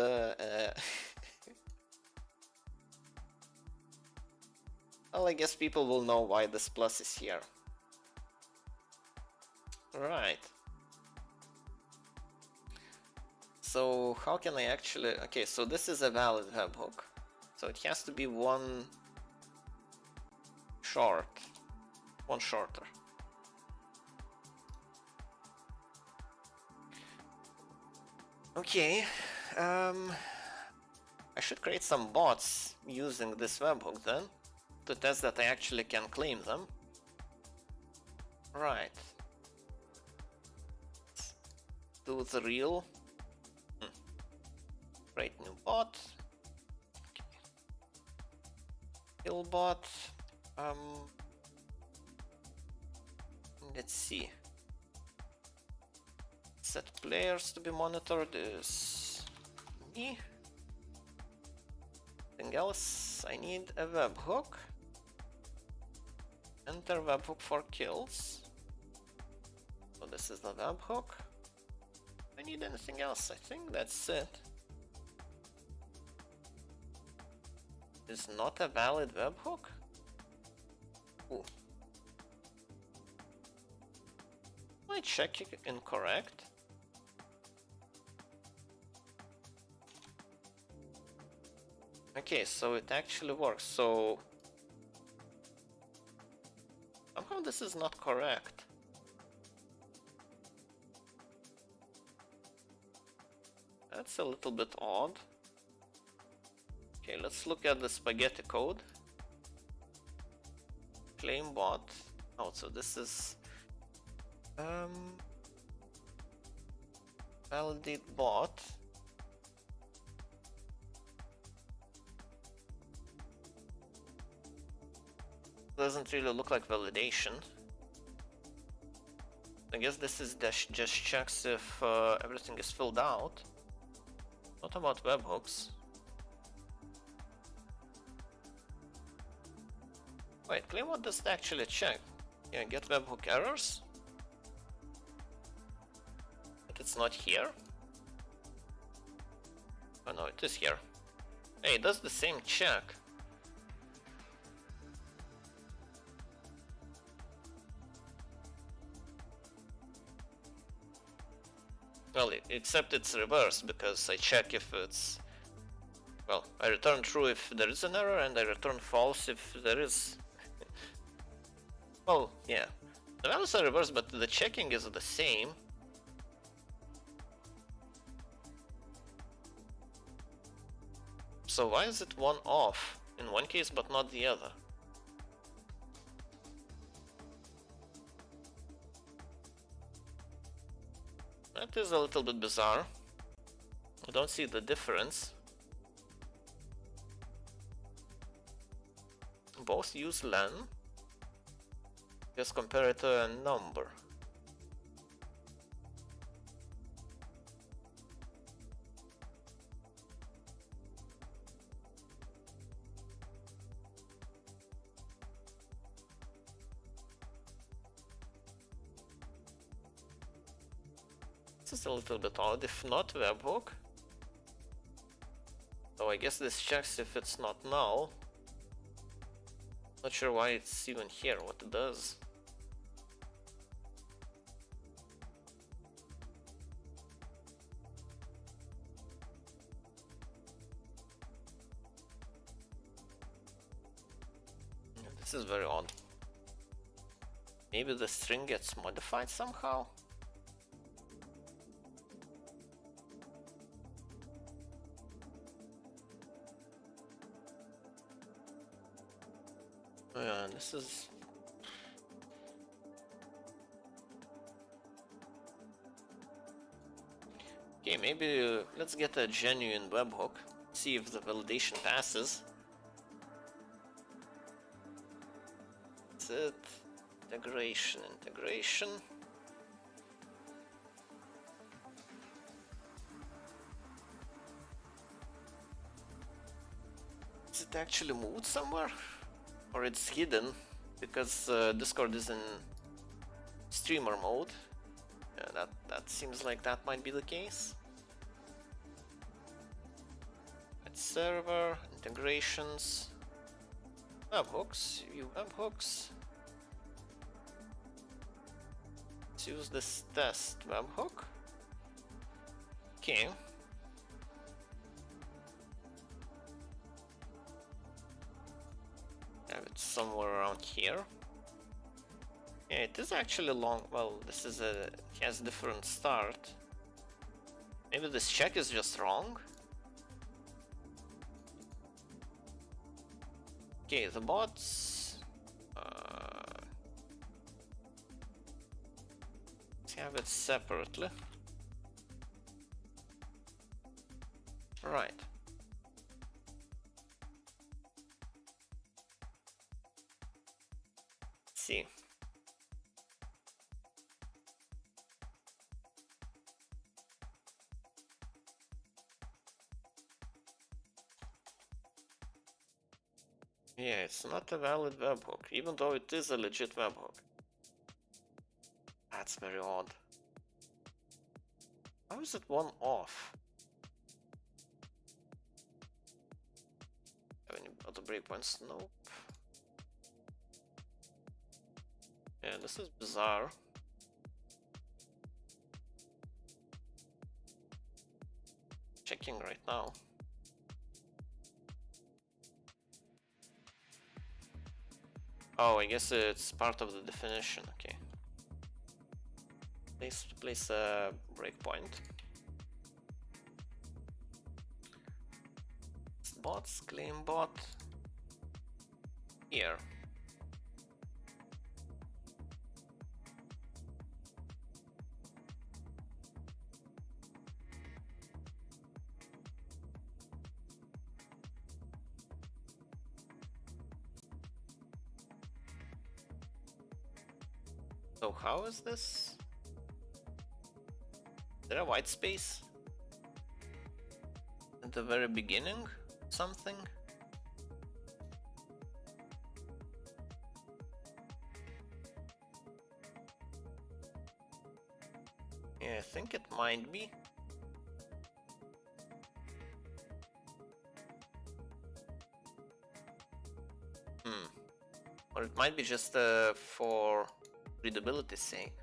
well, I guess people will know why this plus is here. Right. So how can I actually... Okay, so this is a valid webhook. So it has to be one shorter. Okay, I should create some bots using this webhook then, to test that I actually can claim them. Right. Let's do the real. Create new bot. Okay. Kill bot. Let's see. Set players to be monitored is me. Anything else? I need a webhook. Enter webhook for kills. So this is the webhook. I need anything else? I think that's it. Is not a valid webhook? Ooh. Am I checking incorrect? Okay, so it actually works. So somehow this is not correct. That's a little bit odd. Okay, let's look at the spaghetti code. Claim bot. Oh, so this is validate bot. Doesn't really look like validation. I guess this is just checks if everything is filled out. What about webhooks? Wait, claim what does it actually check? Yeah, get webhook errors. But it's not here. Oh no, it is here. Hey, it does the same check. Well, except it's reverse, because I check if it's... Well, I return true if there is an error, and I return false if there is... Well, yeah. The values are reversed, but the checking is the same. So why is it one off in one case but not the other? That is a little bit bizarre. I don't see the difference. Both use len. Just compare it to a number. This is a little bit odd, if not webhook. So I guess this checks if it's not null. Not sure why it's even here, what it does. This is very odd. Maybe the string gets modified somehow? Yeah, this is... Okay, maybe let's get a genuine webhook, see if the validation passes. That's it. Integration. Is it actually moved somewhere? Or it's hidden because Discord is in streamer mode? Yeah, that seems like that might be the case. At server, integrations, webhooks, view webhooks. Let's use this test webhook. Okay. Have it somewhere around here. Yeah, it is actually long. Well, this is it has different start. Maybe this check is just wrong. Okay, the bots. Let's have it separately. Right. Let's see. Yeah, it's not a valid webhook, even though it is a legit webhook. That's very odd. How is it one off? Have any other breakpoints? Nope. Yeah, this is bizarre. Checking right now. Oh, I guess it's part of the definition. Okay. Place a breakpoint. Bots, claim bot. Here. So how is this? Is there a white space at the very beginning? Something? Yeah, I think it might be. Or it might be just for readability's sake,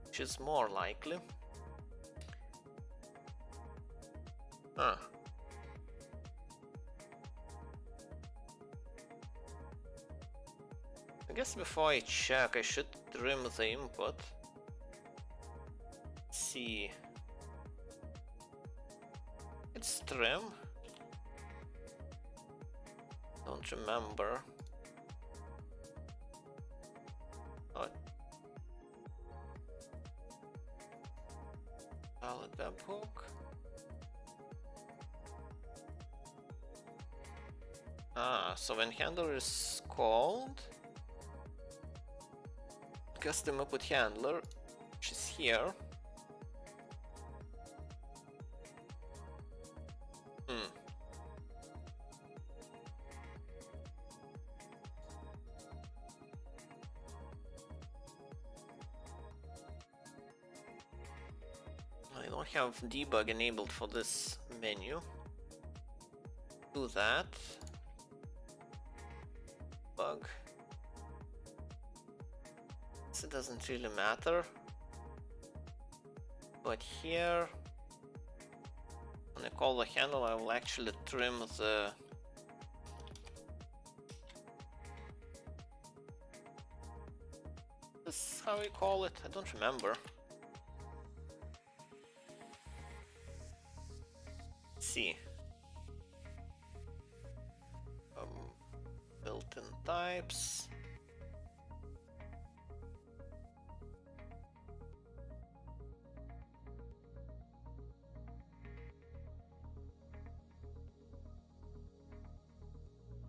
which is more likely. Huh. I guess before I check, I should trim the input. Let's see. It's trim. Don't remember. What? Valid webhook. So when handler is called, custom input handler, which is here. I don't have debug enabled for this menu. do that. Bug. So it doesn't really matter. But here, when I call the handle, I will actually trim the this is how we call it. I don't remember. Let's see. Built-in types.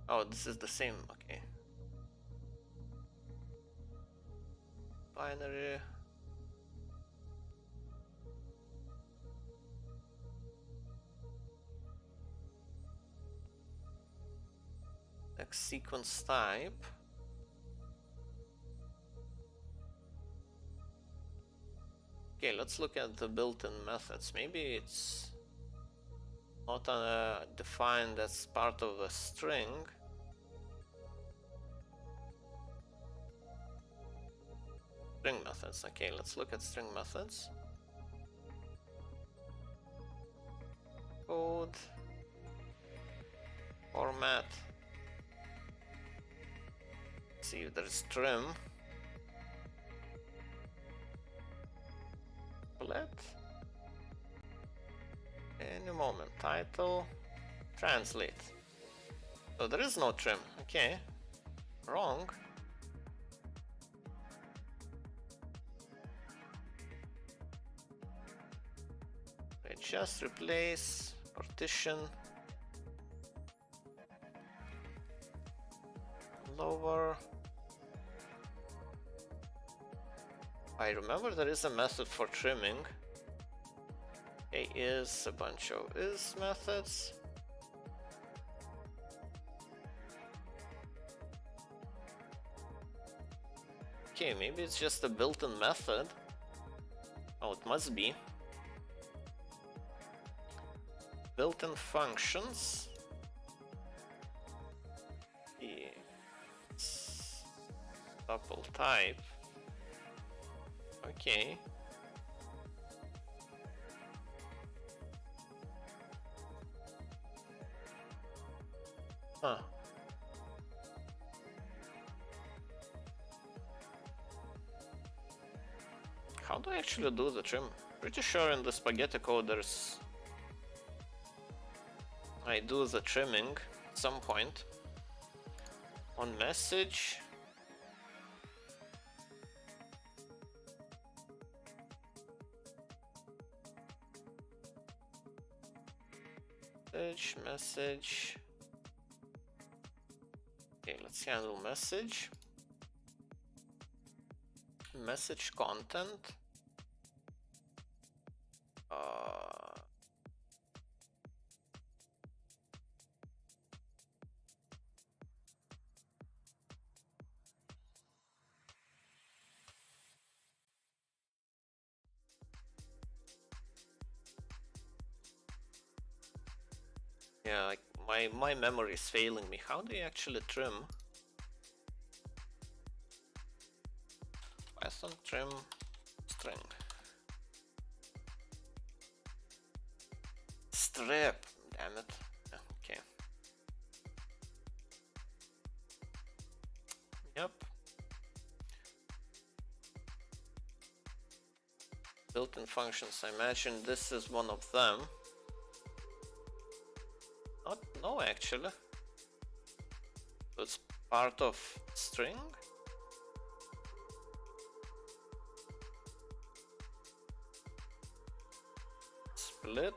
Oh, this is the same. Okay. Binary. Next sequence type. Okay, let's look at the built-in methods. Maybe it's not defined as part of a string. String methods. Okay, let's look at string methods. Code. Format. See if there's trim. Split. Any moment. Title. Translate. So there is no trim. Okay. Wrong. Just replace partition lower. I remember there is a method for trimming. Is a bunch of is methods. Okay, maybe it's just a built-in method. Oh, it must be. Built-in functions. Tuple type. Okay. Huh. How do I actually do the trim? Pretty sure in the spaghetti coders I do the trimming at some point. On message. Message. Okay, let's handle message. Message content. Yeah, like my memory is failing me. How do you actually trim? Python trim string. Strip. Damn it. Okay. Yep. Built-in functions. I imagine this is one of them. No, actually. So it's part of string. Split.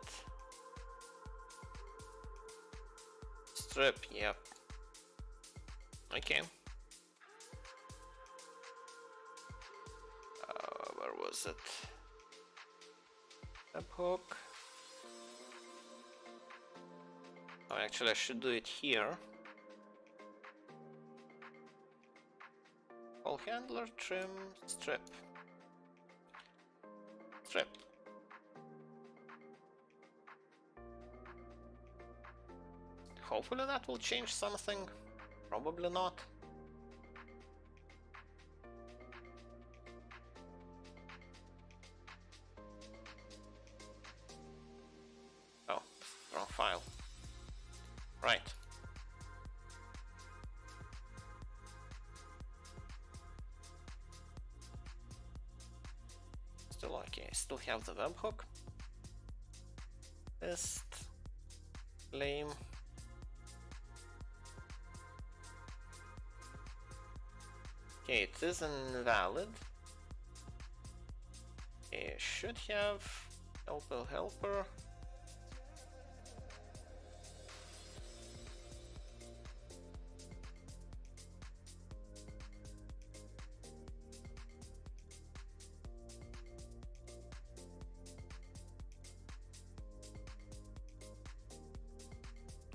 Strip, yep. Okay. Where was it? Webhook. Oh, actually, I should do it here. Call handler, trim, strip. Strip. hopefully that will change something. Probably not. Oh, wrong file. Right. Still okay. Still have the webhook. Test. Claim. Okay, it is invalid. Okay, should have helper.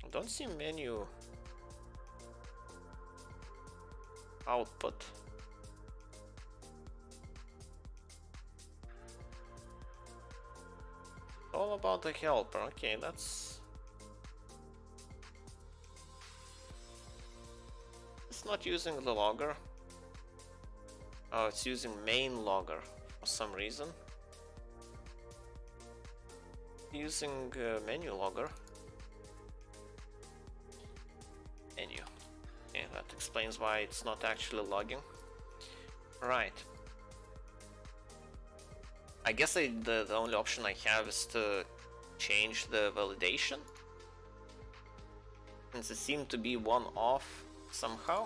I don't see menu output. All about the helper. Okay, that's... It's not using the logger. Oh, it's using main logger for some reason. Using menu logger. Menu. Yeah, that explains why it's not actually logging. Right. I guess the only option I have is to change the validation, since it seemed to be one off somehow.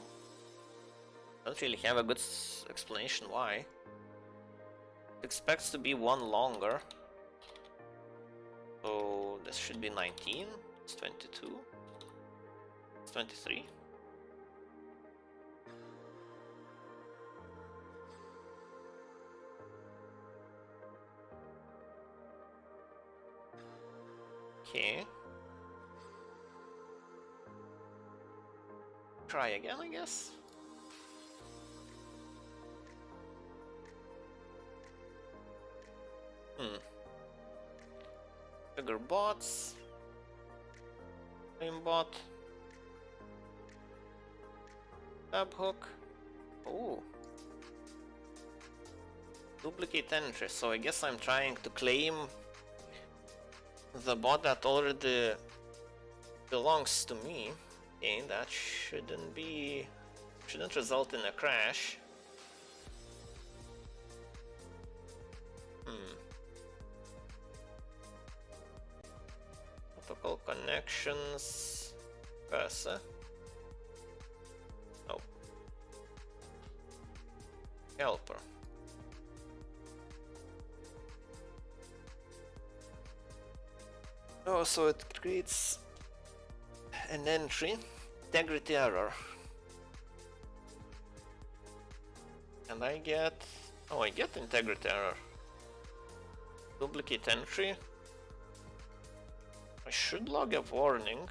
Don't really have a good explanation why. It expects to be one longer, so this should be 19. It's 22. It's 23. Okay. Try again, I guess. Bigger bots. Aimbot. Webhook. Oh. Duplicate entry. So I guess I'm trying to claim the bot that already belongs to me. Okay, that shouldn't result in a crash. Protocol connections. Cursor. Oh. Helper. Oh, so it creates an entry, integrity error. And I get integrity error. Duplicate entry. I should log a warning.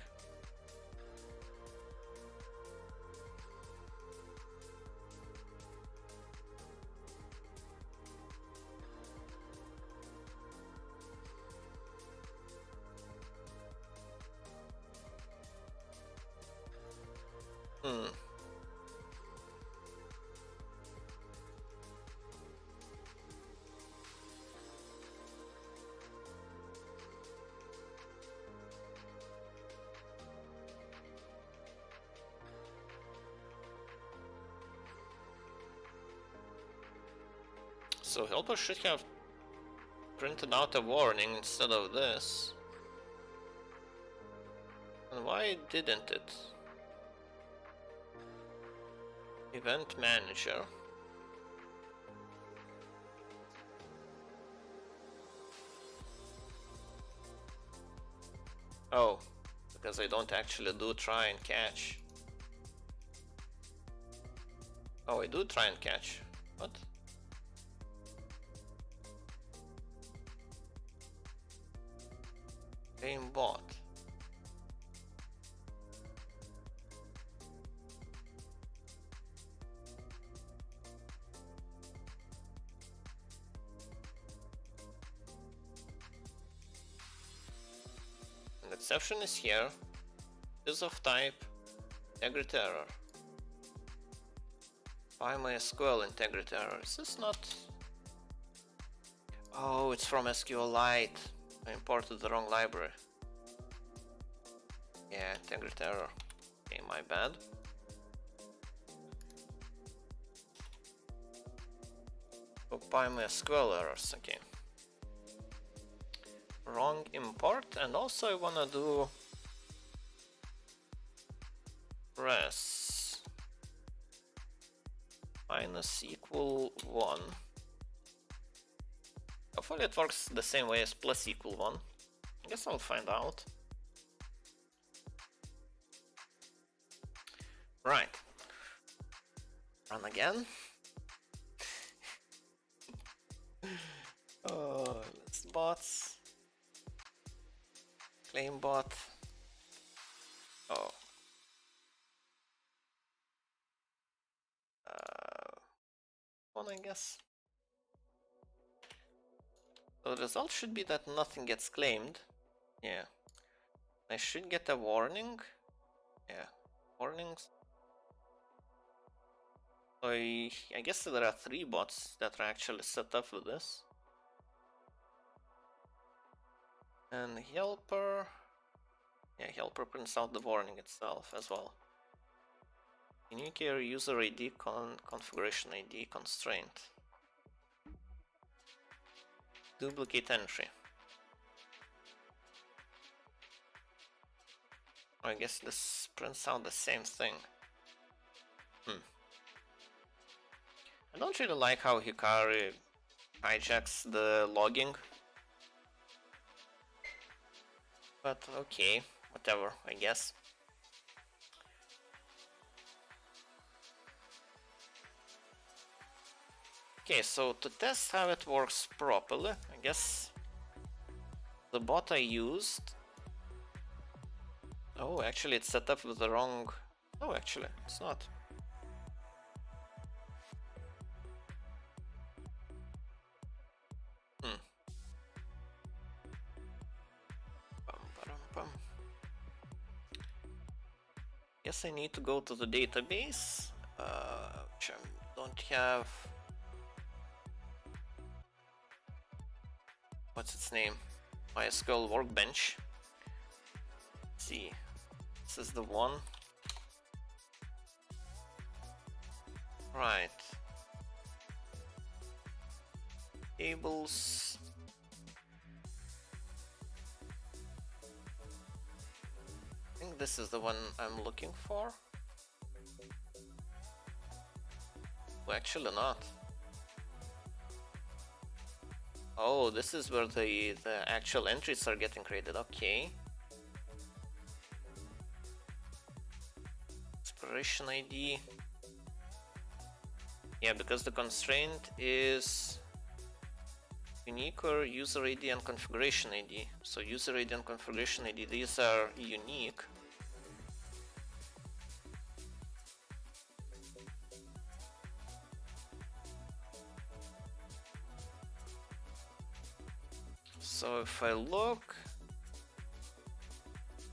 So helper should have printed out a warning instead of this. And why didn't it? Event manager. Oh, because I don't actually do try and catch. Oh, I do try and catch. What? Aimbot. An exception is here. is of type integrity error. PyMySQL integrity error. Is this not? Oh, it's from SQLite. I imported the wrong library. Yeah, integrity error. Okay, my bad. Oh, PyMySQL errors. Okay. Wrong import, and also I wanna do res minus equal 1. Hopefully it works the same way as plus equal 1. I guess I'll find out. Right. Run again. Oh, list bots. Claim bot. Oh. One, I guess. So the result should be that nothing gets claimed. Yeah. I should get a warning. Yeah. Warnings. So I guess there are 3 bots that are actually set up with this. And helper. Yeah, helper prints out the warning itself as well. Unique user ID configuration ID constraint. Duplicate entry. I guess this prints out the same thing. I don't really like how Hikari hijacks the logging. But okay, whatever, I guess. Okay, so to test how it works properly, I guess the bot I used... Oh, actually it's set up with the wrong... Oh, actually, it's not. Guess I need to go to the database, which I don't have. What's its name? MySQL Workbench. Let's see, this is the one. Right. Tables. I think this is the one I'm looking for. Well, actually not. Oh, this is where the actual entries are getting created. Okay. Expiration ID. Yeah, because the constraint is unique or user ID and configuration ID. So user ID and configuration ID, these are unique. So if I look,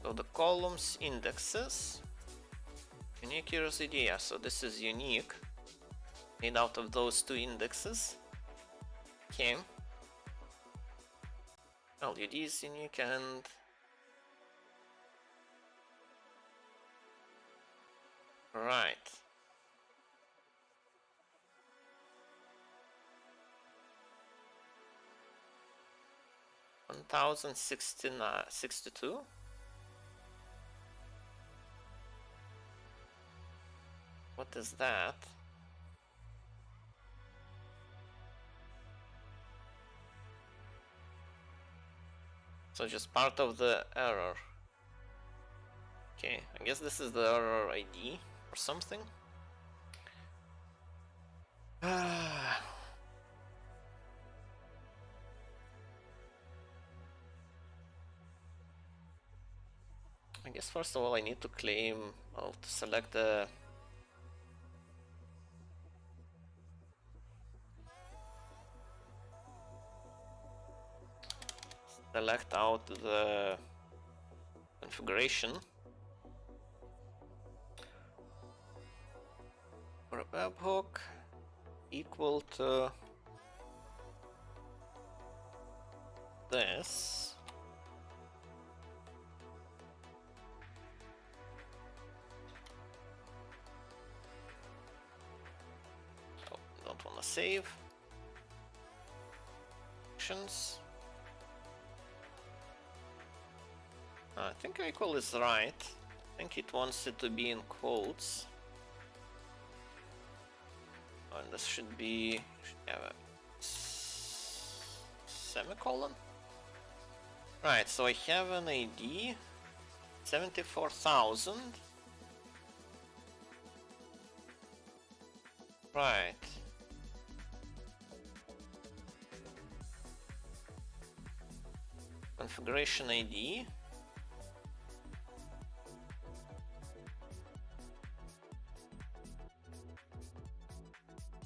so the columns indexes, unique user ID, yeah, so this is unique, made out of those 2 indexes. Okay. LUD is unique and right. $1,062. What is that? So just part of the error. Okay, I guess this is the error ID or something. I guess first of all I need to claim, well, to select the select out the configuration. for a webhook equal to this. Oh, don't want to save. Actions. I think equal is right. I think it wants it to be in quotes. Oh, and this should have a semicolon. Right, so I have an ID 74,000. Right. Configuration ID.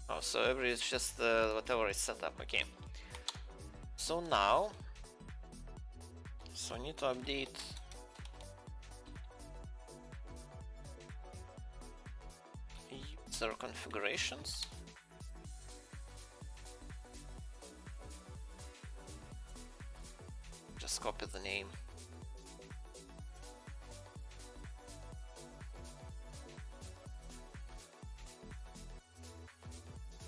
Oh, so every is just whatever is set up. Okay. So now, I need to update user configurations. Just copy the name.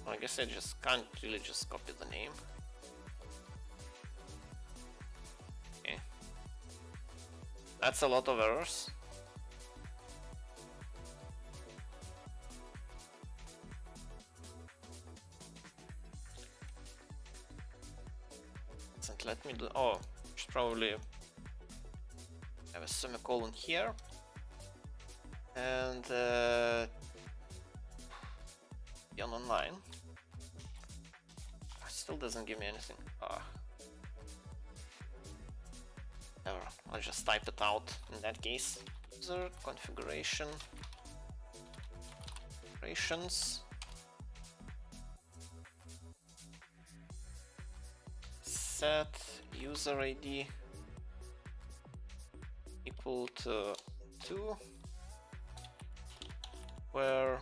I guess I just can't really just copy the name. Okay. That's a lot of errors. Doesn't let me do. Oh, should probably have a semicolon here. And beyond online. Still doesn't give me anything. Never. I'll just type it out in that case. User configuration. Operations. Set user ID equal to 2, where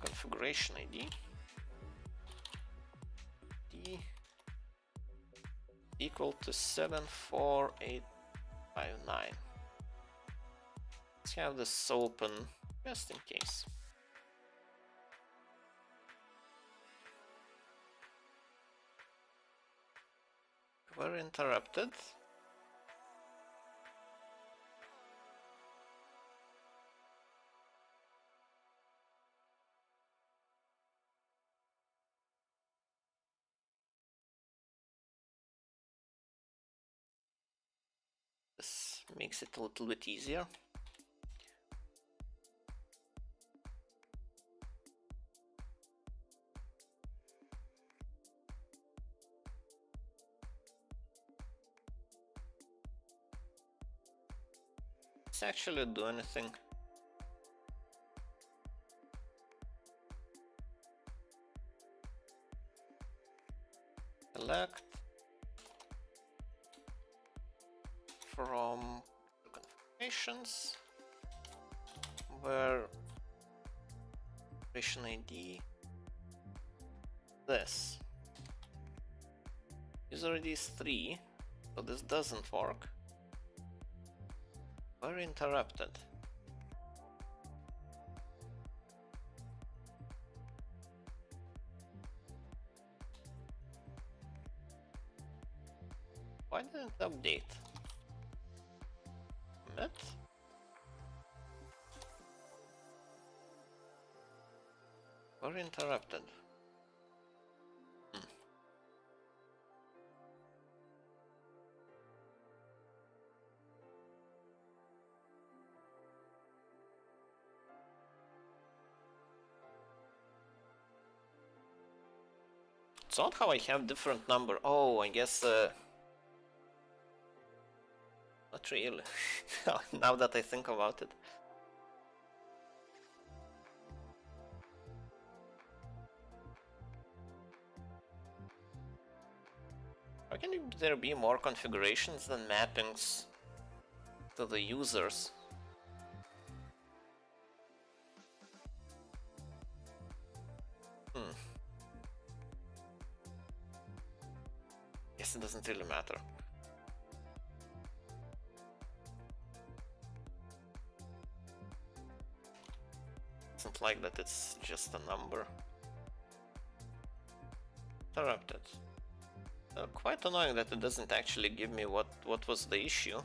configuration ID equal to 74859. Let's have this open just in case. We're interrupted. This makes it a little bit easier. Let's actually do anything. Select from configurations where configuration ID this. User ID is 3, so this doesn't work. We're interrupted. Why didn't it update? Commit. We're interrupted. It's odd how I have different number. Oh, I guess not really. Now that I think about it. How can there be more configurations than mappings to the users. Guess it doesn't really matter. Isn't like that it's just a number. Interrupted. Quite annoying that it doesn't actually give me what was the issue.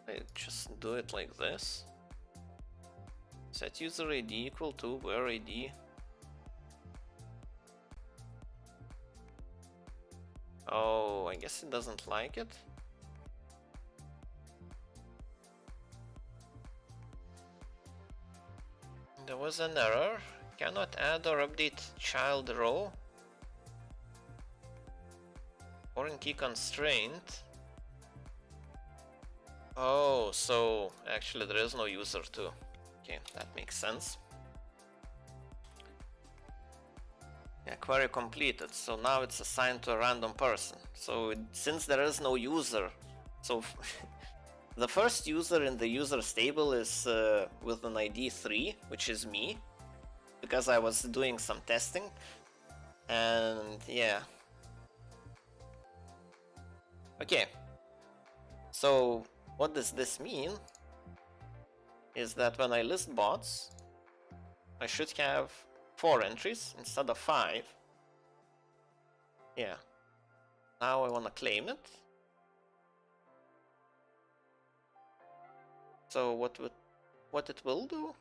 I just do it like this. Set user ID equal to where ID. Oh, I guess it doesn't like it. There was an error. Cannot add or update child row. Foreign key constraint. Oh, so actually there is no user too. Okay, that makes sense. Yeah, query completed. So now it's assigned to a random person. So since there is no user, so the first user in the users table is with an ID 3, which is me, because I was doing some testing. And yeah. Okay. So what does this mean? Is that when I list bots, I should have 4 entries instead of 5. Yeah. Now I want to claim it. So what it will do?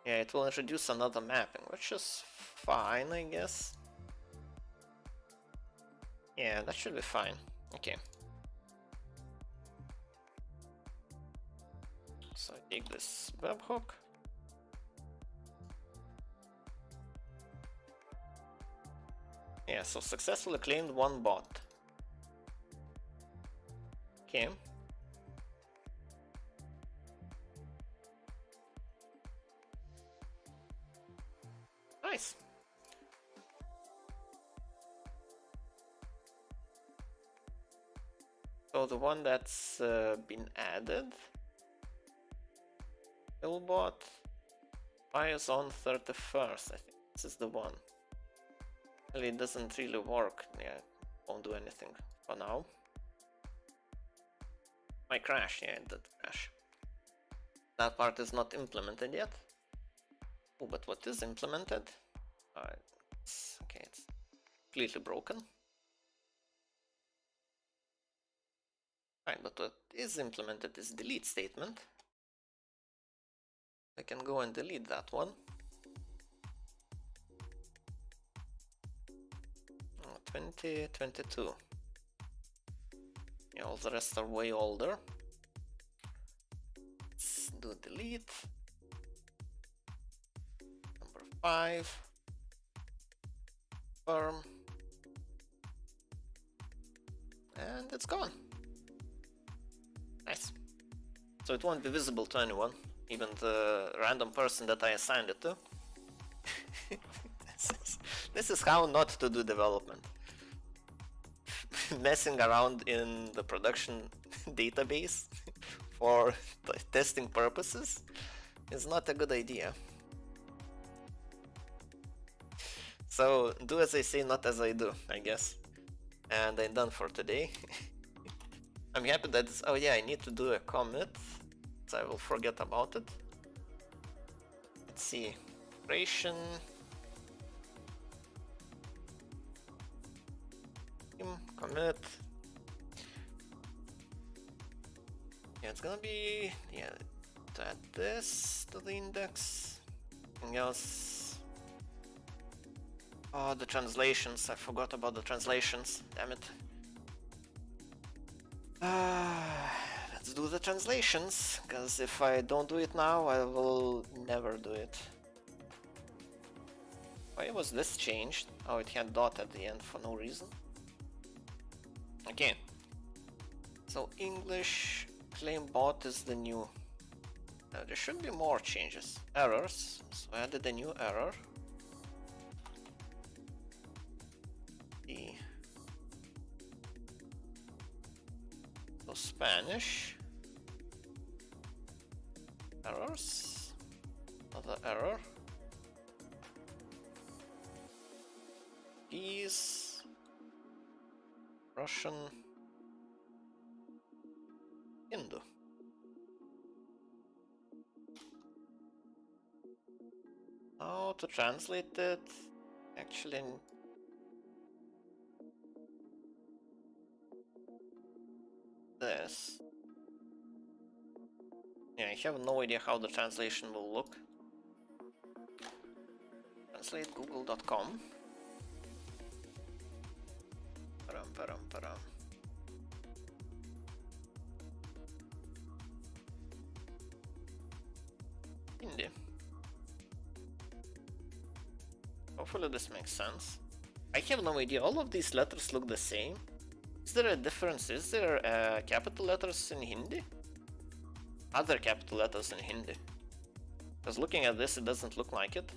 Yeah, it will introduce another mapping, which is fine, I guess. Yeah, that should be fine. Okay. So I take this webhook. Yeah, so successfully claimed 1 bot. Okay. Nice. So the one that's been added, Billbot, expires on 31st. I think this is the one. Well, it doesn't really work. Yeah, won't do anything for now. My crash, yeah, it did crash. That part is not implemented yet. Oh, but what is implemented? Okay, it's completely broken. Right, but what is implemented is delete statement. I can go and delete that one. 2022. Yeah, all the rest are way older. Let's do delete. Number 5. Firm. And it's gone. Nice. So it won't be visible to anyone, even the random person that I assigned it to. This is how not to do development. Messing around in the production database for testing purposes is not a good idea. So do as I say, not as I do, I guess. And I'm done for today. I'm happy that it's, oh yeah, I need to do a commit, so I will forget about it. Let's see, creation, commit. Yeah, it's gonna be, yeah, to add this to the index. Anything else? Oh, the translations, I forgot about the translations, damn it. Let's do the translations, because if I don't do it now, I will never do it. Why was this changed? Oh, it had dot at the end for no reason. Okay. So English claim bot is the new. There should be more changes. Errors. So I added a new error. So Spanish. Errors. Another error. Keys. Russian. Hindu. How to translate it? Actually, this. Yeah, I have no idea how the translation will look. Translate google.com. Param. Hindi. Hopefully this makes sense. I have no idea. All of these letters look the same. Is there a difference? Is there capital letters in Hindi? Other capital letters in Hindi? Because looking at this, it doesn't look like it.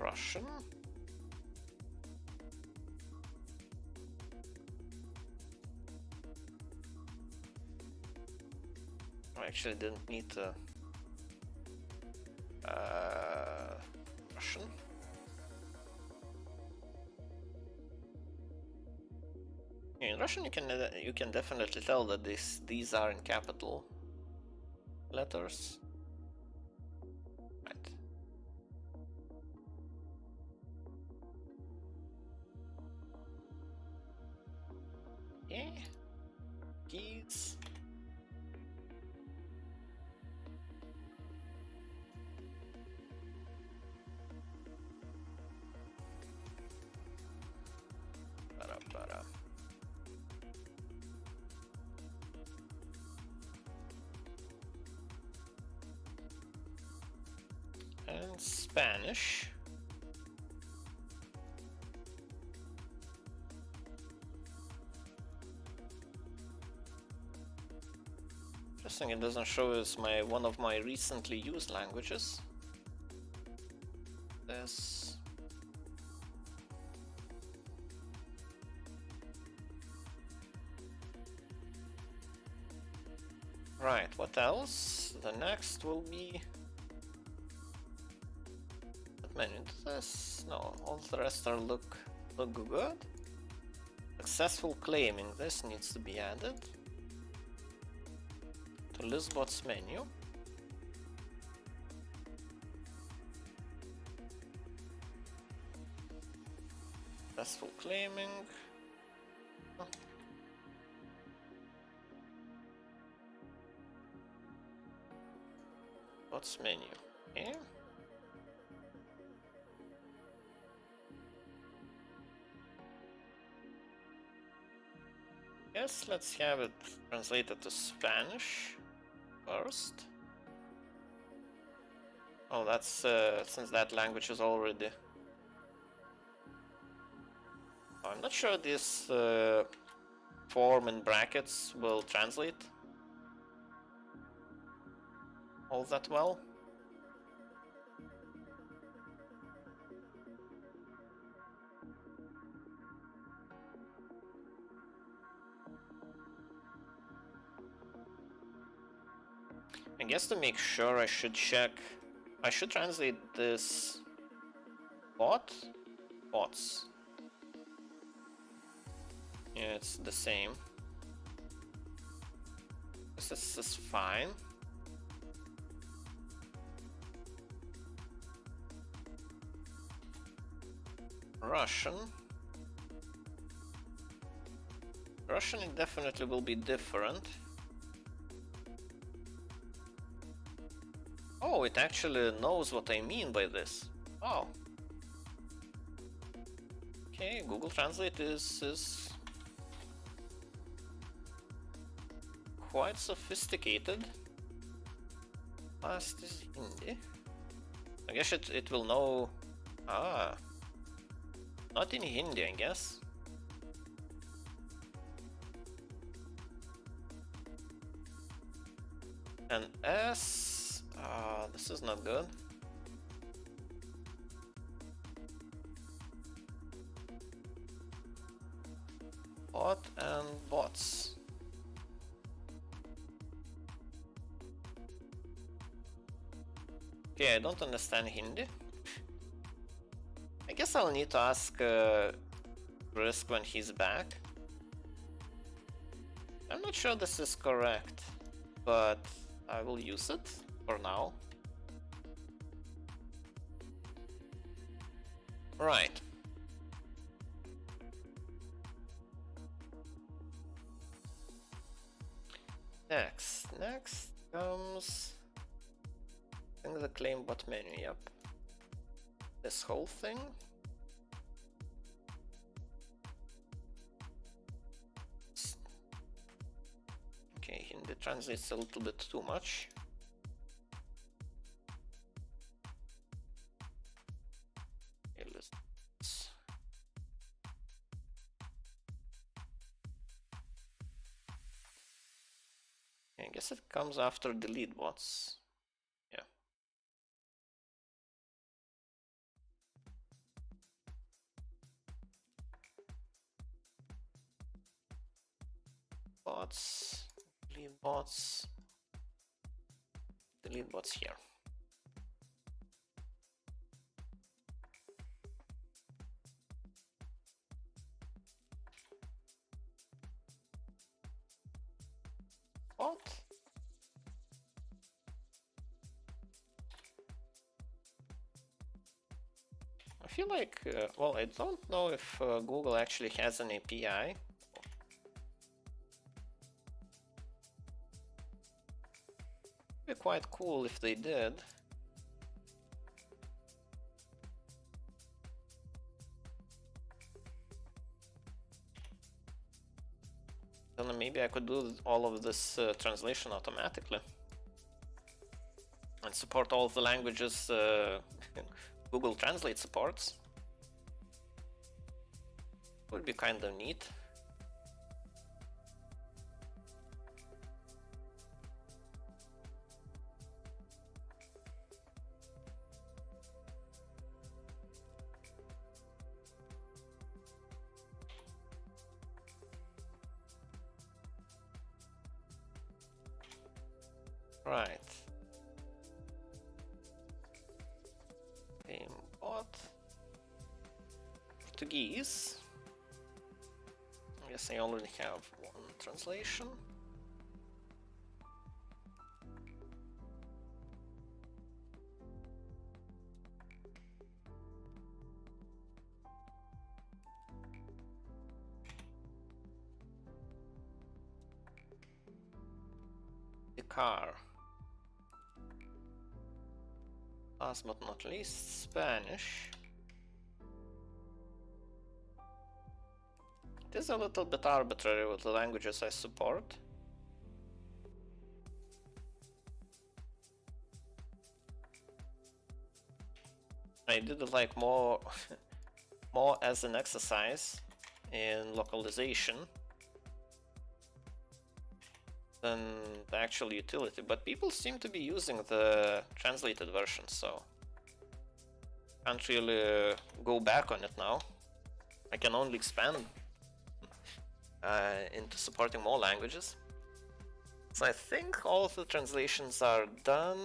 Russian. I actually didn't need to. Russian. In Russian, you can definitely tell that these are in capital letters. Right. Yeah. Keys. And Spanish. Interesting, it doesn't show as one of my recently used languages. This. Right, what else? The next will be what menu? This? No, all the rest are look good. Successful claiming, this needs to be added to listbots menu. Successful claiming. Oh. Bots menu. Okay. Yes, let's have it translated to Spanish first. Oh, that's since that language is already. I'm not sure this form in brackets will translate all that well. I guess to make sure I should check. I should translate this bots. Yeah, it's the same. This is fine. Russian. It definitely will be different. Oh, it actually knows what I mean by this. Oh. Okay, Google Translate is quite sophisticated. Last is Hindi. I guess it will know. Ah, not in Hindi, I guess. And S. This is not good. Bot and bots. Okay, I don't understand Hindi. I guess I'll need to ask Risk when he's back. I'm not sure this is correct, but I will use it for now. Right. Next comes, I think, the ClaimBot menu. Yep, this whole thing. Okay, Hindi translates a little bit too much. Okay, I guess it comes after delete bots. Yeah. Bots, delete bots, delete bots here. Bot. I feel like, well, I don't know if Google actually has an API. It'd be quite cool if they did. Then maybe I could do all of this translation automatically and support all of the languages Google Translate supports. Would be kind of neat. Right. ClaimBot. Portuguese. I guess I already have one translation. The car. Last but not least, Spanish. It is a little bit arbitrary with the languages I support. I did it like more as an exercise in localization than the actual utility, but people seem to be using the translated version, so can't really go back on it now. I can only expand into supporting more languages. So I think all of the translations are done.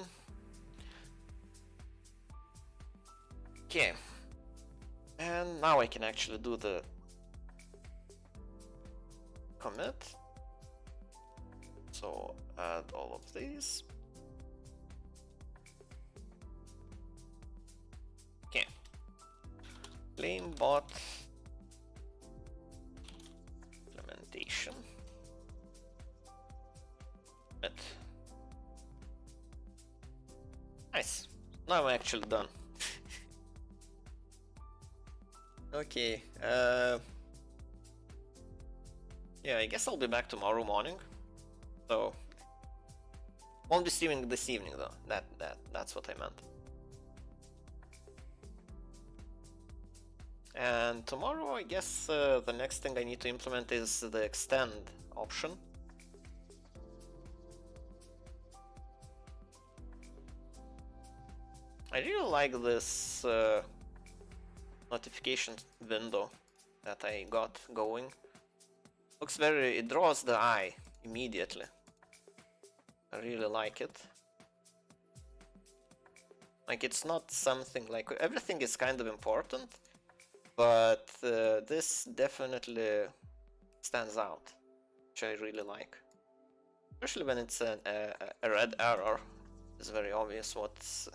Okay, and now I can actually do the commit. So add all of these. Okay. ClaimBot implementation. Nice. Now I'm actually done. Okay. Yeah, I guess I'll be back tomorrow morning. So won't be streaming this evening though. That's what I meant. And tomorrow, I guess the next thing I need to implement is the extend option. I really like this notification window that I got going. Looks very, it draws the eye immediately. I really like it. Like, it's not something like, everything is kind of important, but this definitely stands out, which I really like. Especially when it's a red error. It's very obvious what's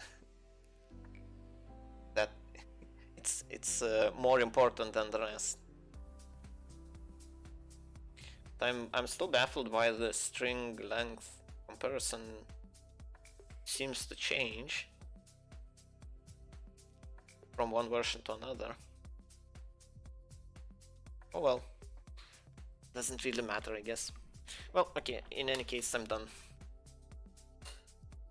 that it's more important than the rest. I'm still baffled why the string length comparison seems to change from one version to another. Oh well, doesn't really matter, I guess. Well, okay, in any case, I'm done.